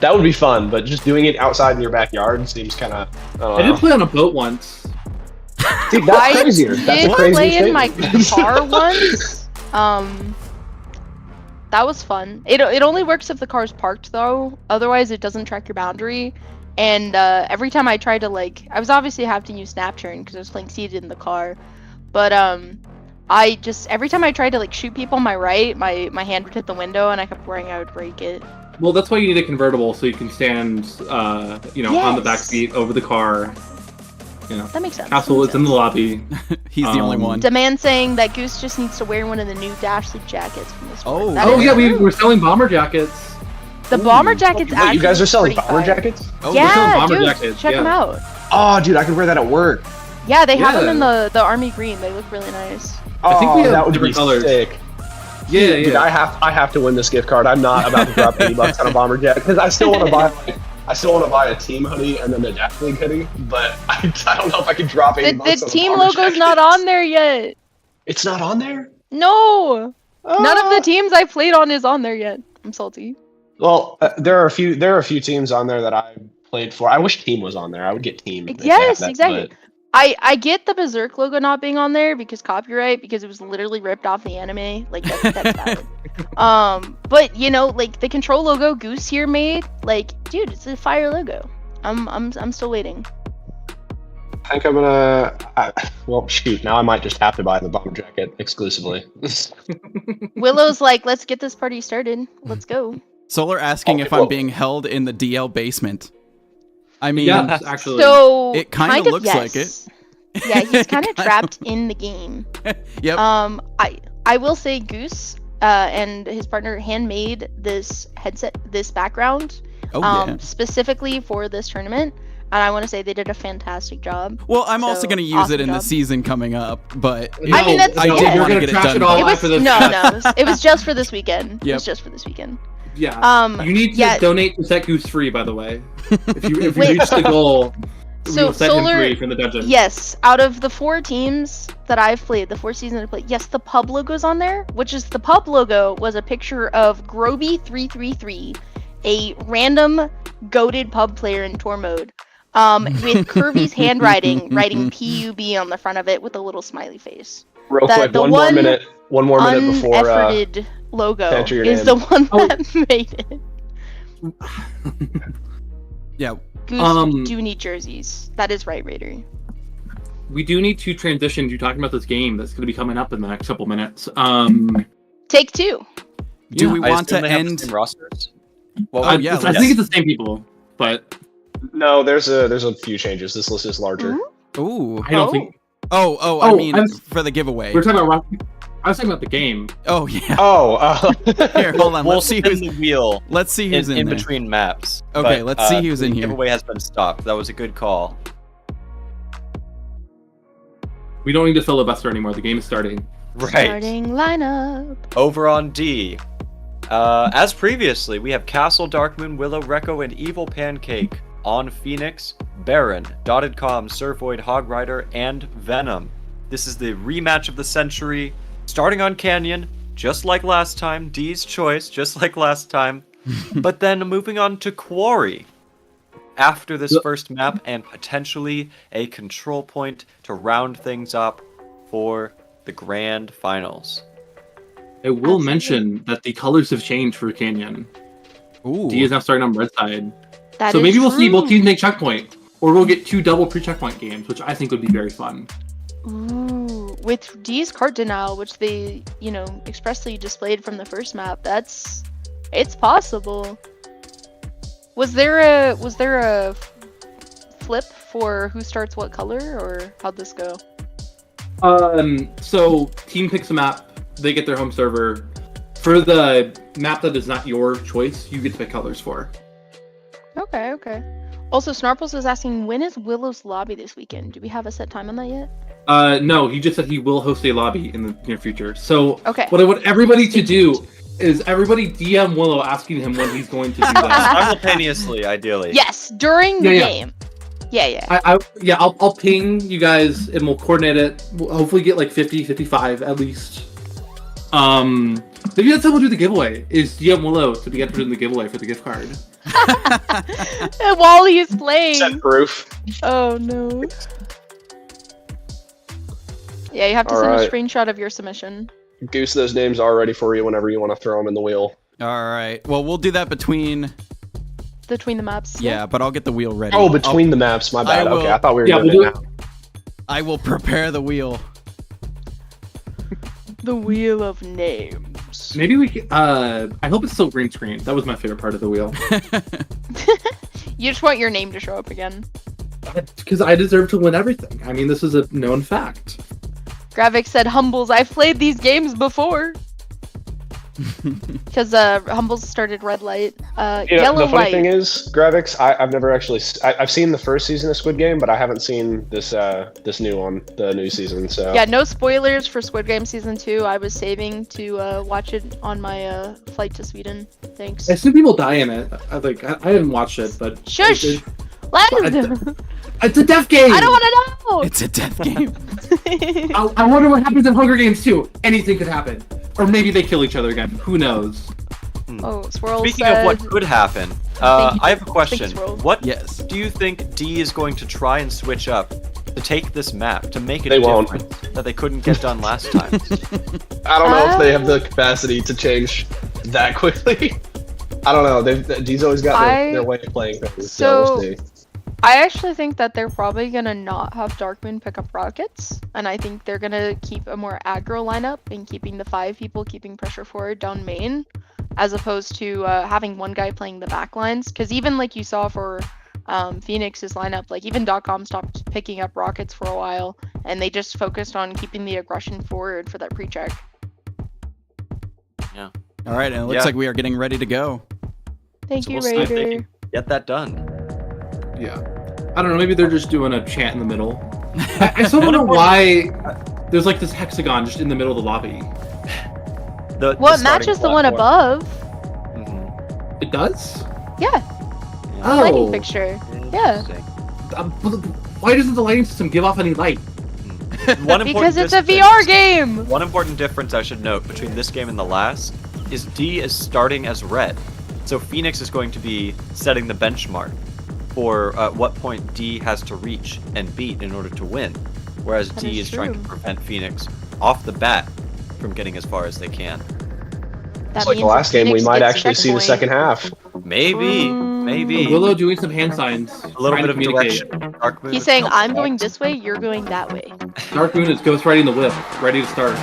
would be fun. But just doing it outside in your backyard seems kind of. I did play on a boat once. Dude, that's crazier. That's I a did crazy play in my statement. car once. That was fun. It only works if the car's parked though. Otherwise, it doesn't track your boundary. And every time I tried to I was obviously having to use snap turn because I was playing seated in the car. But every time I tried to shoot people on my right, my hand would hit the window and I kept worrying I would break it. Well, that's why you need a convertible so you can stand, on the back seat over the car. That makes sense. Castle is in the lobby. He's the only one. Demand saying that Goose just needs to wear one of the new Dash League jackets from this. Oh. We're selling bomber jackets. The bomber jackets. Wait, you guys are selling pretty bomber fire. jackets? Oh, We're selling Yeah, bomber dude, jackets, check yeah. them out. Oh, dude, I can wear that at work. Yeah, they have Yeah. them in the army green. They look really nice. Oh, I think we have that would be different colors. sick. Yeah, Dude, I have to win this gift card. I'm not about to drop $80 on a bomber jacket because I still want to buy a team hoodie and then a Dash League hoodie, but I don't know if I can drop $80 The on a team bomber logo's jacket. not on there yet. It's not on there? No, none of Oh. the teams I played on is on there yet. I'm salty. Well, there are a few teams on there that I played for. I wish Team was on there. I would get Team. if they have Yes, that, exactly. but- I get the Berserk logo not being on there because copyright, because it was literally ripped off the anime. That's bad. But the Control logo Goose here made, dude, it's a fire logo. I'm still waiting. I think I'm gonna. Well, shoot. Now I might just have to buy the bomber jacket exclusively. Willow's let's get this party started. Let's go. Solar asking if I'm being held in the DL basement. I mean, yeah, actually. So It kinda looks like yes. Yeah, he's kind of trapped in the game. yep. I will say Goose and his partner handmade this headset, this background, Oh, yeah. specifically for this tournament. And I want to say they did a fantastic job. Well, I'm also So, going to use awesome it in the job. season coming up, but I mean, that's- I yeah. did You're want to gonna get it trash done. it all by- It was after this no, cast. it was just for this weekend. It Yep. was just for this weekend. Yeah. You need to yeah. donate to set Goose free, by the way. If you Wait. reach the goal, So, we'll set him Solar- free from the dungeon. Yes, out of the 4 teams that I've played, the 4 seasons I've played, yes, the pub logo's on there, which is the pub logo was a picture of Groby333, a random goated pub player in tour mode, with Kirby's handwriting, writing PUB on the front of it with a little smiley face. Real quick, the one more minute before unefforted logo enter your is name. the one that made it. Yeah. Goose do need jerseys. That is right, Raider. We do need to transition to talking about this game that's going to be coming up in the next couple minutes. Take 2. Do we I want to assume they have the end? same rosters? Well, Oh, yeah, I think it's the same people, but No, there's a few changes. This list is larger. Ooh. I don't think Oh, I Oh, mean, I'm- for the giveaway. we're talking about. I was talking about the game. Oh, yeah. Oh, Here, hold on. We'll Let's see spin who's the wheel Let's see who's in there. between maps. Okay, but, let's see who's in the here. giveaway has been stopped. That was a good call. We don't need to filibuster anymore. The game is starting. Right. Starting lineup. Over on D. As previously, we have Castle, Darkmoon, Willow, Rekko, and Evil Pancake on Phoenix, Baron, Dotted Calm, Survoid, Hog Rider, and Venom. This is the rematch of the century, starting on Canyon, just like last time. D's choice, just like last time. But then moving on to Quarry after this first map, and potentially a control point to round things up for the grand finals. I will mention that the colors have changed for Canyon. Ooh. D is now starting on red side. That So is maybe we'll see true. both teams make checkpoint, or we'll get 2 double pre-checkpoint games, which I think would be very fun. Ooh, with D's card denial, which they, expressly displayed from the first map, it's possible. Was there a flip for who starts what color, or how'd this go? So team picks a map, they get their home server. For the map that is not your choice, you get to pick colors for. Okay. Also, Snarples is asking, when is Willow's lobby this weekend? Do we have a set time on that yet? No, he just said he will host a lobby in the near future. So Okay. what I want everybody to do is everybody DM Willow asking him when he's going to do that. Simultaneously, ideally. Yes, during the Yeah. game. Yeah. I'll ping you guys and we'll coordinate it. We'll hopefully get like 50, 55 at least. Maybe that's how we'll do the giveaway, is DM Willow to be entered in the giveaway for the gift card. While he's playing. Set proof. Oh no. Yeah, you have to All send a right. screenshot of your submission. Goose, those names are ready for you whenever you want to throw them in the wheel. All right. Well, we'll do that between Between the maps. Yeah, but I'll get the wheel ready. Oh, between the maps. My bad. I will- Okay, I thought we were Yeah, doing we'll it do now. I will prepare the wheel. The wheel of names. Maybe we can, I hope it's still green screen. That was my favorite part of the wheel. You just want your name to show up again. Because I deserve to win everything. I mean, this is a known fact. Gravik said, Humbles, I've played these games before. Because Humbles started red light. Yellow The funny light. thing is, Gravix, I've never actually. I've seen the first season of Squid Game, but I haven't seen this new one, the new season. So Yeah, no spoilers for Squid Game Season 2. I was saving to watch it on my flight to Sweden. Thanks. I assume people die in it. I haven't watched it, but Shush! But Len! it's a death game. I don't want to know! It's a death game. I wonder what happens in Hunger Games 2. Anything could happen, or maybe they kill each other again. Who knows? Oh, Swirl Speaking said, of what could happen, Thank you. I have a Thank question. you, Swirl. What Yes. do you think D is going to try and switch up to take this map to make it They won't. different that they couldn't get done last time? I don't know if they have the capacity to change that quickly. I don't know. D's always got their way of playing things. So we'll see. I actually think that they're probably gonna not have Darkmoon pick up rockets, and I think they're gonna keep a more aggro lineup and keeping the 5 people keeping pressure forward down main, as opposed to having one guy playing the back lines. Because even like you saw for Phoenix's lineup, like even .com stopped picking up rockets for a while, and they just focused on keeping the aggression forward for that pre-check. Yeah. All right, and it looks Yeah. like we are getting ready to go. Thank So you, we'll see if they Raider. can get that done. Yeah. I don't know. Maybe they're just doing a chant in the middle. I still don't know why there's like this hexagon just in the middle of the lobby. The What starting matches the one platform. above? Mhm. It does? Yeah, Oh. lighting fixture. Yeah. Interesting. Why doesn't the lighting system give off any light? One Because important it's a difference- VR game! One important difference I should note between this game and the last is D is starting as red. So Phoenix is going to be setting the benchmark for what point D has to reach and beat in order to win. Whereas That D is is trying to true. prevent Phoenix off the bat from getting as far as they can. That Like the means last if game, we Phoenix might gets actually see the checkpoint- second half. Maybe, maybe. Willow doing some hand signs. A little trying bit to of communicate. direction. Darkmoon He's is saying, helpful. I'm going this way, you're going that way. Dark Moon is ghost riding the whip, ready to start.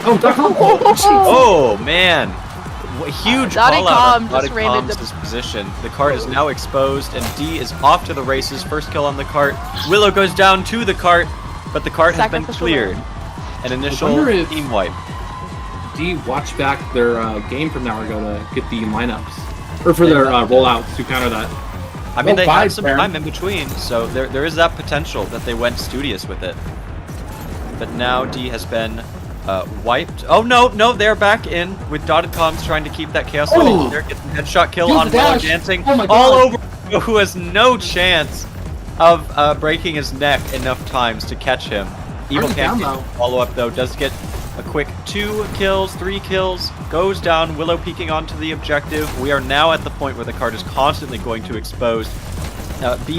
Oh, Dark Moon! Oh man! Huge Dottie call out Calm on just Dottie ran into- Calm's position. The cart is now exposed, and D is off to the races. First kill on the cart. Willow goes down to the cart, but the cart has been Sacrificial cleared. lamb. An initial wonder if- team wipe. D watch back their game from an hour ago to get the lineups. Or for their rollouts to counter that. I mean, they bye, had some Baron. time in between, so there is that potential that they went studious with it. But now D has been wiped. Oh, no, they're back in with dotted comms trying to keep that chaos level there. Gets a headshot kill Use on the Willow dash. dancing Oh my all God. over, who has no chance of breaking his neck enough times to catch him. Evil Hard down, Pancake though. follow up though, does get a quick 2 kills, 3 kills, goes down, Willow peeking onto the objective. We are now at the point where the card is constantly going to be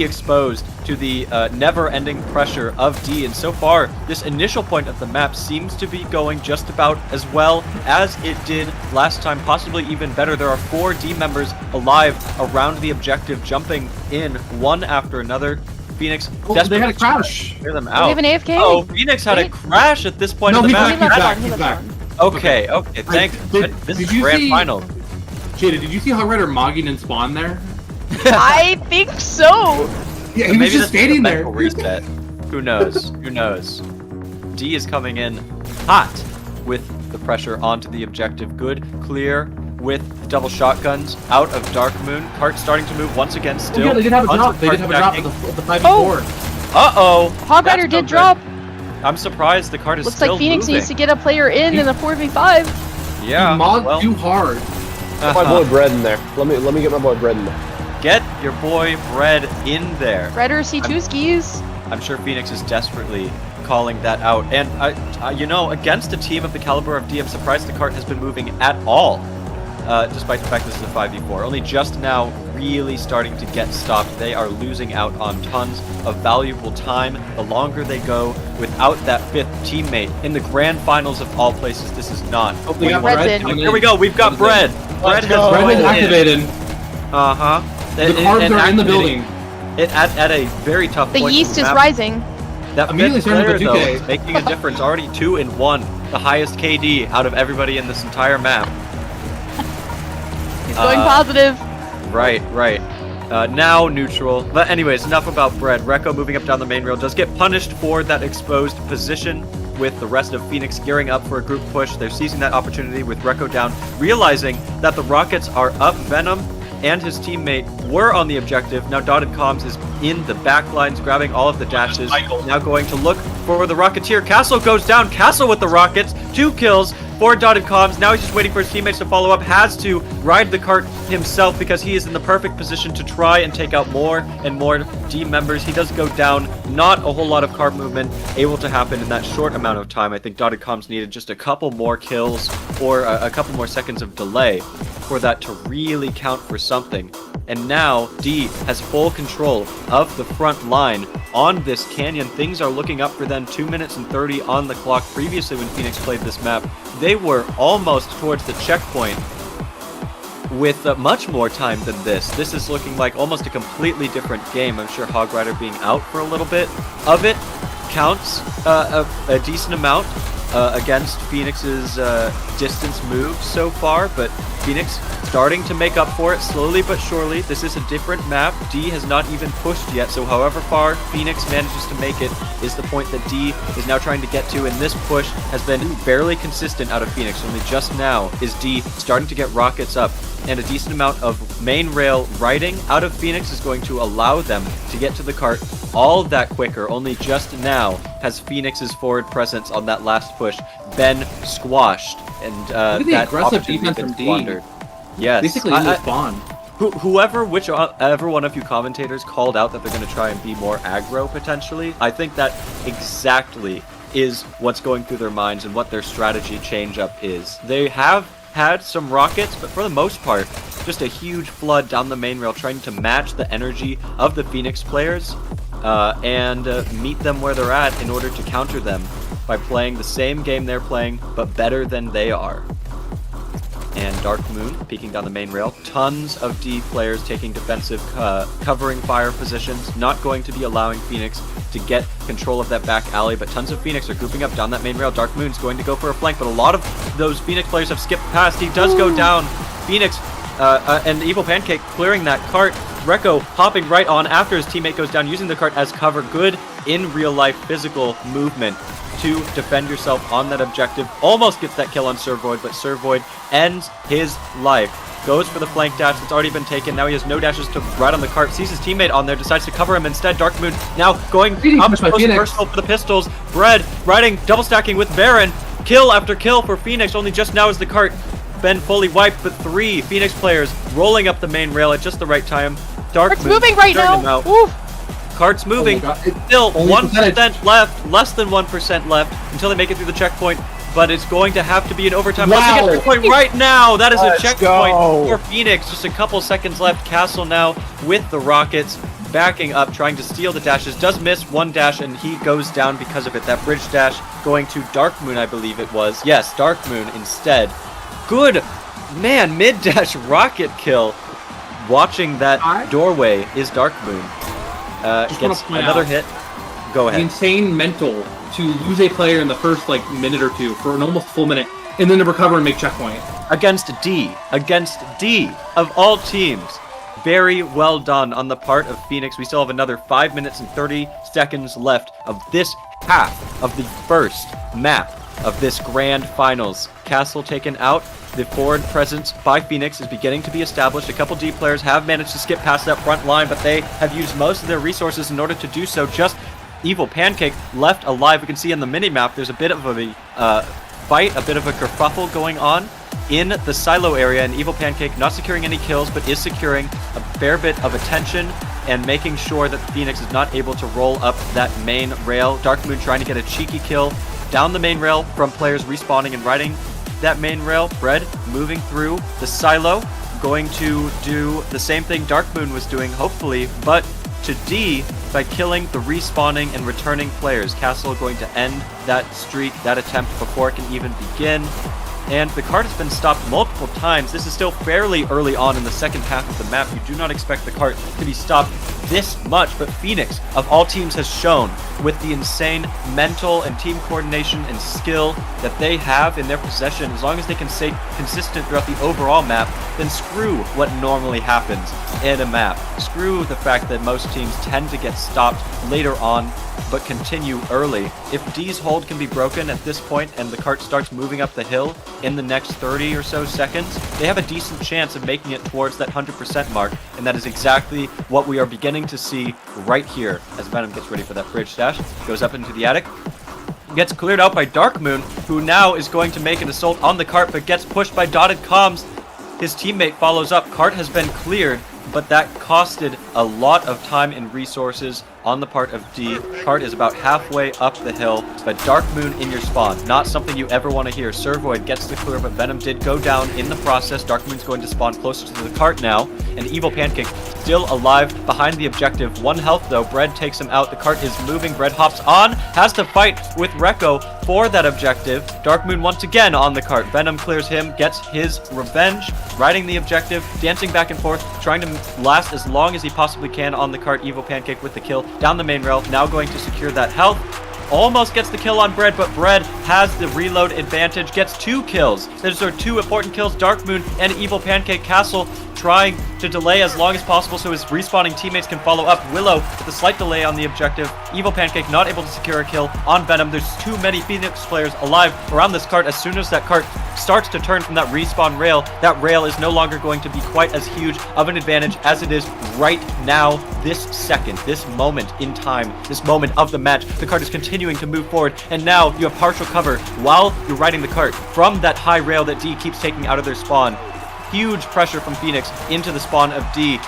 exposed to the never-ending pressure of D, and so far, this initial point of the map seems to be going just about as well as it did last time, possibly even better. There are 4 D members alive around the objective, jumping in one after another. Phoenix They had a crash. clear them We out. have an AFK. Oh, Phoenix had a Wait. crash at this point No, of the he's map. back, He he's left back, on, he's he back. left on. Okay, this Did is you grand see- final. Jada, did you see Hog Rider mogging and spawn there? I think so. Yeah, he was just standing there. Reset. Who knows? Who knows? D is coming in hot with the pressure onto the objective. Good, clear with the double shotguns out of Dark Moon. Cart starting to move once again. Still. Yeah, they did have a tons drop. of They did cart have a drop backing. at the 5v4. Uh-oh. Hog Rider That's no did good. drop. I'm surprised the card is Looks still like Phoenix moving. needs to get a player in the 4v5. Yeah. He mogged well, too hard. Get my boy Bread in there. Let me get my boy Bread in there. get your boy Bread in there. Redder C2 skis. I'm sure Phoenix is desperately calling that out. And, you know, against a team of the caliber of D, I'm surprised the cart has been moving at all, despite the fact this is a 5v4. Only just now really starting to get stopped. They are losing out on tons of valuable time. The longer they go without that 5th teammate in the grand finals of all places, this is not. Oh, we got Bread's Bread in. coming Here we go. We've got Bread. Bread has go. Bread rolled is in. activated. Uh-huh. The carbs are in the building. At a very tough The point. yeast in the is map. rising. That Immediately fifth starting player, with though, 2K. is making a difference. Already 2 in 1. The highest KD out of everybody in this entire map. He's going positive. Right. Now neutral. But anyways, enough about Bread. Rekko moving up down the main rail does get punished for that exposed position, with the rest of Phoenix gearing up for a group push. They're seizing that opportunity with Rekko down, realizing that the Rockets are up. Venom and his teammate were on the objective. Now Dotted Comms is in the back lines, grabbing all of the dashes. Now going to look for the Rocketeer. Castle goes down. Castle with the Rockets. 2 kills for Dotted Comms. Now he's just waiting for his teammates to follow up. Has to ride the cart himself because he is in the perfect position to try and take out more and more D members. He does go down. Not a whole lot of cart movement able to happen in that short amount of time. I think Dotted Comms needed just a couple more kills or a couple more seconds of delay for that to really count for something. And now D has full control of the front line on this canyon. Things are looking up for them. 2 minutes and 30 on the clock. Previously, when Phoenix played this map, they were almost towards the checkpoint with much more time than this. This is looking like almost a completely different game. I'm sure Hog Rider being out for a little bit of it counts a decent amount against Phoenix's distance moves so far, but Phoenix starting to make up for it slowly but surely. This is a different map. D has not even pushed yet, so however far Phoenix manages to make it is the point that D is now trying to get to, and this push has been fairly consistent out of Phoenix. Only just now is D starting to get rockets up, and a decent amount of main rail riding out of Phoenix is going to allow them to get to the cart all that quicker. Only just now has Phoenix's forward presence on that last push been squashed, and Look at the that aggressive opportunity defense been from D. squandered. Yes. Basically, in the spawn. Whichever one of you commentators called out that they're going to try and be more aggro potentially, I think that exactly is what's going through their minds and what their strategy change up is. They have had some rockets, but for the most part, just a huge flood down the main rail trying to match the energy of the Phoenix players and meet them where they're at in order to counter them by playing the same game they're playing, but better than they are. And Dark Moon peeking down the main rail. Tons of D players taking defensive covering fire positions, not going to be allowing Phoenix to get control of that back alley, but tons of Phoenix are grouping up down that main rail. Dark Moon's going to go for a flank, but a lot of those Phoenix players have skipped past. He does go down. Phoenix and Evil Pancake clearing that cart. Recco hopping right on after his teammate goes down, using the cart as cover. Good in real life physical movement to defend yourself on that objective. Almost gets that kill on Servoid, but Servoid ends his life. Goes for the flank dash that's already been taken. Now he has no dashes to ride on the cart. Sees his teammate on there, decides to cover him instead. Dark Moon now going up close and personal for the pistols. Bread riding, double stacking with Baron. Kill after kill for Phoenix. Only just now is the cart been fully wiped, but 3 Phoenix players rolling up the main rail at just the right time. Dark Cart's Moon moving right now. Cart's moving. Still 1% left, less than 1% left until they make it through the checkpoint. But it's going to have to be an overtime. Wow. Once they get to the point right now, that is a Let's checkpoint go. for Phoenix. Just a couple seconds left. Castle now with the rockets, backing up, trying to steal the dashes. Does miss one dash, and he goes down because of it. That bridge dash going to Dark Moon, I believe it was. Yes, Dark Moon instead. Good. Man, mid-dash rocket kill. Watching that doorway is Dark Moon. Gets another hit. Go ahead. The insane mental to lose a player in the first minute or two for an almost full minute, and then to recover and make checkpoint. Against D of all teams. Very well done on the part of Phoenix. We still have another 5 minutes and 30 seconds left of this half of the first map of this grand finals. Castle taken out. The forward presence by Phoenix is beginning to be established. A couple D players have managed to skip past that front line, but they have used most of their resources in order to do so. Just Evil Pancake left alive. We can see on the mini-map there's a bit of a fight, a bit of a kerfuffle going on in the silo area, and Evil Pancake not securing any kills, but is securing a fair bit of attention and making sure that Phoenix is not able to roll up that main rail. Dark Moon trying to get a cheeky kill down the main rail from players respawning and riding that main rail. Bread moving through the silo, going to do the same thing Dark Moon was doing, hopefully, but to D by killing the respawning and returning players. Castle going to end that streak, that attempt, before it can even begin. And the cart has been stopped multiple times. This is still fairly early on in the second half of the map. You do not expect the cart to be stopped this much, but Phoenix, of all teams, has shown with the insane mental and team coordination and skill that they have in their possession, as long as they can stay consistent throughout the overall map, then screw what normally happens in a map. Screw the fact that most teams tend to get stopped later on, but continue early. If D's hold can be broken at this point and the cart starts moving up the hill in the next 30 or so seconds, they have a decent chance of making it towards that 100% mark, and that is exactly what we are beginning to see right here as Venom gets ready for that bridge dash. Goes up into the attic, gets cleared out by Dark Moon, who now is going to make an assault on the cart, but gets pushed by dotted comms. His teammate follows up. Cart has been cleared, but that costed a lot of time and resources on the part of D. Cart is about halfway up the hill, but Dark Moon in your spawn, not something you ever want to hear. Servoid gets the clear, but Venom did go down in the process. Dark Moon's going to spawn closer to the cart now, and Evil Pancake still alive behind the objective. 1 health though. Bread takes him out. The cart is moving. Bread hops on, has to fight with Recco for that objective. Dark Moon once again on the cart. Venom clears him, gets his revenge, riding the objective, dancing back and forth, trying to last as long as he possibly can on the cart. Evil Pancake with the kill down the main rail, now going to secure that health. Almost gets the kill on Bread, but Bread has the reload advantage, gets 2 kills. Those are 2 important kills. Dark Moon and Evil Pancake. Castle trying to delay as long as possible so his respawning teammates can follow up. Willow with a slight delay on the objective. Evil Pancake not able to secure a kill on Venom. There's too many Phoenix players alive around this cart. As soon as that cart starts to turn from that respawn rail, that rail is no longer going to be quite as huge of an advantage as it is right now, this second, this moment in time, this moment of the match. The cart is continuing to move forward, and now you have partial cover while you're riding the cart from that high rail that D keeps taking out of their spawn. Huge pressure from Phoenix into the spawn of D,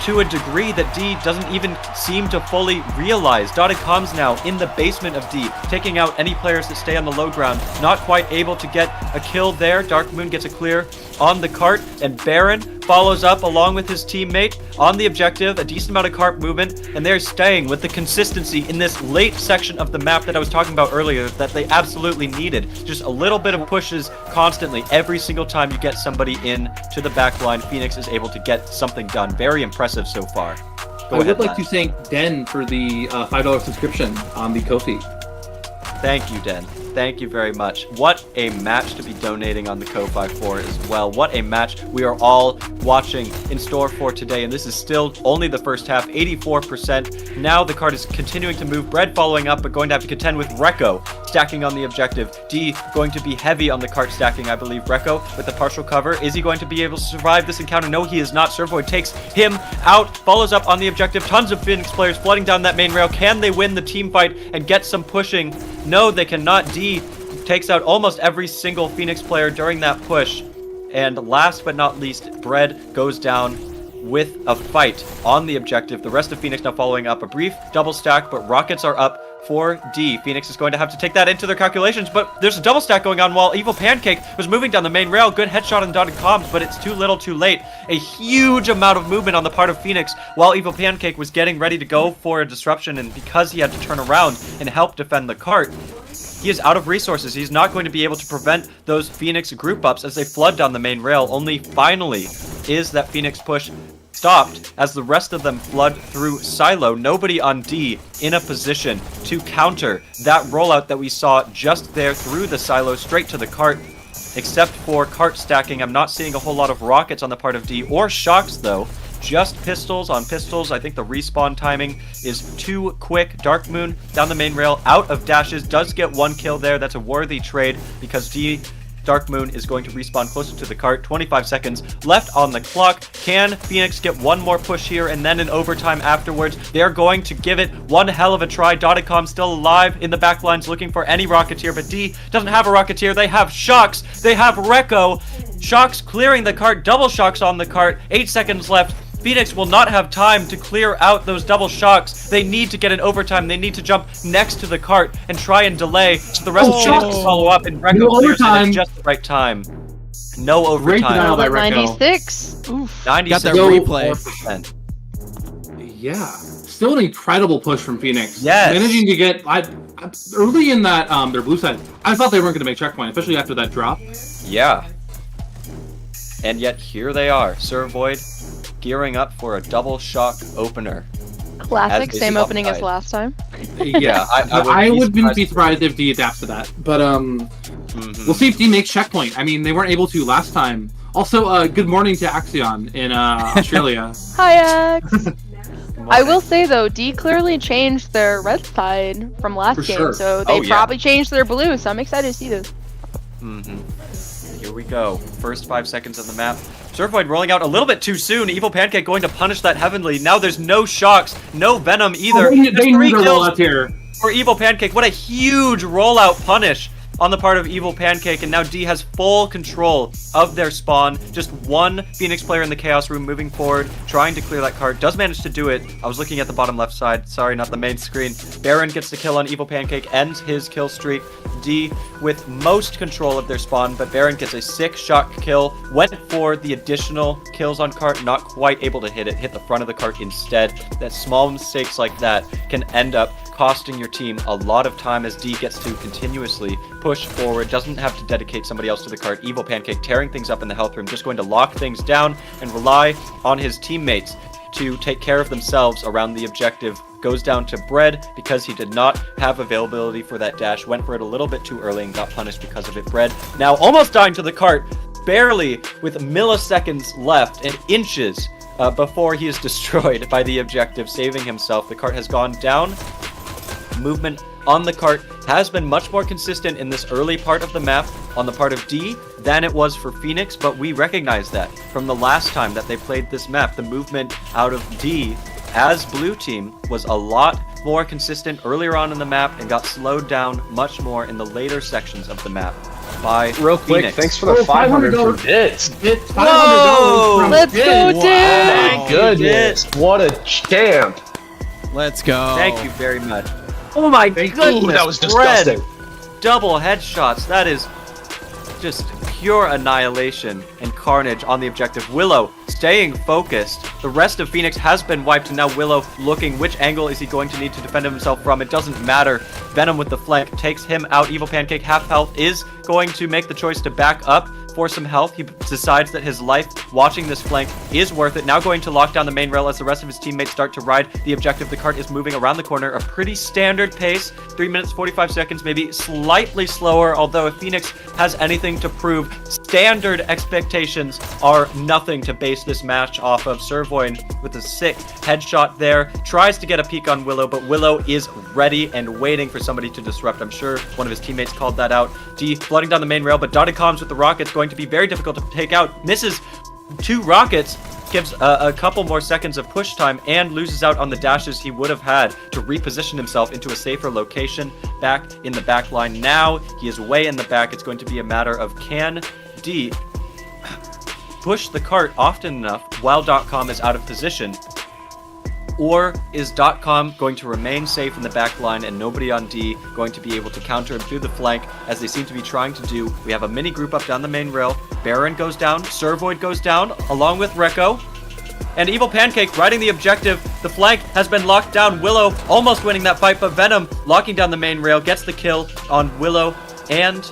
to a degree that D doesn't even seem to fully realize. Dotted comms now in the basement of D, taking out any players that stay on the low ground. Not quite able to get a kill there. Dark Moon gets a clear on the cart, and Baron follows up along with his teammate on the objective. A decent amount of cart movement, and they're staying with the consistency in this late section of the map that I was talking about earlier that they absolutely needed. Just a little bit of pushes constantly. Every single time you get somebody in to the back line, Phoenix is able to get something done. Very impressive so far. I would like to thank Den for the $5 subscription on the Ko-fi. Thank you, Den. Thank you very much. What a match to be donating on the Ko-Fi for as well. What a match we are all watching in store for today. And this is still only the first half, 84%. Now the card is continuing to move. Bread following up, but going to have to contend with Recco stacking on the objective. D going to be heavy on the cart stacking, I believe. Recco with the partial cover. Is he going to be able to survive this encounter? No, he is not. Servoid takes him out, follows up on the objective. Tons of Phoenix players flooding down that main rail. Can they win the team fight and get some pushing? No, they cannot. D takes out almost every single Phoenix player during that push. And last but not least, Bread goes down with a fight on the objective. The rest of Phoenix now following up. A brief double stack, but rockets are up for D. Phoenix is going to have to take that into their calculations, but there's a double stack going on while Evil Pancake was moving down the main rail. Good headshot on dotted comms, but it's too little too late. A huge amount of movement on the part of Phoenix while Evil Pancake was getting ready to go for a disruption, and because he had to turn around and help defend the cart, he is out of resources. He's not going to be able to prevent those Phoenix group ups as they flood down the main rail. Only finally is that Phoenix push stopped as the rest of them flood through silo. Nobody on D in a position to counter that rollout that we saw just there through the silo straight to the cart. Except for cart stacking, I'm not seeing a whole lot of rockets on the part of D or shocks though. Just pistols on pistols. I think the respawn timing is too quick. Dark Moon down the main rail, out of dashes, does get one kill there. That's a worthy trade because Dark Moon is going to respawn closer to the cart. 25 seconds left on the clock. Can Phoenix get one more push here and then an overtime afterwards? They're going to give it one hell of a try. Dotacom still alive in the back lines looking for any Rocketeer, but D doesn't have a Rocketeer. They have Shocks. They have Recco. Shocks clearing the cart. Double Shocks on the cart. 8 seconds left. Phoenix will not have time to clear out those double shocks. They need to get an overtime. They need to jump next to the cart and try and delay so the rest of Phoenix can follow up and Recco clears it at just the right time. No overtime. By 96. Oof. 96. Got that replay. Yeah. Still an incredible push from Phoenix. Yes. Managing to get early in that their blue side, I thought they weren't going to make checkpoint, especially after that drop. Yeah. And yet here they are. Servoid gearing up for a double shock opener. Classic, same opening as last time. Yeah, I wouldn't be surprised if D adapts to that. But we'll see if D makes checkpoint. I mean, they weren't able to last time. Also, good morning to Axion in Australia. Hi, Ax. I will say though, D clearly changed their red side from last game, sure. so they probably changed their blue. So I'm excited to see this. Here we go. First 5 seconds of the map. Surfvoid rolling out a little bit too soon. Evil Pancake going to punish that heavily. Now there's no shocks, no venom either. They 3 kills here for Evil Pancake. What a huge rollout punish on the part of Evil Pancake, and now D has full control of their spawn. Just one Phoenix player in the Chaos Room moving forward, trying to clear that cart. Does manage to do it. I was looking at the bottom left side. Sorry, not the main screen. Baron gets the kill on Evil Pancake, ends his kill streak. D with most control of their spawn, but Baron gets a sick shock kill. Went for the additional kills on cart, not quite able to hit it. Hit the front of the cart instead. That small mistakes like that can end up costing your team a lot of time as D gets to continuously push forward, doesn't have to dedicate somebody else to the cart. Evil Pancake tearing things up in the health room, just going to lock things down and rely on his teammates to take care of themselves around the objective. Goes down to Bread because he did not have availability for that dash, went for it a little bit too early and got punished because of it. Bread now almost dying to the cart, barely with milliseconds left and inches before he is destroyed by the objective, saving himself. The cart has gone down. Movement on the cart has been much more consistent in this early part of the map on the part of D than it was for Phoenix, but we recognize that from the last time that they played this map. The movement out of D as blue team was a lot more consistent earlier on in the map and got slowed down much more in the later sections of the map by real quick Phoenix. Thanks for the $500 for bits. Whoa! Let's go, dude! My goodness, what a champ. Let's go. Thank you very much. Oh my goodness, Ooh, that was Bread. disgusting. Double headshots. That is just pure annihilation and carnage on the objective. Willow staying focused. The rest of Phoenix has been wiped, and now Willow looking which angle is he going to need to defend himself from. It doesn't matter. Venom with the flank takes him out. Evil Pancake half health is going to make the choice to back up for some health. He decides that his life watching this flank is worth it. Now going to lock down the main rail as the rest of his teammates start to ride the objective. The cart is moving around the corner, a pretty standard pace, 3 minutes 45 seconds, maybe slightly slower, although if Phoenix has anything to prove, standard expectations are nothing to base this match off of. Servoin with a sick headshot there, tries to get a peek on Willow, but Willow is ready and waiting for somebody to disrupt. I'm sure one of his teammates called that out. D flooding down the main rail, but dotted comms with the rockets, going to be very difficult to take out. Misses 2 rockets, gives a couple more seconds of push time, and loses out on the dashes he would have had to reposition himself into a safer location back in the back line. Now he is way in the back. It's going to be a matter of, can D push the cart often enough while .com is out of position? Or is .com going to remain safe in the back line and nobody on D going to be able to counter him through the flank as they seem to be trying to do? We have a mini group up down the main rail. Baron goes down, Servoid goes down, along with Rekko. And Evil Pancake riding the objective. The flank has been locked down. Willow almost winning that fight, but Venom locking down the main rail, gets the kill on Willow, and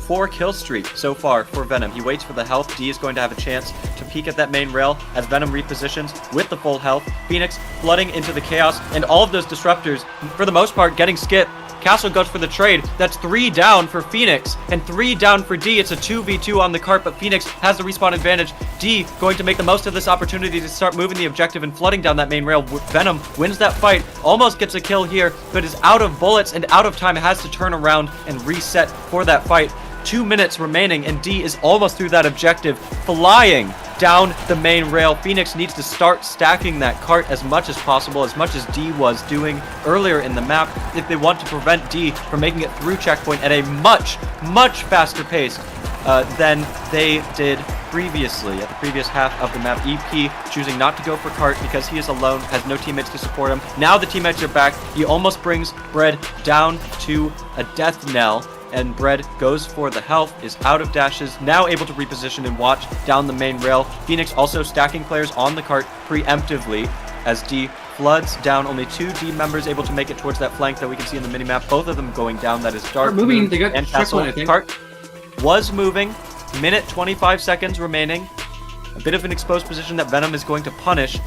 4 kill streak so far for Venom. He waits for the health. D is going to have a chance to peek at that main rail as Venom repositions with the full health. Phoenix flooding into the chaos, and all of those disruptors, for the most part, getting skipped. Castle goes for the trade. That's 3 down for Phoenix and 3 down for D. It's a 2v2 on the cart, but Phoenix has the respawn advantage. D going to make the most of this opportunity to start moving the objective and flooding down that main rail. Venom wins that fight, almost gets a kill here, but is out of bullets and out of time, has to turn around and reset for that fight. 2 minutes remaining, and D is almost through that objective, flying down the main rail. Phoenix needs to start stacking that cart as much as possible, as much as D was doing earlier in the map, if they want to prevent D from making it through checkpoint at a much faster pace than they did previously at the previous half of the map. EP choosing not to go for cart because he is alone, has no teammates to support him. Now the teammates are back. He almost brings Bread down to a death knell, and Bread goes for the health, is out of dashes, now able to reposition and watch down the main rail. Phoenix also stacking players on the cart preemptively as D floods down. Only 2 D members able to make it towards that flank that we can see in the minimap. Both of them going down. That is Dark moving. They got and Castle. I think. Cart was moving. Minute 25 seconds remaining. A bit of an exposed position that Venom is going to punish.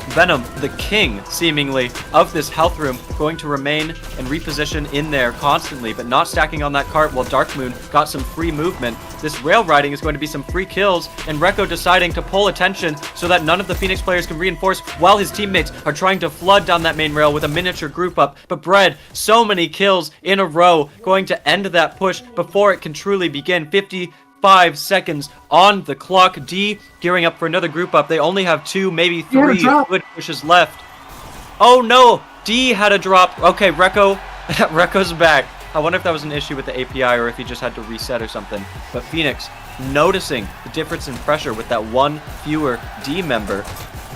Venom, the king, seemingly, of this health room, going to remain and reposition in there constantly, but not stacking on that cart while Darkmoon got some free movement. This rail riding is going to be some free kills, and Rekko deciding to pull attention so that none of the Phoenix players can reinforce while his teammates are trying to flood down that main rail with a miniature group up. But Bread, so many kills in a row, going to end that push before it can truly begin. 55 seconds on the clock. D gearing up for another group up. They only have 2, maybe 3 good pushes left. Oh no! D had a drop. Okay, Rekko's back. I wonder if that was an issue with the API or if he just had to reset or something. But Phoenix noticing the difference in pressure with that 1 fewer D member.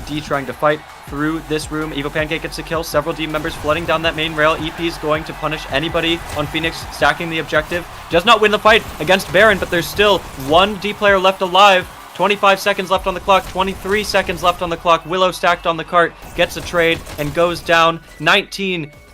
D trying to fight through this room. Evil Pancake gets a kill. Several D members flooding down that main rail. EP is going to punish anybody on Phoenix stacking the objective. Does not win the fight against Baron, but there's still 1 D player left alive. 25 seconds left on the clock, 23 seconds left on the clock. Willow stacked on the cart, gets a trade, and goes down.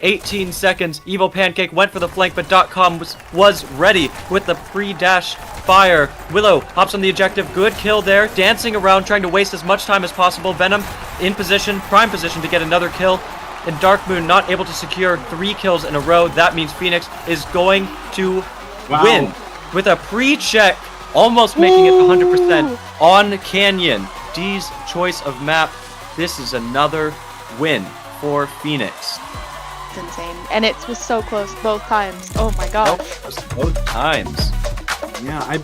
18 seconds. Evil Pancake went for the flank, but .com was ready with the pre-dash fire. Willow hops on the objective. Good kill there. Dancing around, trying to waste as much time as possible. Venom in position, prime position to get another kill. And Darkmoon not able to secure 3 kills in a row. That means Phoenix is going to win with a pre-check, almost making it 100% on Canyon. D's choice of map. This is another win for Phoenix. It's insane. And it was so close both times. Oh my god. Both times. Yeah,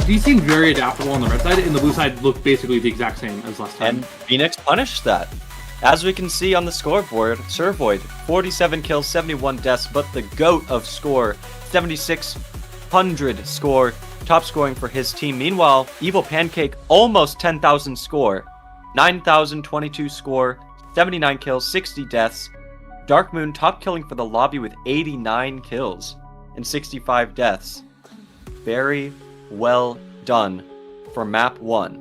D seemed very adaptable on the red side, and the blue side looked basically the exact same as last time. And Phoenix punished that. As we can see on the scoreboard, Servoid, 47 kills, 71 deaths, but the GOAT of score, 7,600 score, top scoring for his team. Meanwhile, Evil Pancake, almost 10,000 score, 9,022 score, 79 kills, 60 deaths. Darkmoon top killing for the lobby with 89 kills and 65 deaths. Very well done for map 1.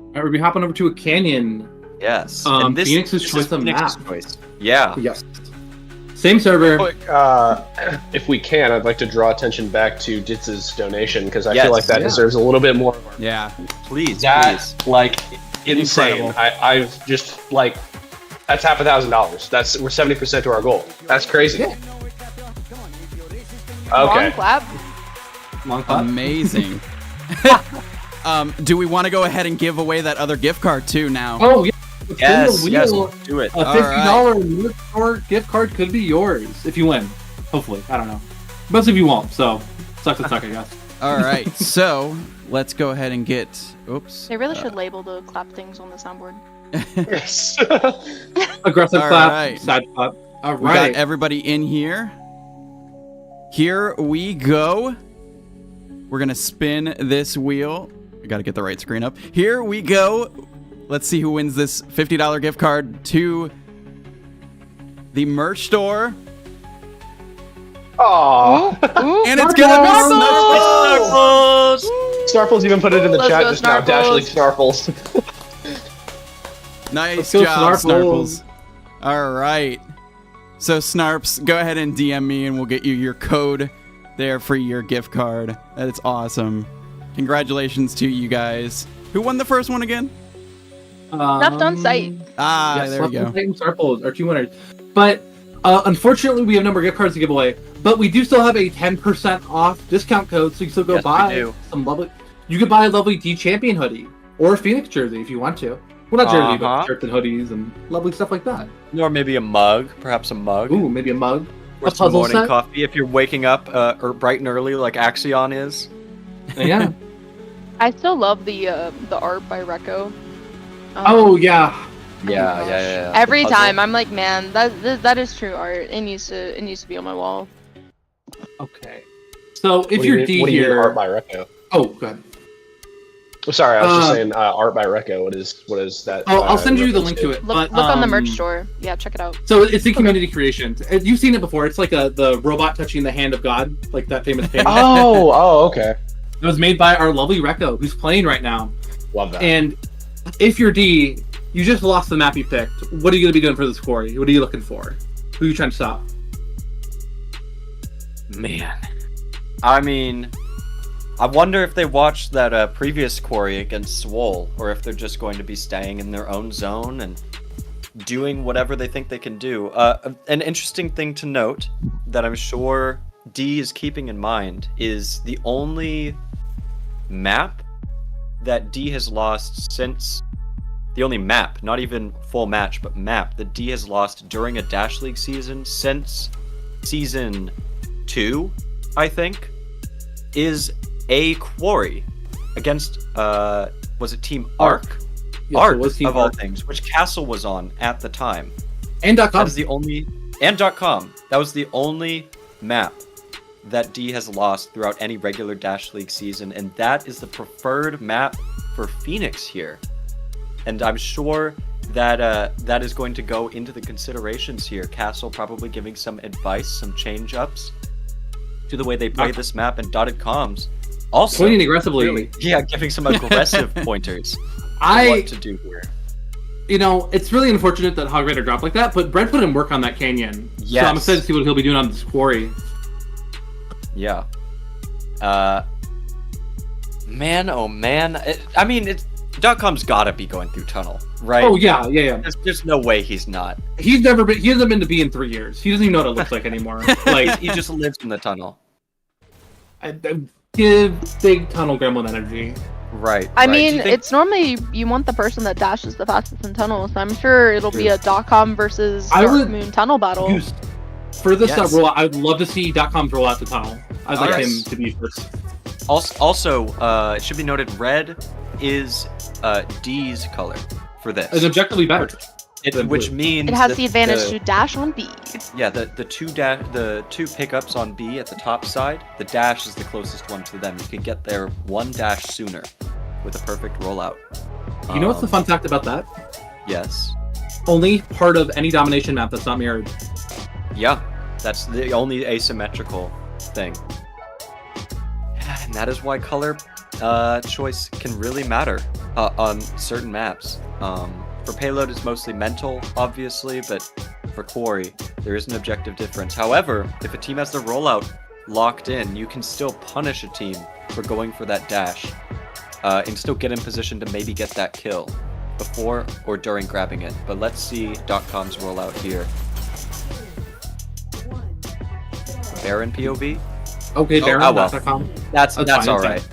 Alright, we'll be hopping over to a canyon. Yes. And Phoenix's choice of map. Yeah. Yes. Same server. If we can, I'd like to draw attention back to Ditz's donation because I Yes, feel like that yeah. deserves a little bit more. Yeah. Please, That please. like insane. Incredible. I've just like that's $1,000. We're 70% to our goal. That's crazy. Yeah. Long Okay. clap. Long clap. Amazing. Do we want to go ahead and give away that other gift card too now? Oh yeah. Spin Yes, the yes, wheel. do it. A $50 merch store gift card could be yours if you win. Hopefully, I don't know. Most of you won't, so sucks to suck, I guess. All right. So let's go ahead and get. Oops. They really should label the clap things on the soundboard. Yes. Aggressive All clap, right. side clap. All We got right. everybody in here. Here we go. We're gonna spin this wheel. I gotta get the right screen up. Here we go. Let's see who wins this $50 gift card to the merch store. Aww. Ooh, And it's gonna be Snarfles! Snarfles even put it in the Let's chat go, just now. Dash Snarfles. League Snarfles. Nice Let's go, job, Snarfles. Snarfles. All right. So Snarps, go ahead and DM me and we'll get you your code there for your gift card. That's awesome. Congratulations to you guys. Who won the first one again? left on site. Ah, Yes, there we go. Titan Starples are 2 winners. But unfortunately, we have a number of gift cards to give away. But we do still have a 10% off discount code, so you can still go Yes, we buy do. some lovely. You could buy a lovely D Champion hoodie or a Phoenix jersey if you want to. Well, not jersey, Uh-huh. but shirts and hoodies and lovely stuff like that. Or maybe a mug, perhaps a mug. Ooh, maybe a mug, Or a some puzzle morning set. coffee if you're waking up or bright and early like Axion is. Yeah. I still love the art by Recco. Oh yeah. Yeah. Every The puzzle. time I'm like, man, that is true art. It needs to be on my wall. Okay. So if What do you're you D mean- what do you mean here, art by Recco? oh, good. Oh, sorry, I was just Uh, saying art by Recco. What is that? I'll send you the reference link to it. Look but, on the merch um, store. Yeah, check it out. So it's in community creation. You've seen it before. It's like the robot touching the hand of God, like that famous painting. Oh, okay. It was made by our lovely Recco, who's playing right now. Love that. And if you're D, you just lost the map you picked. What are you going to be doing for this quarry? What are you looking for? Who are you trying to stop? Man. I mean, I wonder if they watched that previous Quarry against Swole, or if they're just going to be staying in their own zone and doing whatever they think they can do. An interesting thing to note that I'm sure D is keeping in mind is the only map that D has lost since... The only map, not even full match, but map that D has lost during a Dash League season since Season 2, I think, is a Quarry against, was it Team Arc? Yes, Arc, it was Team of all Arc. things, which Castle was on at the time. And That .com. is the only... And .com. That was the only map that D has lost throughout any regular Dash League season, and that is the preferred map for Phoenix here. And I'm sure that that is going to go into the considerations here. Castle probably giving some advice, some change-ups to the way they play this map, and Dotted Comms also Pointing aggressively. really, yeah, giving some aggressive pointers on what to do here. You know, it's really unfortunate that Hog Rider dropped like that, but Brett put in work on that canyon. Yes. So I'm excited to see what he'll be doing on this quarry. Yeah. Man, oh man. I mean, .com's gotta be going through tunnel, right? Oh yeah. There's no way he's not. He hasn't been to B in 3 years. He doesn't even know what it looks like anymore. Like, He just lives in the tunnel. I give big tunnel gremlin energy. Right. I right. Do mean, you think- it's normally you want the person that dashes the fastest in tunnels. So I'm sure it'll be a .com versus I Dark would- Moon tunnel battle. Goose, for this Yes. rollout, I would love to see .com's roll out the tunnel. I'd like Yes. him to be first. Also, it should be noted, red is D's color for this. It's objectively better. Which means It has that the advantage to dash on B. Yeah, the two pickups on B at the top side, the dash is the closest one to them. You can get there one dash sooner with a perfect rollout. You know what's the fun fact about that? Yes. Only part of any domination map that's not mirrored. Yeah, that's the only asymmetrical thing. And that is why color choice can really matter on certain maps. For payload, it's mostly mental, obviously, but for Quarry, There is an objective difference. However, if a team has the rollout locked in, you can still punish a team for going for that dash and still get in position to maybe get that kill before or during grabbing it. But let's see .com's rollout here. Baron POV? Okay, Baron. Oh, well. .com. That's fine, all right.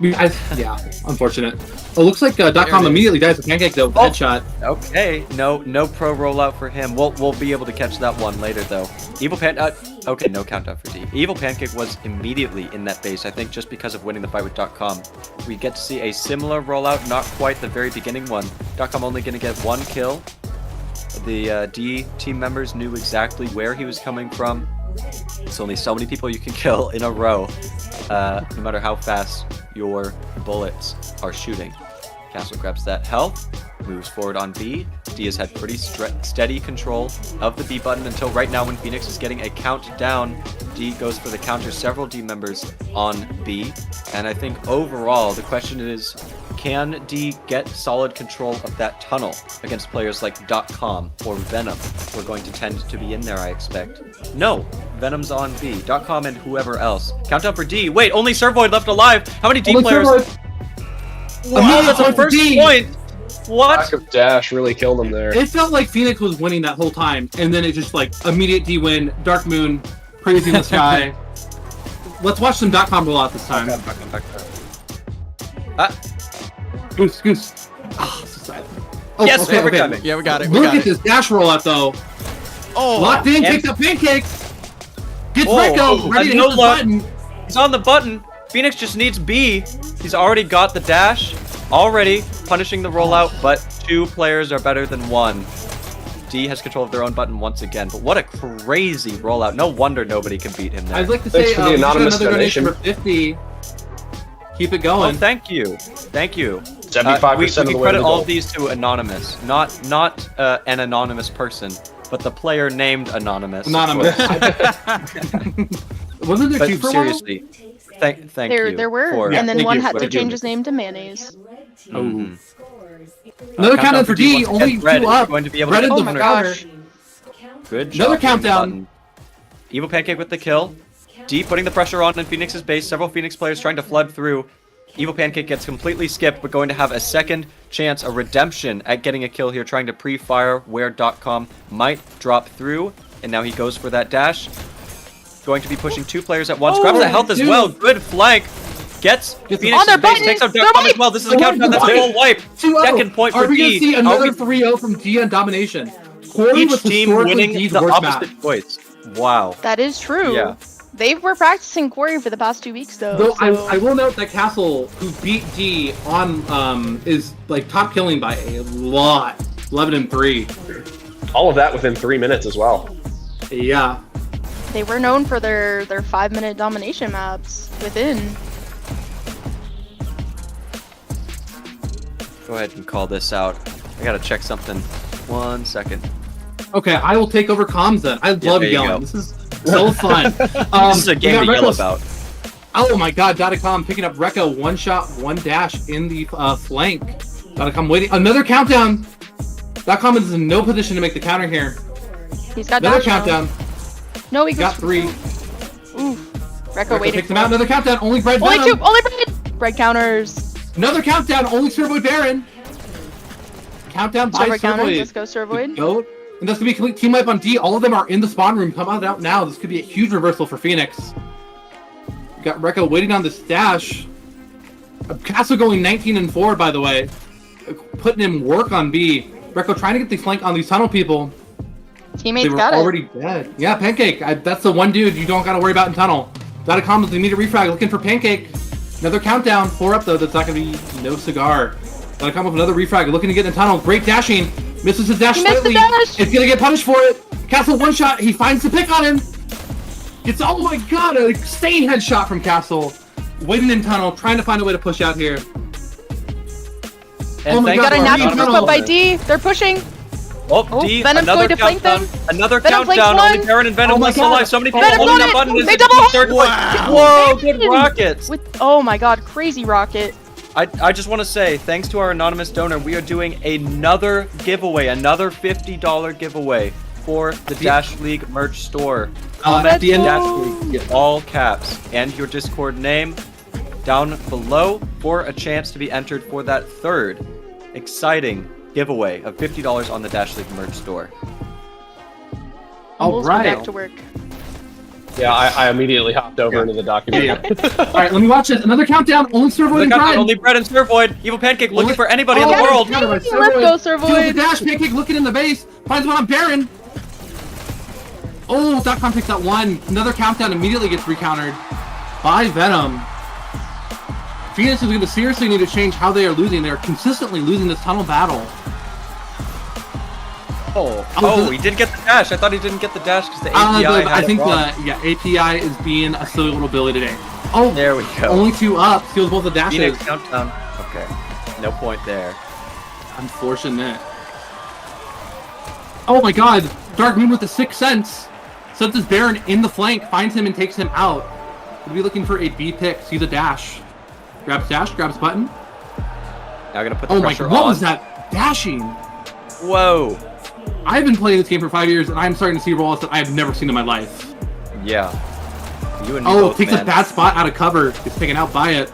Yeah, unfortunate. It looks like .com immediately dies with Pancake though. Headshot. Okay, no pro rollout for him. We'll be able to catch that one later though. Okay, no countdown for D. Evil Pancake was immediately in that base, I think just because of winning the fight with .com. We get to see a similar rollout, not quite the very beginning one. .com only gonna get one kill. The D team members knew exactly where he was coming from. It's only so many people you can kill in a row, no matter how fast your bullets are shooting. Castle grabs that health, moves forward on B. D has had pretty steady control of the B button until right now when Phoenix is getting a countdown. D goes for the counter, several D members on B. And I think overall the question is, can D get solid control of that tunnel against players like .com or Venom? We're going to tend to be in there, I expect. No, Venom's on B. .com and whoever else. Countdown for D. Wait, only Servoid left alive. How many D players? Wow, that's a first point. What? Lack of dash really killed him there. It felt like Phoenix was winning that whole time, and then it just like immediate D win, Dark Moon, crazy in the sky. Let's watch some .com roll out this time. Goose. Ah, so sad. Oh, yes, favorite timing. Yeah, we got it. Look at this dash rollout though. Oh, Locked in, kicked up Pancake. Gets Rico, ready to hit the button. He's on the button. Phoenix just needs B. He's already got the dash. Already punishing the rollout, but two players are better than one. D has control of their own button once again, but what a crazy rollout. No wonder nobody can beat him there. I'd like to say anonymous another donation for 50. Keep it going. Oh, thank you. Thank you. 75% we of the can way credit to the all goal. of these to Anonymous. Not an anonymous person, but the player named Anonymous. Anonymous. Wasn't there But two for seriously, thank you. There were, for- and then thank one you. had to Thank you. change his name to Mayonnaise. Mhm. Another countdown for D, once only again, Red two is up. going to be able Red to in get the Oh my counter. gosh. Good job. Another hitting the countdown. button. Evil Pancake with the kill. D putting the pressure on in Phoenix's base. Several Phoenix players trying to flood through. Evil Pancake gets completely skipped, but going to have a second chance, a redemption at getting a kill here, trying to pre-fire where .com might drop through. And now he goes for that dash. Going to be pushing two players at once. Grabs that health as well. Good flank. Gets On Phoenix's their base. buttons. Takes out They're .com as wiped. well. This is a countdown. That's a full wipe. 2-0. Second point for Are we going D. to see Are another we- 3-0 from D on domination? Quarry Each was team historically winning D's the worst opposite map. choice. Wow. That is true. Yeah. They were practicing Quarry for the past 2 weeks though. Though so- I will note that Castle, who beat D on, is like top killing by a lot. 11-3. All of that within 3 minutes as well. Yeah. They were known for their 5-minute domination maps within. Go ahead and call this out. I gotta check something. 1 second. Okay, I will take over comms then. I love there you yelling. go. This is so fun. This is a we game got to yell Rekko's- about. Oh my god, Datacom picking up Rekka, one shot, one dash in the flank. Datacom waiting. Another countdown. Datacom is in no position to make the counter here. He's got Another dash now. countdown. No, he Got goes. 3. Ooh. Rekka Rekka waiting picks for him out. him. Another countdown. Only Bread Only Venom. two. Only bread counters. Another countdown. Only Servoid Baron. Countdown by Servoid counters. Servoid. Let's go Servoid. Goat. And that's gonna be a complete team wipe on D. All of them are in the spawn room. Come out now. This could be a huge reversal for Phoenix. We got Rekka waiting on this dash. Castle going 19-4, by the way. Putting in work on B. Rekka trying to get the flank on these tunnel people. Teammates They were got already dead. Yeah, Pancake. That's the one dude you don't gotta worry about in tunnel. Datacom with the immediate refrag looking for Pancake. Another countdown. 4 up though. That's not gonna be no cigar. Datacom with another refrag looking to get in the tunnel. Great dashing. Misses his dash He missed the slightly. dash! It's gonna get punished for it. Castle one shot. He finds the pick on him. Gets, oh my god, a insane headshot from Castle. Waiting in tunnel, trying to find a way to push out here. And Oh my thank God, Got a you, natural Anonymous. group up by D. They're pushing. Oh, Oh, D, Venom's another going to flank countdown. them. Another Venom flanks countdown. Only one. Baron and Venom Oh my left God. alive. So many people Venom holding got that it. button. They It's double the third point. Wow. Whoa, good Venom. rockets. With oh my god, crazy rocket. I just want to say, thanks to our anonymous donor, we are doing another giveaway, another $50 giveaway for the Dash League merch store. At the end, Dash League, all caps, and your Discord name down below for a chance to be entered for that third exciting giveaway of $50 on the Dash League merch store. all We'll go right. back to work. Yeah, I immediately hopped over into the document. Yeah. All right, let me watch this. Another countdown. Only Servoid and Pride. Only bread and Servoid. Evil Pancake looking for anybody in the Oh, world. counter by Let's go, Servoid. Servoid. Kills the Dash. Pancake looking in the base. Finds one on Baron. Oh, .com takes that one. Another countdown immediately gets recountered by Venom. Phoenix is going to seriously need to change how they are losing. They are consistently losing this tunnel battle. Oh, he did get the dash. I thought he didn't get the dash because the API had I think it wrong. API is being a silly little Billy today. Oh, There we go. only 2 up. Steals both the dashes. Phoenix countdown. Okay. No point there. Unfortunate. Oh my god. Dark Moon with the 6th sense. Senses Baron in the flank, finds him and takes him out. We'll be looking for a B pick. See the dash. Grabs dash, grabs button. Now gonna put the Oh my pressure god, what on. was that? Dashing. Whoa. I've been playing this game for 5 years and I'm starting to see rollouts that I have never seen in my life. Yeah. You and me Oh, both, takes man. a bad spot out of cover. Gets taken out by it.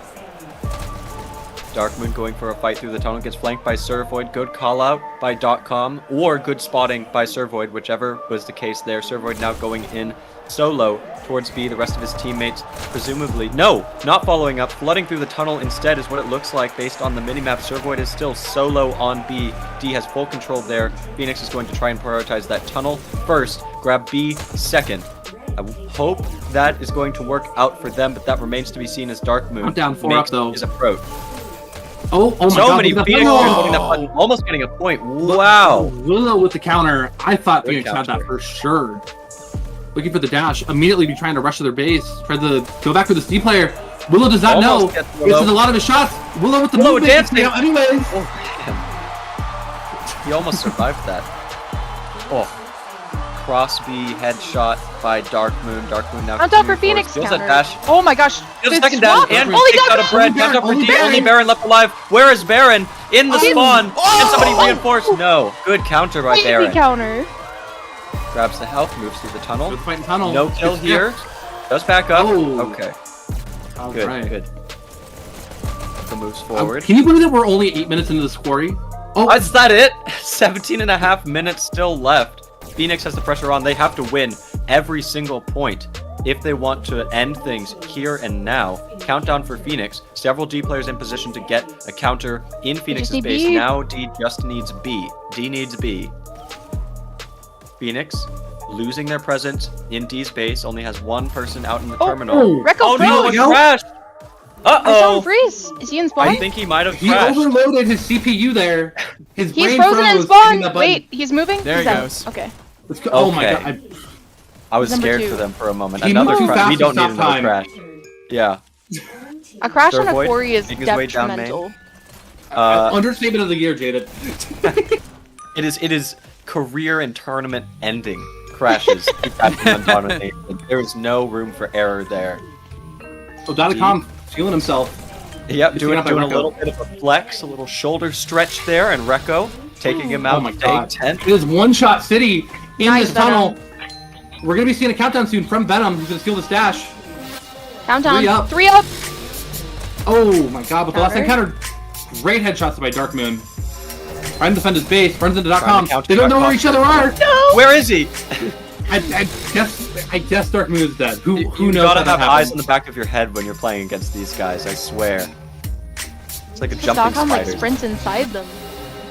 Dark Moon going for a fight through the tunnel, gets flanked by Servoid. Good call out by .com, or good spotting by Servoid, whichever was the case there. Servoid now going in solo towards B. The rest of his teammates presumably... No, not following up. Flooding through the tunnel instead is what it looks like based on the minimap. Servoid is still solo on B. D has full control there. Phoenix is going to try and prioritize that tunnel first. Grab B second. I hope that is going to work out for them, but that remains to be seen as Dark Moon I'm down 4 up, makes though. his approach. Oh my So god. many look at Phoenix that. players holding that button, almost getting a point. Wow. Willow with the counter. I thought Good Phoenix had that counter. for sure. Looking for the dash. Immediately be trying to rush to their base. Try to go back for the C player. Willow does not Almost know. gets Willow. Misses a lot of his shots. Willow with the Willow movement. dancing. Gets me out anyways. He almost survived that. Oh. Crossby headshot by Dark Moon. Dark Moon now On top for continuing Phoenix forward. Steals counter. that dash. Oh my gosh. Steals the This second dash swap. and Only takes out Dark a bread. Moon. Count up for Only D. Only Baron. Baron left alive. Where is Baron? In the Oh. spawn. Can somebody Oh. reinforce? No. Good counter by Crazy Baron. counter. Grabs the health, moves through the tunnel. Good fight in tunnel. No kill Gets here. snapped. Does back up. Oh. Okay. All Good. right. Good. So moves forward. Can you believe that we're only 8 minutes into this quarry? Oh, Is that it? 17 and a half minutes still left. Phoenix has the pressure on. They have to win every single point if they want to end things here and now. Countdown for Phoenix. Several D players in position to get a counter in Phoenix's need base. B. Now D just needs B. D needs B. Phoenix losing their presence in D's base. Only has one person out in the terminal. oh. Recco Oh no, froze. it crashed! I saw him Uh-oh! freeze. Is he in spawn? I think he might have he crashed. overloaded his CPU there. His He's brain frozen in froze spawn. hitting that button. Wait, he's moving? There He's he out. goes. Okay. Let's go. Oh my Okay. god. I was Number scared 2. for them for a moment. He Another moved too crash. fast We to don't need stop another time. crash. Yeah. A crash on a Servoid, quarry is making his way down main. detrimental. Understatement of the year, Jaded. It is career and tournament ending crashes. There is no room for error there. Oh, .com feeling himself. Yep, He's doing taken out by a Recco. little bit of a flex, a little shoulder stretch there, and Recco taking him out. Oh my to god. take 10. It is one-shot city in Nice, this tunnel. Venom. We're gonna be seeing a countdown soon from Venom, who's gonna steal this dash. Countdown. 3 up. 3 up. Oh my god, but the last Counter. encounter, great headshots by Dark Moon. Trying to defend his base, runs into Trying .com. to counter They don't know .com. where each other are. Where is he? I guess Dark Moon is dead. Who You knows? gotta how that have eyes in happened? the back of your head when you're playing against these guys, I swear. It's like a Because jumping Dogcom like spider. sprints inside them.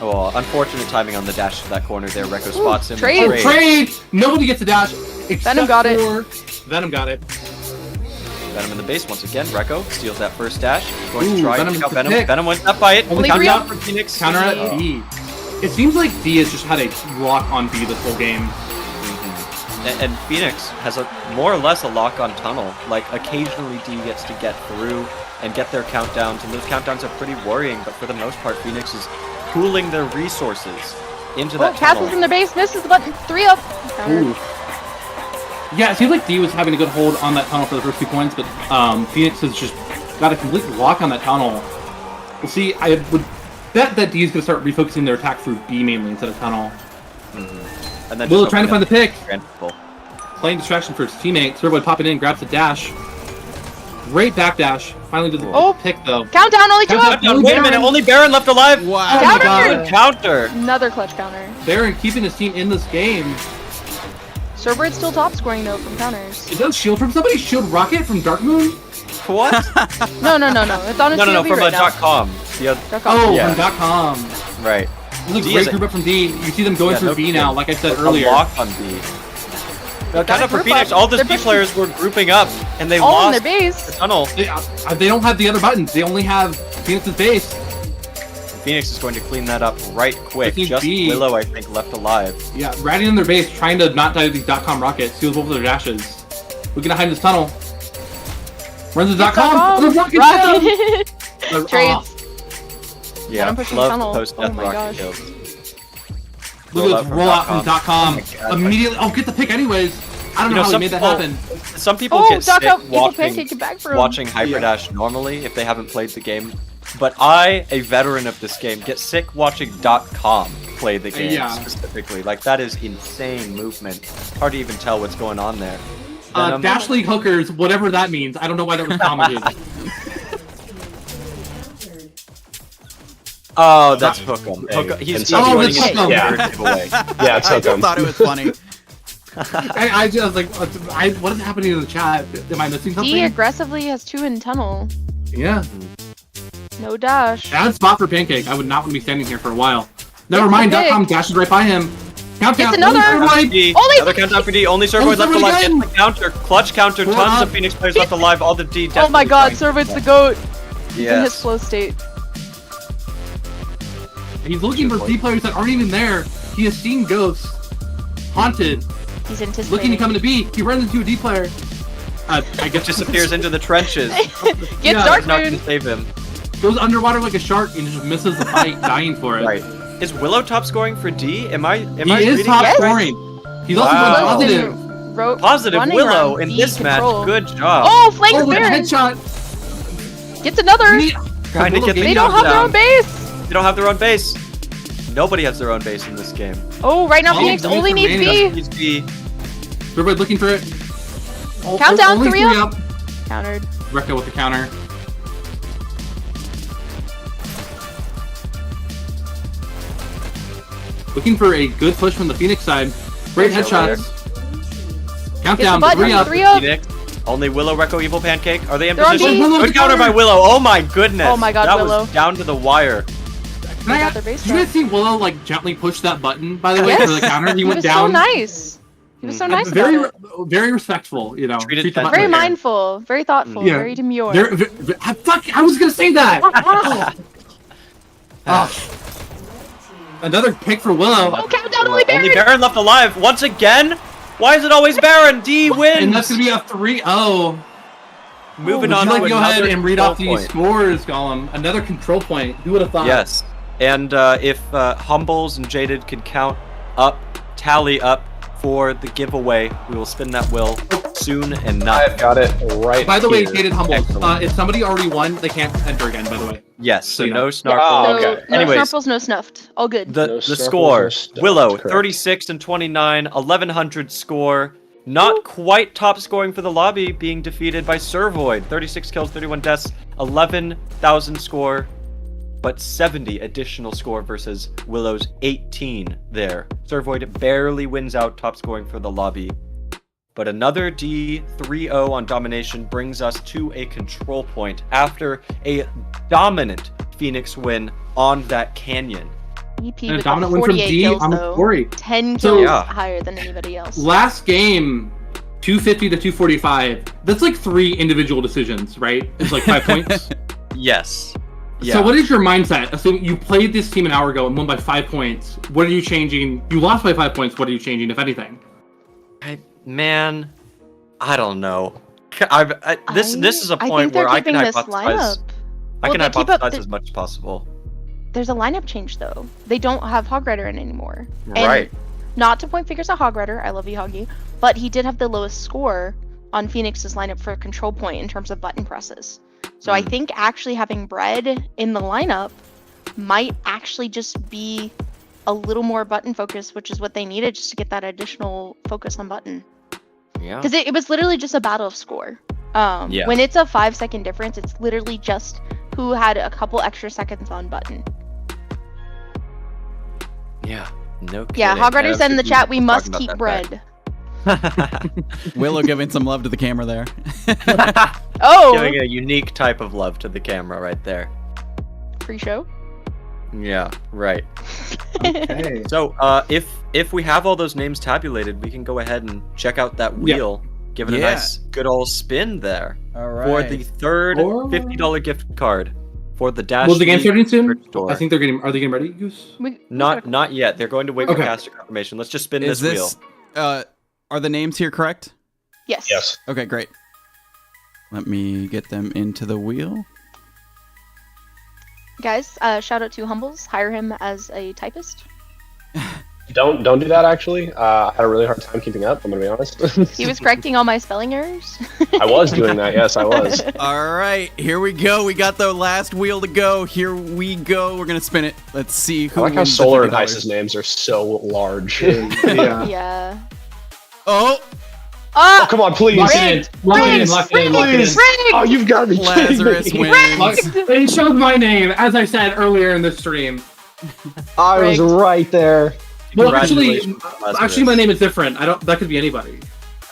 Oh, well, unfortunate timing on the dash to that corner there. Recco spots him. trade. Oh, trade! Nobody gets a dash. Except Venom got it. for... Venom got it. Venom in the base once again. Recco steals that first dash. Going Ooh, to try Venom and pick out with the Venom. pick. Venom wins that fight. Only Counter three out up. for Phoenix. Counter at Oh. D. It seems like D has just had a lock on B this whole game. And Phoenix has a more or less a lock on tunnel. Like occasionally D gets to get through and get their countdowns, and those countdowns are pretty worrying. But for the most part, Phoenix is pooling their resources into Oh, that passes tunnel. from their base. Misses the button. 3 up. Counter. Ooh. Yeah, it seems like D was having a good hold on that tunnel for the first 2 points, but Phoenix has just got a complete lock on that tunnel. We'll see. I would bet that D is going to start refocusing their attack through B mainly instead of tunnel. And then Willow trying to find the pick. Grandful. Playing distraction for his teammate. Servoid popping in, grabs the dash. Great backdash. Finally did the pick though. Countdown, only 2 up. Countdown, wait a minute, only Baron left alive. Wow. Oh my god. Counter. Another clutch counter. Baron keeping his team in this game. Servoid's still top scoring though from counters. Is that shield from somebody? Shield rocket from Dark Moon? What? No. It's on his No, COV from right now. .com. The other, .com. From .com. right. This is a D great is group up from D. You see them going through B now, like I said a earlier. lock on B. Kind of for group Phoenix, up. all the They're B pushing- players were grouping up, and they All in lost their base. the tunnel. They don't have the other buttons. They only have Phoenix's base. Phoenix is going to clean that up right quick. I think Just B- Willow, I think, left alive. Yeah, riding in their base, trying to not die to these .com rockets. Steals both of their dashes. Looking to hide in this tunnel. Runs the .com. The rocket down! Trades. Yeah, I'm pushing love tunnel. post-death Oh my rocket gosh. kills. Look at this rollout from .com. Oh my God. Immediately, get the pick anyways. I don't You know know, how he some made that people- happen. Some people Oh, get sick Evil Pancake it back for him. watching Hyperdash normally if they haven't played the game. But I, a veteran of this game, get sick watching .com play the game specifically. Like, that is insane movement. Hard to even tell what's going on there. Dash League hookers, whatever that means. I don't know why that was commented. Oh, that's Hookem. He's And joining that's his Hookem. third giveaway. Yeah, it's I okay. still thought it was funny. I just like, what is happening in the chat? Am I missing something? D aggressively has 2 in tunnel. Yeah. No dash. Bad spot for Pancake. I would not want to be standing here for a while. Never It's mind, the pick. .com dashes right by him. Countdown. It's another- Servoid. D. Only- Another countdown for D. Only Servoid left Servoid alive. again. Gets the counter. Clutch counter. Pull Tons up. of Phoenix players left alive. All the D. Oh my god, desperately Servoid's the GOAT. He's in his Yes. flow state. He's looking for D players that aren't even there. He has seen ghosts. Haunted. He's Looking anticipating. to come into B. He runs into a D player. I guess Disappears into the trenches. Gets Yeah, Dark Not Moon. gonna save him. goes underwater like a shark and just misses the fight, dying for it. Right. Is Willow top scoring for D? Am I He is reading top Yes. scoring. He's also Wow. going Willow's positive. been Positive running Willow around in D this control. match. Good job. Oh, flanks Oh, with a Baron. headshot. Gets another. Trying to get the They don't have their own base. They don't have their own base. Nobody has their own base in this game. Oh, right now Oh, Phoenix Phoenix only needs remaining. B. He's B. Everybody looking for it. Countdown, only 3 3 up. up. Countered. Rekka with the counter. Looking for a good push from the Phoenix side. Great There's headshots. Countdown, Gets the button, 3 up. 3 up. Phoenix. Only Willow, Rekko, Evil Pancake. Are they in They're on position? D. Willow with Good the counter by counter. Willow. Oh my goodness. Oh my God, that Willow. was down to the wire. Can I got ask- their base did you guys back. see Willow like gently push that button, by the way, Yes. for the counter? He went was down. so nice. He was so nice Very, about it. very respectful, you know. Treated Treat the that button Very like- mindful, very thoughtful, Yeah. very demure. Fuck! I was gonna say that. Oh. Another pick for Willow, Oh, countdown, only Baron. Only Baron left alive once again. Why is it always Baron? D wins. and that's gonna be a 3-0. Moving Would on you like to to go ahead another and read control off these point. scores, Gollum? Another control point. Who would have thought? Yes. And if Humbles and Jaded could count up, tally up for the giveaway, we will spin that wheel soon enough. I've got it right By the way, here. Jaded Humbles. Excellent. If somebody already won, they can't enter again. By the way. Yes, so you no know. snarkle. Oh, So, okay. no Anyways. snarples, no snuffed. All good. The No snarkles score, or stuff, Willow, correct. 36 and 29, 1100 score. Not quite top scoring for the lobby, being defeated by Servoid. 36 kills, 31 deaths, 11,000 score, but 70 additional score versus Willow's 18 there. Servoid barely wins out top scoring for the lobby. But another D3-0 on domination brings us to a control point after a dominant Phoenix win on that canyon. EP And a with dominant the win from 48 D kills, on though. Quarry. 10 So- kills Yeah. higher than anybody else. Last game, 250 to 245. That's like 3 individual decisions, right? It's like 5 points. Yes. Yeah. So what is your mindset? Assuming you played this team an hour ago and won by 5 points. What are you changing? You lost by 5 points. What are you changing, if anything? Man, I don't know. This is a point they're where I can keeping this hypothesize. lineup. I can Well, they keep up hypothesize the- as much as possible. There's a lineup change though. They don't have Hog Rider in anymore. And Right. not to point fingers at Hog Rider, I love you, Hoggy, but he did have the lowest score on Phoenix's lineup for control point in terms of button presses. So I think actually having Bread in the lineup might actually just be a little more button focus, which is what they needed just to get that additional focus on button. Yeah. Because it was literally just a battle of score. When it's a 5-second difference, it's literally just who had a couple extra seconds on button. Yeah. No kidding. Yeah, Hogrider said in the chat, we must about keep that bread. Willow giving some love to the camera there. Oh! Giving a unique type of love to the camera right there. Pre-show? Yeah, right. Okay. So, if we have all those names tabulated, we can go ahead and check out that wheel. Give it a nice, good old spin there. All right. For the third $50 gift card for the Dash. Was the game starting soon? Store. I think they're getting. Are they getting ready, Goose? Not yet. They're going to wait for Okay. caster confirmation. Let's just spin Is this wheel. Are the names here correct? Yes. Yes. Okay, great. Let me get them into the wheel. Guys, shout out to Humbles. Hire him as a typist. Don't do that. Actually, I had a really hard time keeping up. I'm gonna be honest. He was correcting all my spelling errors. I was doing that. Yes, I was. All right, here we go. We got the last wheel to go. Here we go. We're gonna spin it. Let's see who. I like how wins the Solar and $50. Ice's names are so large. Yeah. Yeah. Oh, Oh, come on, please. Lock it in. Lock it in. Lock it in. Lock it in. Oh, you've got to be Lazarus kidding me. wins. It showed my name, as I said earlier in the stream. I was Rigged. right there. Well, actually, Lazarus. my name is different. I don't. That could be anybody.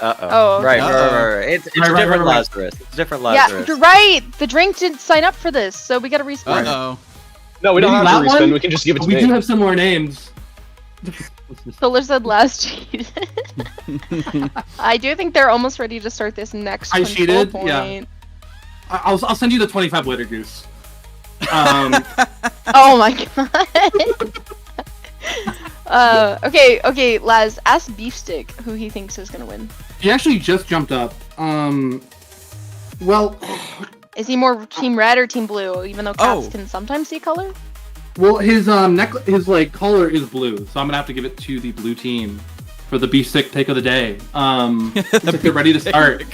Oh, okay. Right. It's a Right. different Lazarus. It's a different Yeah, Lazarus. you're right. The drink didn't sign up for this, so we gotta respawn. Uh-oh. No, we don't Maybe have to that respin. one? We can just give it to We me. do have similar names. Solar said last cheat. I do think they're almost ready to start this next I control cheated? point. Yeah. I'll send you the 25 later, Goose. Oh my god. Okay, Laz, ask Beefstick who he thinks is gonna win. He actually just jumped up. Well, Is he more team red or team blue? Even though cats Oh. can sometimes see color. his his like color is blue, so I'm gonna have to give it to the blue team for the beefstick pick of the day. Looks like they're ready to start.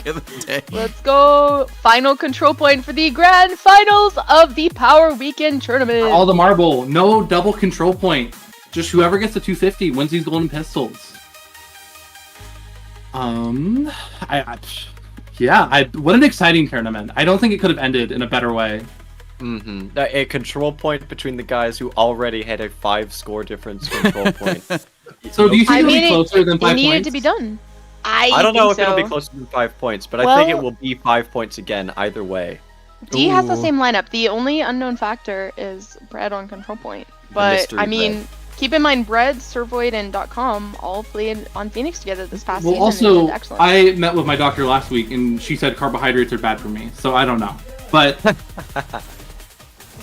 Let's go! Final control point for the grand finals of the Power Weekend tournament. All the marble, no double control point. Just whoever gets the 250 wins these golden pistols. What an exciting tournament. I don't think it could have ended in a better way. Mm-hmm. A control point between the guys who already had a 5-score difference control point. So do you think I it'll mean, be closer than 5 it needed points? to be done. I don't know if think it'll be so. closer than 5 points, but I think it Well- will be 5 points again either way. D has the Ooh. same lineup. The only unknown factor is Bread on control point. But mystery I mean, Bread. keep in mind, Bread, Servoid, and .com all played on Phoenix together this past Well, season. and also, did excellent. I met with my doctor last week, and she said carbohydrates are bad for me, so I don't know. But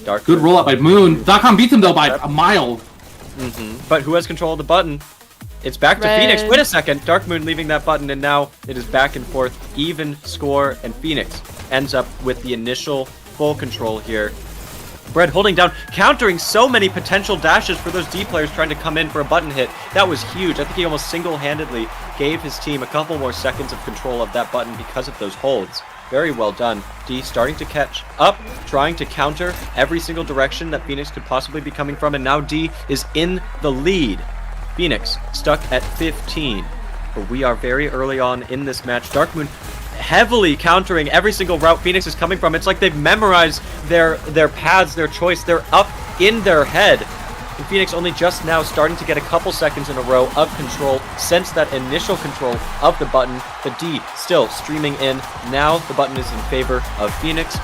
Dark good roll up by Moon. .com beats him, though, by a mile. Mm-hmm. But who has control of the button? It's back to Red. Phoenix. Wait a second. Dark Moon leaving that button, and now it is back and forth. Even score, and Phoenix ends up with the initial full control here. Bread holding down, countering so many potential dashes for those D players trying to come in for a button hit. That was huge. I think he almost single-handedly gave his team a couple more seconds of control of that button because of those holds. Very well done. D starting to catch up, trying to counter every single direction that Phoenix could possibly be coming from, and now D is in the lead. Phoenix stuck at 15, but we are very early on in this match. Dark Moon heavily countering every single route Phoenix is coming from. It's like they've memorized their paths, their choice. They're up in their head. And Phoenix only just now starting to get a couple seconds in a row of control since that initial control of the button. The D still streaming in. Now the button is in favor of Phoenix.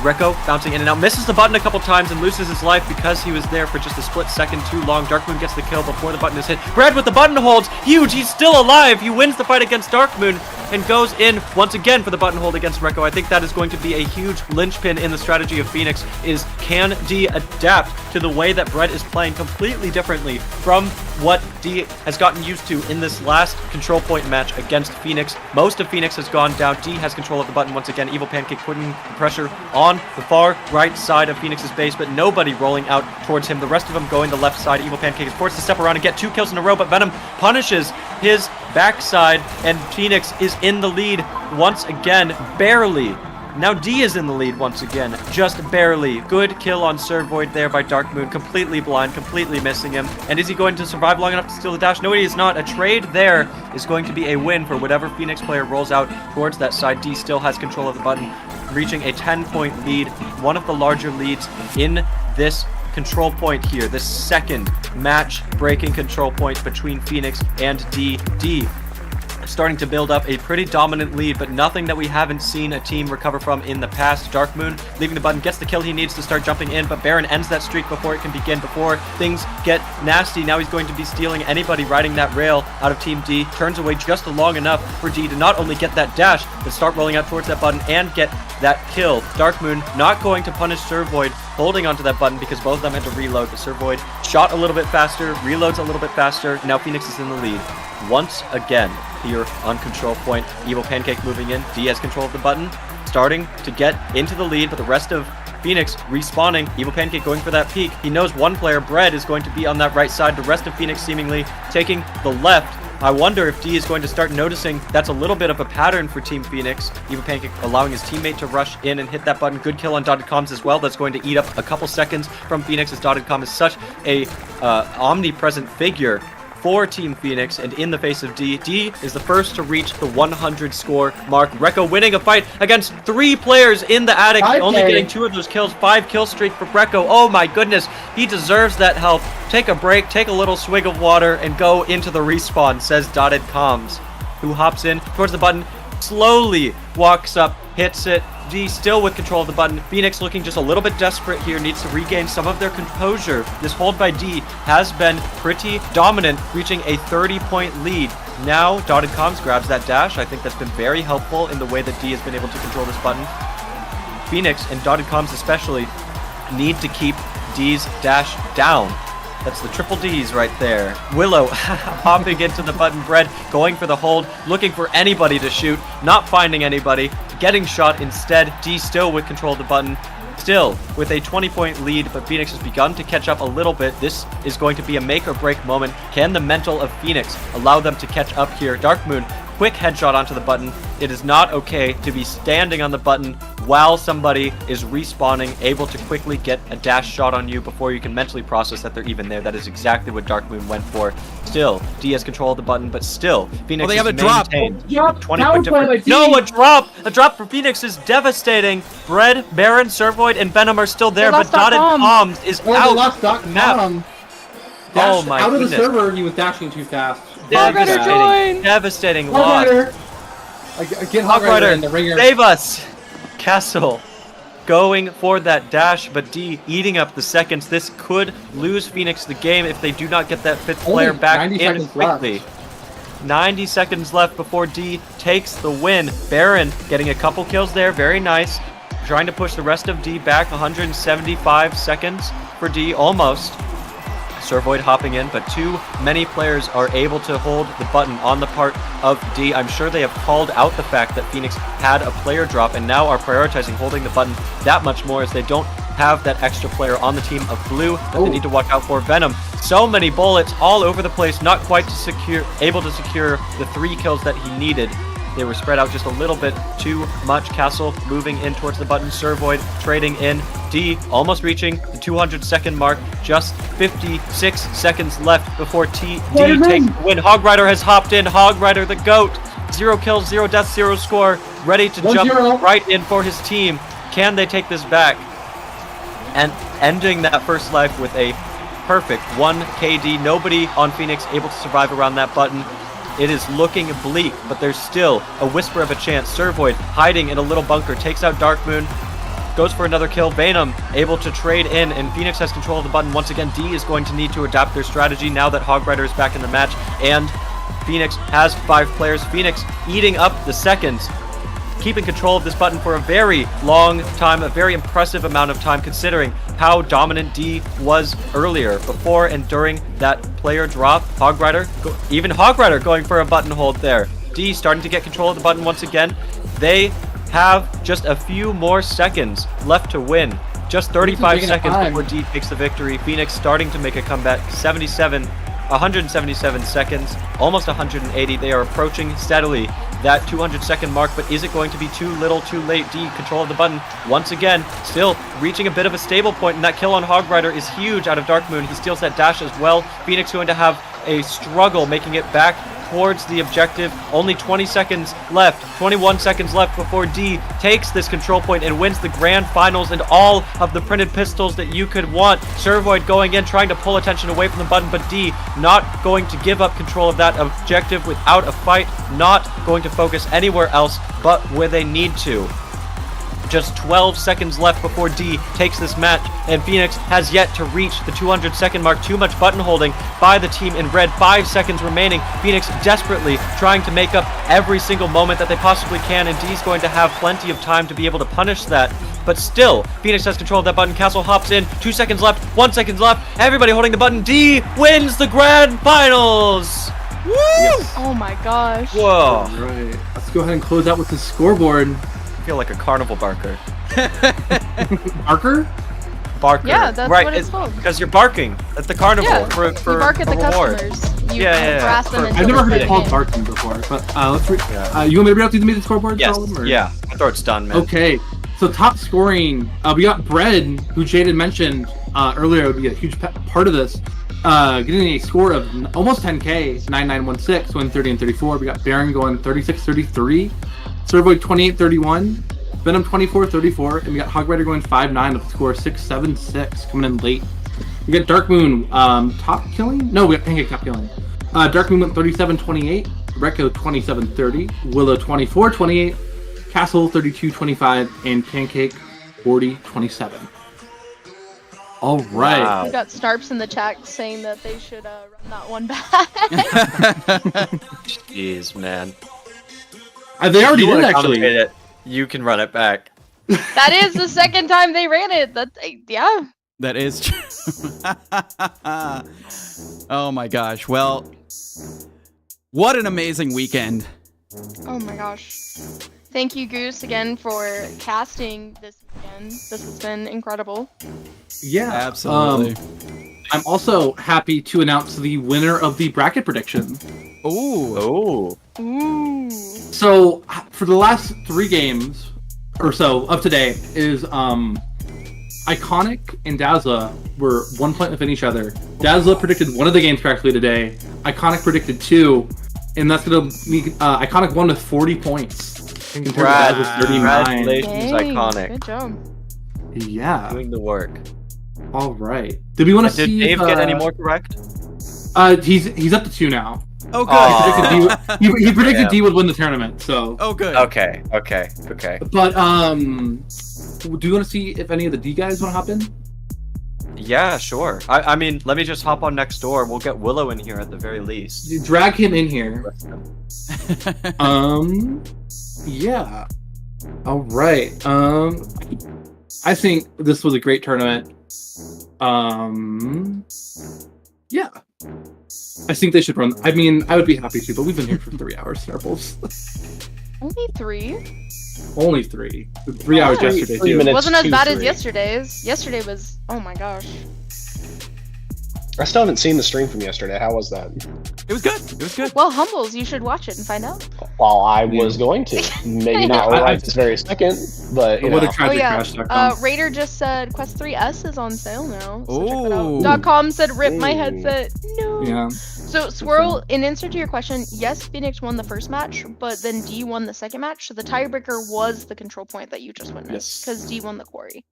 Rekko bouncing in and out, misses the button a couple times and loses his life because he was there for just a split second too long. Dark Moon gets the kill before the button is hit. Bread with the button holds, huge, he's still alive. He wins the fight against Dark Moon and goes in once again for the button hold against Rekko. I think that is going to be a huge linchpin in the strategy of Phoenix, is can D adapt to the way that Bread is playing completely differently from what D has gotten used to in this last control point match against Phoenix. Most of Phoenix has gone down. D has control of the button once again. Evil Pancake putting pressure on the far right side of Phoenix's base, but nobody rolling out towards him. The rest of them going the left side. Evil Pancake is forced to step around and get 2 kills in a row, but Venom punishes his backside, and Phoenix is in the lead once again, barely. Now D is in the lead once again, just barely. Good kill on Servoid there by Dark Moon, completely blind, completely missing him. And is he going to survive long enough to steal the dash? No, he is not. A trade there is going to be a win for whatever Phoenix player rolls out towards that side. D still has control of the button, reaching a 10-point lead, one of the larger leads in this control point here, this second match-breaking control point between Phoenix and D. D starting to build up a pretty dominant lead, but nothing that we haven't seen a team recover from in the past. Dark Moon leaving the button, gets the kill he needs to start jumping in, but Baron ends that streak before it can begin, before things get nasty. Now he's going to be stealing anybody riding that rail out of Team D, turns away just long enough for D to not only get that dash, but start rolling out towards that button and get that kill. Dark Moon not going to punish Servoid, holding onto that button because both of them had to reload, but Servoid shot a little bit faster, reloads a little bit faster. Now Phoenix is in the lead once again here on control point. Evil Pancake moving in. D has control of the button, starting to get into the lead, but the rest of Phoenix respawning. Evil Pancake going for that peek. He knows one player, Bread, is going to be on that right side. The rest of Phoenix seemingly taking the left. I wonder if D is going to start noticing that's a little bit of a pattern for Team Phoenix. Evil Pancake allowing his teammate to rush in and hit that button. Good kill on Dotted Comms as well. That's going to eat up a couple seconds from Phoenix, as Dotted Comm is such a omnipresent figure for Team Phoenix, and in the face of D. D is the first to reach the 100 score mark. Rekko winning a fight against 3 players in the attic, only getting 2 of those kills. 5 kill streak for Rekko. Oh my goodness, he deserves that health. Take a break, take a little swig of water, and go into the respawn, says Dotted Comms, who hops in towards the button, slowly walks up, hits it. D still with control of the button. Phoenix looking just a little bit desperate here, needs to regain some of their composure. This hold by D has been pretty dominant, reaching a 30-point lead. Now Dotted Comms grabs that dash. I think that's been very helpful in the way that D has been able to control this button. Phoenix and Dotted Comms especially need to keep D's dash down. That's the triple D's right there. Willow hopping into the button. Bread going for the hold, looking for anybody to shoot, not finding anybody, getting shot instead. D still with control of the button, still with a 20-point lead, but Phoenix has begun to catch up a little bit. This is going to be a make or break moment. Can the mental of Phoenix allow them to catch up here? Dark Moon, quick headshot onto the button. It is not okay to be standing on the button while somebody is respawning, able to quickly get a dash shot on you before you can mentally process that they're even there. That is exactly what Dark Moon went for. Still, D has control of the button, but still, Phoenix they have a drop. 20-point difference. No, a drop! A drop for Phoenix is devastating. Bread, Baron, Servoid, and Venom are still there, but Dotted Comms is out the map. Oh my out goodness. Of the server, he was dashing too fast. Devastating loss. Get Hog Rider in the ringer. Save us! Castle going for that dash, but D eating up the seconds. This could lose Phoenix the game if they do not get that 5th player back in quickly. 90 seconds left before D takes the win. Baron getting a couple kills there, very nice. Trying to push the rest of D back, 175 seconds for D, almost. Servoid hopping in, but too many players are able to hold the button on the part of D. I'm sure they have called out the fact that Phoenix had a player drop and now are prioritizing holding the button that much more, as they don't have that extra player on the team of blue that they need to watch out for. Venom, so many bullets all over the place, not quite able to secure the 3 kills that he needed. They were spread out just a little bit too much. Castle moving in towards the button. Servoid trading in. D almost reaching the 200-second mark. Just 56 seconds left before D takes the win. Hog Rider has hopped in. Hog Rider, the GOAT. 0 kills, 0 deaths, 0 score. Ready to jump right in for his team. Can they take this back? And ending that first life with a perfect 1 KD. Nobody on Phoenix able to survive around that button. It is looking bleak, but there's still a whisper of a chance. Servoid hiding in a little bunker, takes out Dark Moon, goes for another kill. Venom able to trade in, and Phoenix has control of the button. Once again, D is going to need to adapt their strategy now that Hog Rider is back in the match, and Phoenix has 5 players. Phoenix eating up the seconds, keeping control of this button for a very long time, a very impressive amount of time considering how dominant D was earlier, before and during that player drop. Hog Rider, even Hog Rider going for a button hold there. D starting to get control of the button once again. They have just a few more seconds left to win. Just 35 seconds before D takes the victory. Phoenix starting to make a comeback. 77 177 seconds, almost 180. They are approaching steadily that 200-second mark, but is it going to be too little, too late? D, control of the button. Once again, still reaching a bit of a stable point, and that kill on Hog Rider is huge out of Dark Moon. He steals that dash as well. Phoenix going to have a struggle making it back towards the objective. Only 20 seconds left, 21 seconds left before D takes this control point and wins the grand finals and all of the printed pistols that you could want. Servoid going in, trying to pull attention away from the button, but D not going to give up control of that objective without a fight, not going to focus anywhere else but where they need to. Just 12 seconds left before D takes this match, and Phoenix has yet to reach the 200-second mark. Too much button holding by the team in red. 5 seconds remaining. Phoenix desperately trying to make up every single moment that they possibly can, and D's going to have plenty of time to be able to punish that. But still, Phoenix has control of that button. Castle hops in. 2 seconds left. 1 second left. Everybody holding the button. D wins the grand finals. Woo! Yes. Oh my gosh. Whoa. All right. Let's go ahead and close out with the scoreboard. I feel like a carnival barker. Barker? Barker. Yeah, that's right, what it's called. Because you're barking at the carnival for you bark at the reward. customers. You Yeah. harass them until I've never heard they it called pay. barking before, but let's read. You want me to read out the scoreboard? Yes. Column, or? Yeah. I thought it's done, man. Okay. So top scoring, we got Bread, who Jaden mentioned earlier would be a huge part of this. Getting a score of almost 10K, 9916, win 30 and 34. We got Baron going 36-33, Servoid 28-31, Venom 24-34, and we got Hog Rider going 5-9 with a score 6-7-6 coming in late. We got Dark Moon top killing? No, we got Pancake top killing. Dark Moon went 37-28, Rekko 27-30, Willow 24-28, Castle 32-25, and Pancake 40-27. All right. Wow. We got Snarps in the chat saying that they should run that one back. Jeez, man. They already If you did, wanna actually. commentate it, you can run it back. That is the second time they ran it. Yeah. That is true. Oh my gosh. Well, what an amazing weekend. Oh my gosh. Thank you, Goose, again for casting this weekend. This has been incredible. Yeah. Absolutely. I'm also happy to announce the winner of the bracket prediction. Ooh. Oh. Ooh. So, for the last 3 games or so of today is Iconic and Dazzla were 1 point within each other. Dazzla predicted one of the games correctly today. Iconic predicted 2, and that's gonna be Iconic won with 40 points. Compared to Dazzla's 39. Congratulations, Dang, Iconic. good job. Yeah. Doing the work. All right. Did we want to Did see? Dave get any more correct? He's up to 2 now. Oh, good. Aw. He predicted Yeah. D would win the tournament. So. Oh, good. Okay. But do you want to see if any of the D guys want to hop in? Yeah, sure. I mean, let me just hop on next door. We'll get Willow in here at the very least. You drag him in here. Yeah. All right. I think this was a great tournament. Yeah. I think they should run. I mean, I would be happy to, but we've been here for 3 hours, Snarbles. Only 3? Only 3. 3 hours yesterday, 3 too. minutes. It wasn't as bad as 2-3. yesterday's. Yesterday was, oh my gosh. I still haven't seen the stream from yesterday. How was that? It was good. It was good. Well, Humbles, you should watch it and find out. Well, I was going to. Maybe not right this very second, but you What know. a tragic yeah. crash.com. Raider just said Quest 3S is on sale now. So check it Ooh. out. .com said rip my Ooh. headset. No. Yeah. So Swirl, in answer to your question, yes, Phoenix won the first match, but then D won the second match. So the tiebreaker was the control point that you just witnessed, because D won the Quarry.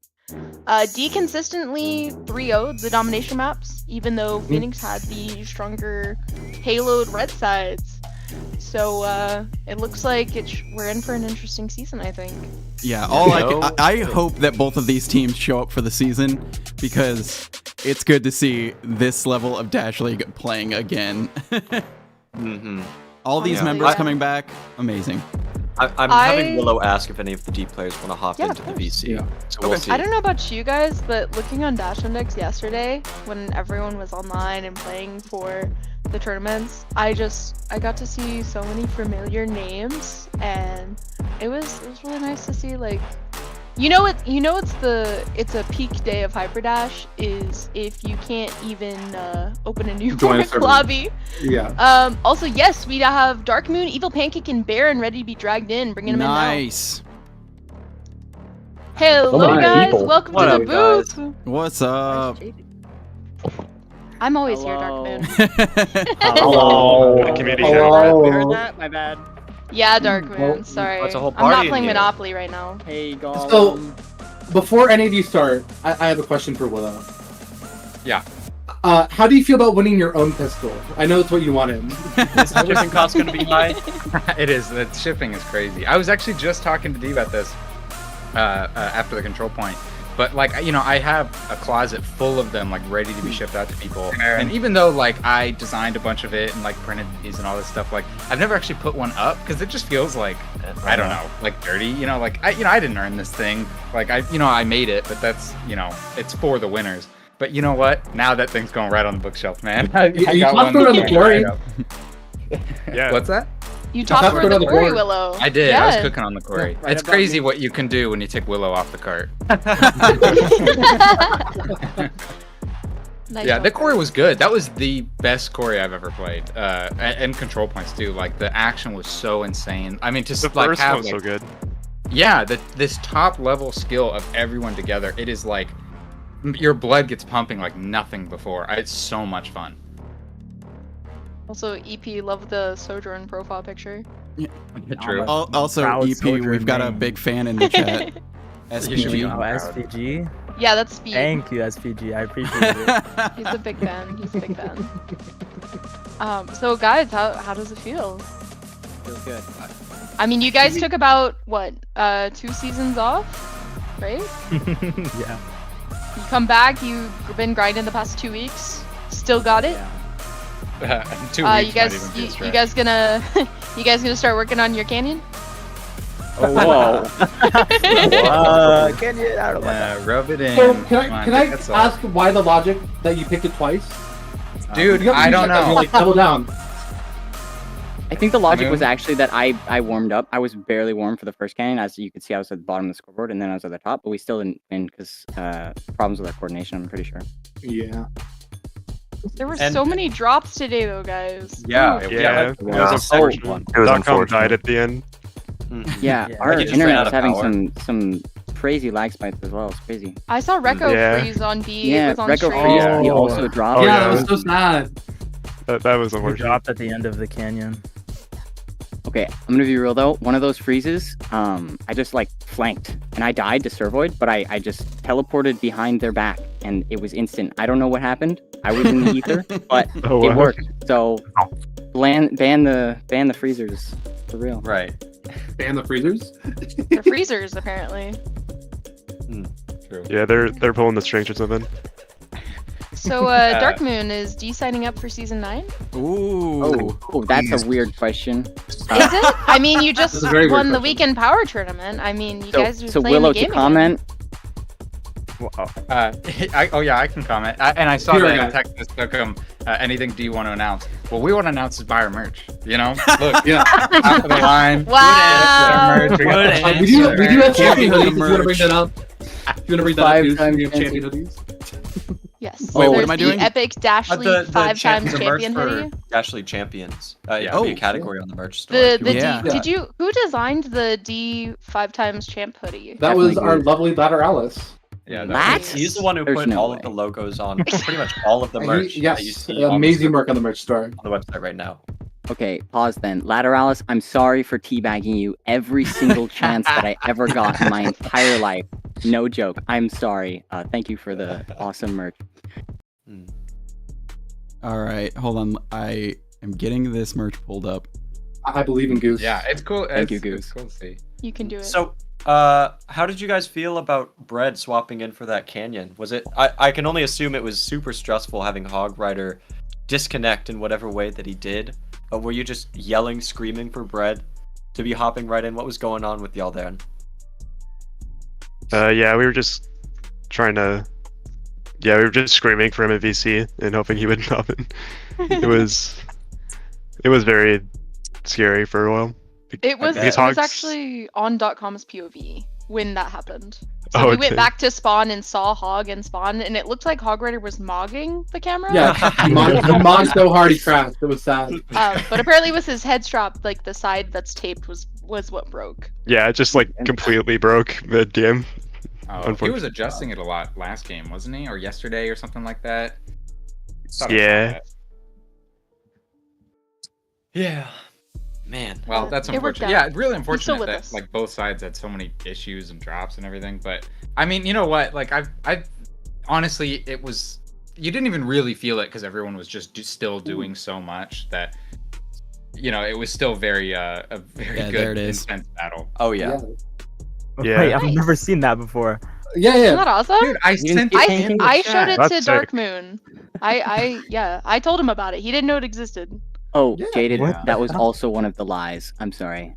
D consistently 3-0'd the domination maps, even though Phoenix had the stronger payload red sides. So it looks like we're in for an interesting season, I think. Yeah, I hope that both of these teams show up for the season, because it's good to see this level of Dash League playing again. Mm-hmm. All these Yeah. members Yeah. coming back, amazing. I'm having Willow ask if any of the D players want to hop Yeah, into of the course. VC. Yeah. So we'll see. I don't know about you guys, but looking on Dash Index yesterday, when everyone was online and playing for the tournaments, I got to see so many familiar names, and it was really nice to see like It's a peak day of Hyperdash is if you can't even open a new Join a work server. lobby. Yeah. Also, yes, we have Dark Moon, Evil Pancake, and Baron ready to be dragged in. Bringing them Nice. in now. Hello, So many guys. people. Welcome What to up, the booth. What's up? I'm always here, Dark Moon. Hello. The community Hello. We heard that? My bad. Yeah, Dark Moon. Sorry. That's a whole I'm not party in playing here. Monopoly right now. Hey, Gollum. So, before any of you start, I have a question for Willow. Yeah. How do you feel about winning your own pistol? I know it's what you wanted. Is the shipping cost going to be high? It is. The shipping is crazy. I was actually just talking to D about this after the control point. But like, I have a closet full of them, like ready to be shipped out to people. And even though like I designed a bunch of it and like printed these and all this stuff, like I've never actually put one up because it just feels like I don't know, like dirty. Like I didn't earn this thing. Like I made it, but that's it's for the winners. But you know what? Now that thing's going right on the bookshelf, man. You talked about the Quarry. Yeah. What's that? You talked That's about good on the the Quarry, board. Willow. I did. Yeah. I was cooking on the Quarry. right It's above crazy me. what you can do when you take Willow off the cart. Nice Yeah, one, the Quarry Dark. was good. That was the best Quarry I've ever played. And control points too. Like the action was so insane. I mean, to The like first have one's so like, good. yeah, this top level skill of everyone together. It is like your blood gets pumping like nothing before. It's so much fun. Also, EP, love the Sojourn profile picture. True. Also, Proud EP, soldier we've got a name. big fan in the chat. You should be Oh, SPG. SPG? Yeah, that's Speed. Thank you, SPG. I appreciate it. He's a big fan. He's a big fan. So guys, how does it feel? Feels good. I mean, you guys took about what, 2 seasons off, right? Yeah. You come back. You've been grinding the past 2 weeks. Still got it. 2 weeks. You might guys, even be a you stretch. guys gonna, you guys gonna start working on your canyon? Whoa. Get it out of my Yeah, rub it in. So, Come on, can I that's all. ask why the logic that you picked it twice? Dude, You have to I use don't that, know. Like, double down. I think the logic was Moon? actually that I warmed up. I was barely warm for the first canyon. As you could see, I was at the bottom of the scoreboard, and then I was at the top. But we still didn't win because problems with our coordination, I'm pretty sure. Yeah. There were And- so many drops today, though, guys. Yeah. Ooh. Yeah, like- it was Oh, unfortunate. It was .com unfortunate. died at the end. Yeah, Yeah. our Like, it just ran internet out was of having power. some crazy lag spikes as well. It's crazy. I saw Recco Yeah. freeze on B. Yeah, it was on Recco stream. Freeze, he Oh. also dropped. Oh, yeah, yeah. that was so sad. That was We unfortunate. dropped at the end of the canyon. Okay, I'm gonna be real though. One of those freezes, I just like flanked and I died to Servoid, but I just teleported behind their back and it was instant. I don't know what happened. I was in the ether, but Oh, it wow. worked. So ban the freezers for real. Right. Ban the freezers. They're freezers, apparently. True. Yeah, they're pulling the strings or something. So, Dark Moon, is D signing up for season 9? Ooh. Oh, that's a weird question. Is it? I mean, you just That's a very weird won the question. weekend power tournament. I mean, you guys are So playing Willow the game to comment. I can comment. And I saw Here we that go. in Texas took him. Anything do you want to announce? Well, we want to announce is buy our merch. You know, look, Yeah. top of the line. Wow. Get our merch. We got Good the answer. We do have champion Give me hoodies. the If you want to bring that up. If you want to bring that up, dude, Five-time we have champion champion. hoodies. Yes. Wait, what There's am I the doing? Epic Dashly The 5 times the merch champion for hoodie. Dashly Champions. Yeah, Yeah. it'll be Oh, a category on the merch store. The if you D. want. Yeah. Did you? Who designed the D 5 times champ hoodie? That was Definitely our good. lovely Lateralis. Yeah, Matt? He's the one who There's put no all way. of the logos on pretty much all of the merch that you Yes, see on amazing work on the merch store. on the website right now. Okay, pause then. Lateralis, I'm sorry for teabagging you every single chance that I ever got in my entire life. No joke. I'm sorry. Thank you for the awesome merch. All right, hold on. I am getting this merch pulled up. I believe in Goose. Yeah, it's cool. Thank you, It's Goose. cool to see. You can do it. So, how did you guys feel about Bread swapping in for that canyon? Was it? I can only assume it was super stressful having Hog Rider disconnect in whatever way that he did. Were you just yelling, screaming for Bread to be hopping right in? What was going on with y'all there? Yeah, we were just trying to. Yeah, we were just screaming for him at VC and hoping he would hop in. It was very scary for a while. It was These it was hogs- actually on .com's POV. when that happened. So we went back to spawn and saw Hog and spawn, and it looked like Hog Rider was mogging the camera. Yeah, the mod so hard he crashed. It was sad. But apparently with his head strap, like the side that's taped was what broke. Yeah, it just like completely broke mid-game. Oh, he was adjusting it a lot last game, wasn't he? Or yesterday or something like that? Yeah. Yeah. Man. Well, that's It worked unfortunate. out. Yeah, really He's still unfortunate with that us. like both sides had so many issues and drops and everything. But I mean, you know what? Like I've honestly, it was you didn't even really feel it because everyone was just still doing so much that it was still very a very Yeah, good there it is. intense battle. Oh yeah. Yeah. Wait, I've never seen that before. Yeah, Isn't that awesome? Dude, I sent it in the I chat. showed it That's to sick. Dark Moon. I told him about it. He didn't know it existed. Oh, Yeah. Jaded, What? that was also one of the lies. I'm sorry.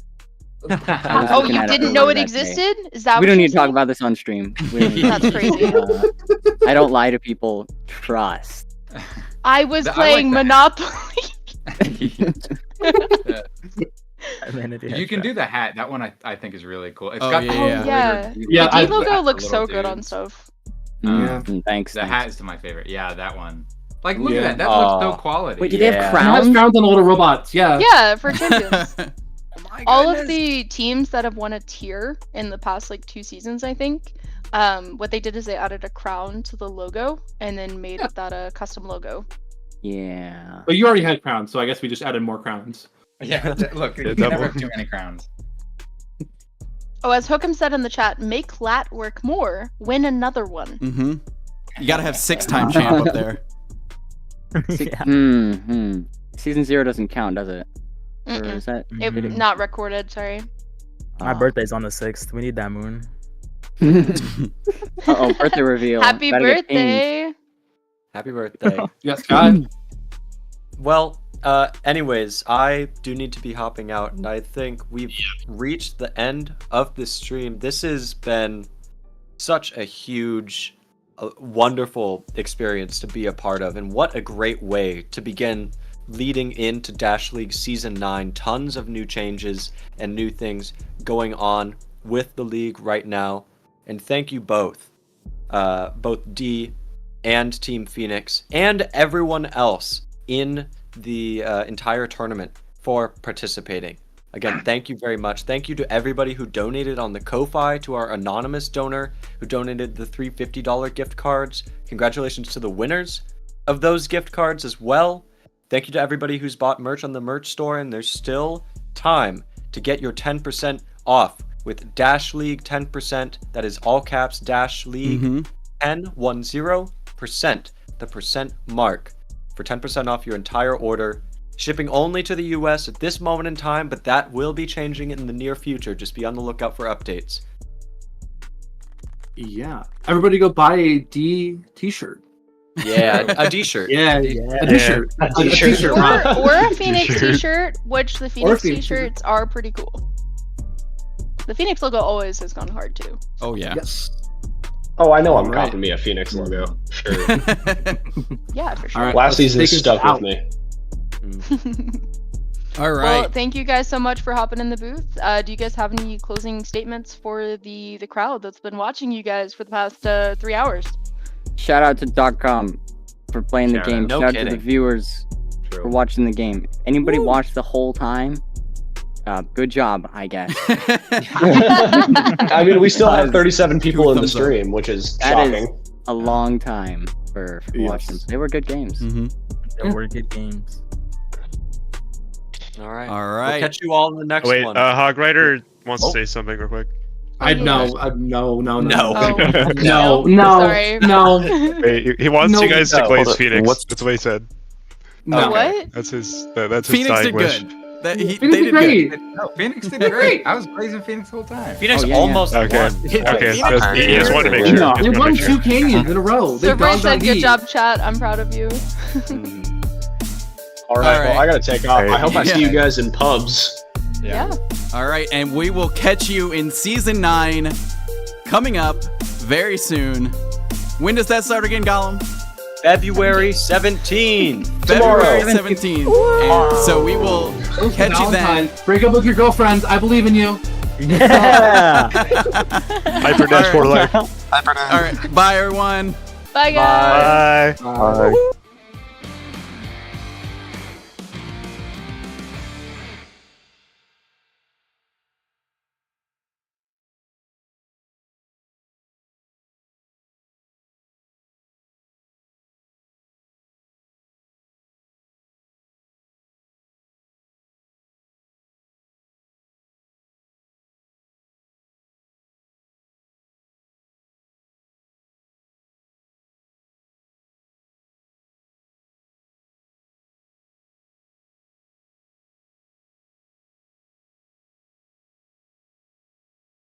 Oh, looking you at it didn't know earlier it that day. existed? Is that We what don't you're need to talk saying? about this on stream. We don't need to- That's crazy. I don't lie to people. Trust. I was I like playing that. Monopoly. You can do the hat. That one I think is really cool. It's Oh, got yeah, the yeah. Yeah, The I- D logo the looks little so good on dudes. stuff. Thanks. The thanks. hat is to my favorite. Yeah, that one. Like, look Yeah. at that. That looks so quality. Wait, did they have Yeah. It has crowns? crowns on the little robots. Yeah. Yeah, for champions. My All of goodness. the teams that have won a tier in the past like 2 seasons, I think, what they did is they added a crown to the logo and then made that a custom logo. Yeah. But you already had crowns, so I guess we just added more crowns. Yeah, look, you Yeah, can never double. have too many crowns. Oh, as Hookem said in the chat, make Lat work more, win another one. Mm-hmm. You gotta have 6-time champ up there. Yeah. Season 0 doesn't count, does it? Or Mm-mm. is that? It, Mhm. not recorded, sorry. My birthday's on the 6th. We need that moon. Uh-oh, birthday reveal. Happy Gotta get pinged. birthday! Happy birthday. Yes, God. Well, anyways, I do need to be hopping out, and I think we've reached the end of this stream. This has been such a huge, wonderful experience to be a part of, and what a great way to begin leading into Dash League Season 9. Tons of new changes and new things going on with the league right now, and thank you both D and Team Phoenix, and everyone else in the entire tournament for participating. Again, thank you very much. Thank you to everybody who donated on the Ko-Fi, to our anonymous donor who donated the $350 gift cards. Congratulations to the winners of those gift cards as well. Thank you to everybody who's bought merch on the merch store, and there's still time to get your 10% off with Dash League 10%. That is all caps Dash League 10%, the percent mark, for 10% off your entire order. Shipping only to the US at this moment in time, but that will be changing in the near future. Just be on the lookout for updates. Yeah. Everybody go buy a D t-shirt. Yeah, a D-shirt. Yeah, a t-shirt. A t-shirt. Rob. Or a Phoenix T-shirt. t-shirt, which the Phoenix Phoenix t-shirts are pretty cool. The Phoenix logo always has gone hard too. Oh yeah. Yes. Oh, I know I'm Alright. copying me a Phoenix logo. Sure. Yeah, for sure. All right. Last let's season take it stuck out. with me. All right. Well, thank you guys so much for hopping in the booth. Do you guys have any closing statements for the crowd that's been watching you guys for the past 3 hours? Shout out to .com for playing the Shout game. out. No Shout out to kidding. the viewers for watching the game. Anybody watch the whole time? Good job, I guess. I mean, we still have 37 people in the thumbs up. stream, which is That shocking. is a long time for Yes. watching. They were good games. Mhm. They were good games. All right. All We'll right. catch you all in the next Oh, wait, one. Hog Rider wants Oh. to say something real quick. No. No. Oh, No. Sorry. No. Wait, he wants No, you guys to no. glaze Hold Phoenix. That's what he said. No. What? That's his. That's his Phoenix dying did wish. good. That, Phoenix they is did great. good. No, Phoenix did great. I was praising Phoenix the whole time. Phoenix Oh, yeah, almost Okay. won. Okay. Twice. He just wanted to make sure. No. He They just wanted won to make sure. 2 canyons in a row. They So Bryce dogged said, on good D. job, chat. I'm proud of you. All right, All right. well, I gotta take off. All right. I hope I see you guys in pubs. Yeah. All right, and we will catch you in season 9 coming up very soon. When does that start again, Gollum? February 17th. February Tomorrow. 17th. And so we will catch you then. Valentine's. Break up with your girlfriends. I believe in you. Yeah. Hyperdash for life. All right. Bye, everyone. Bye, guys. Bye.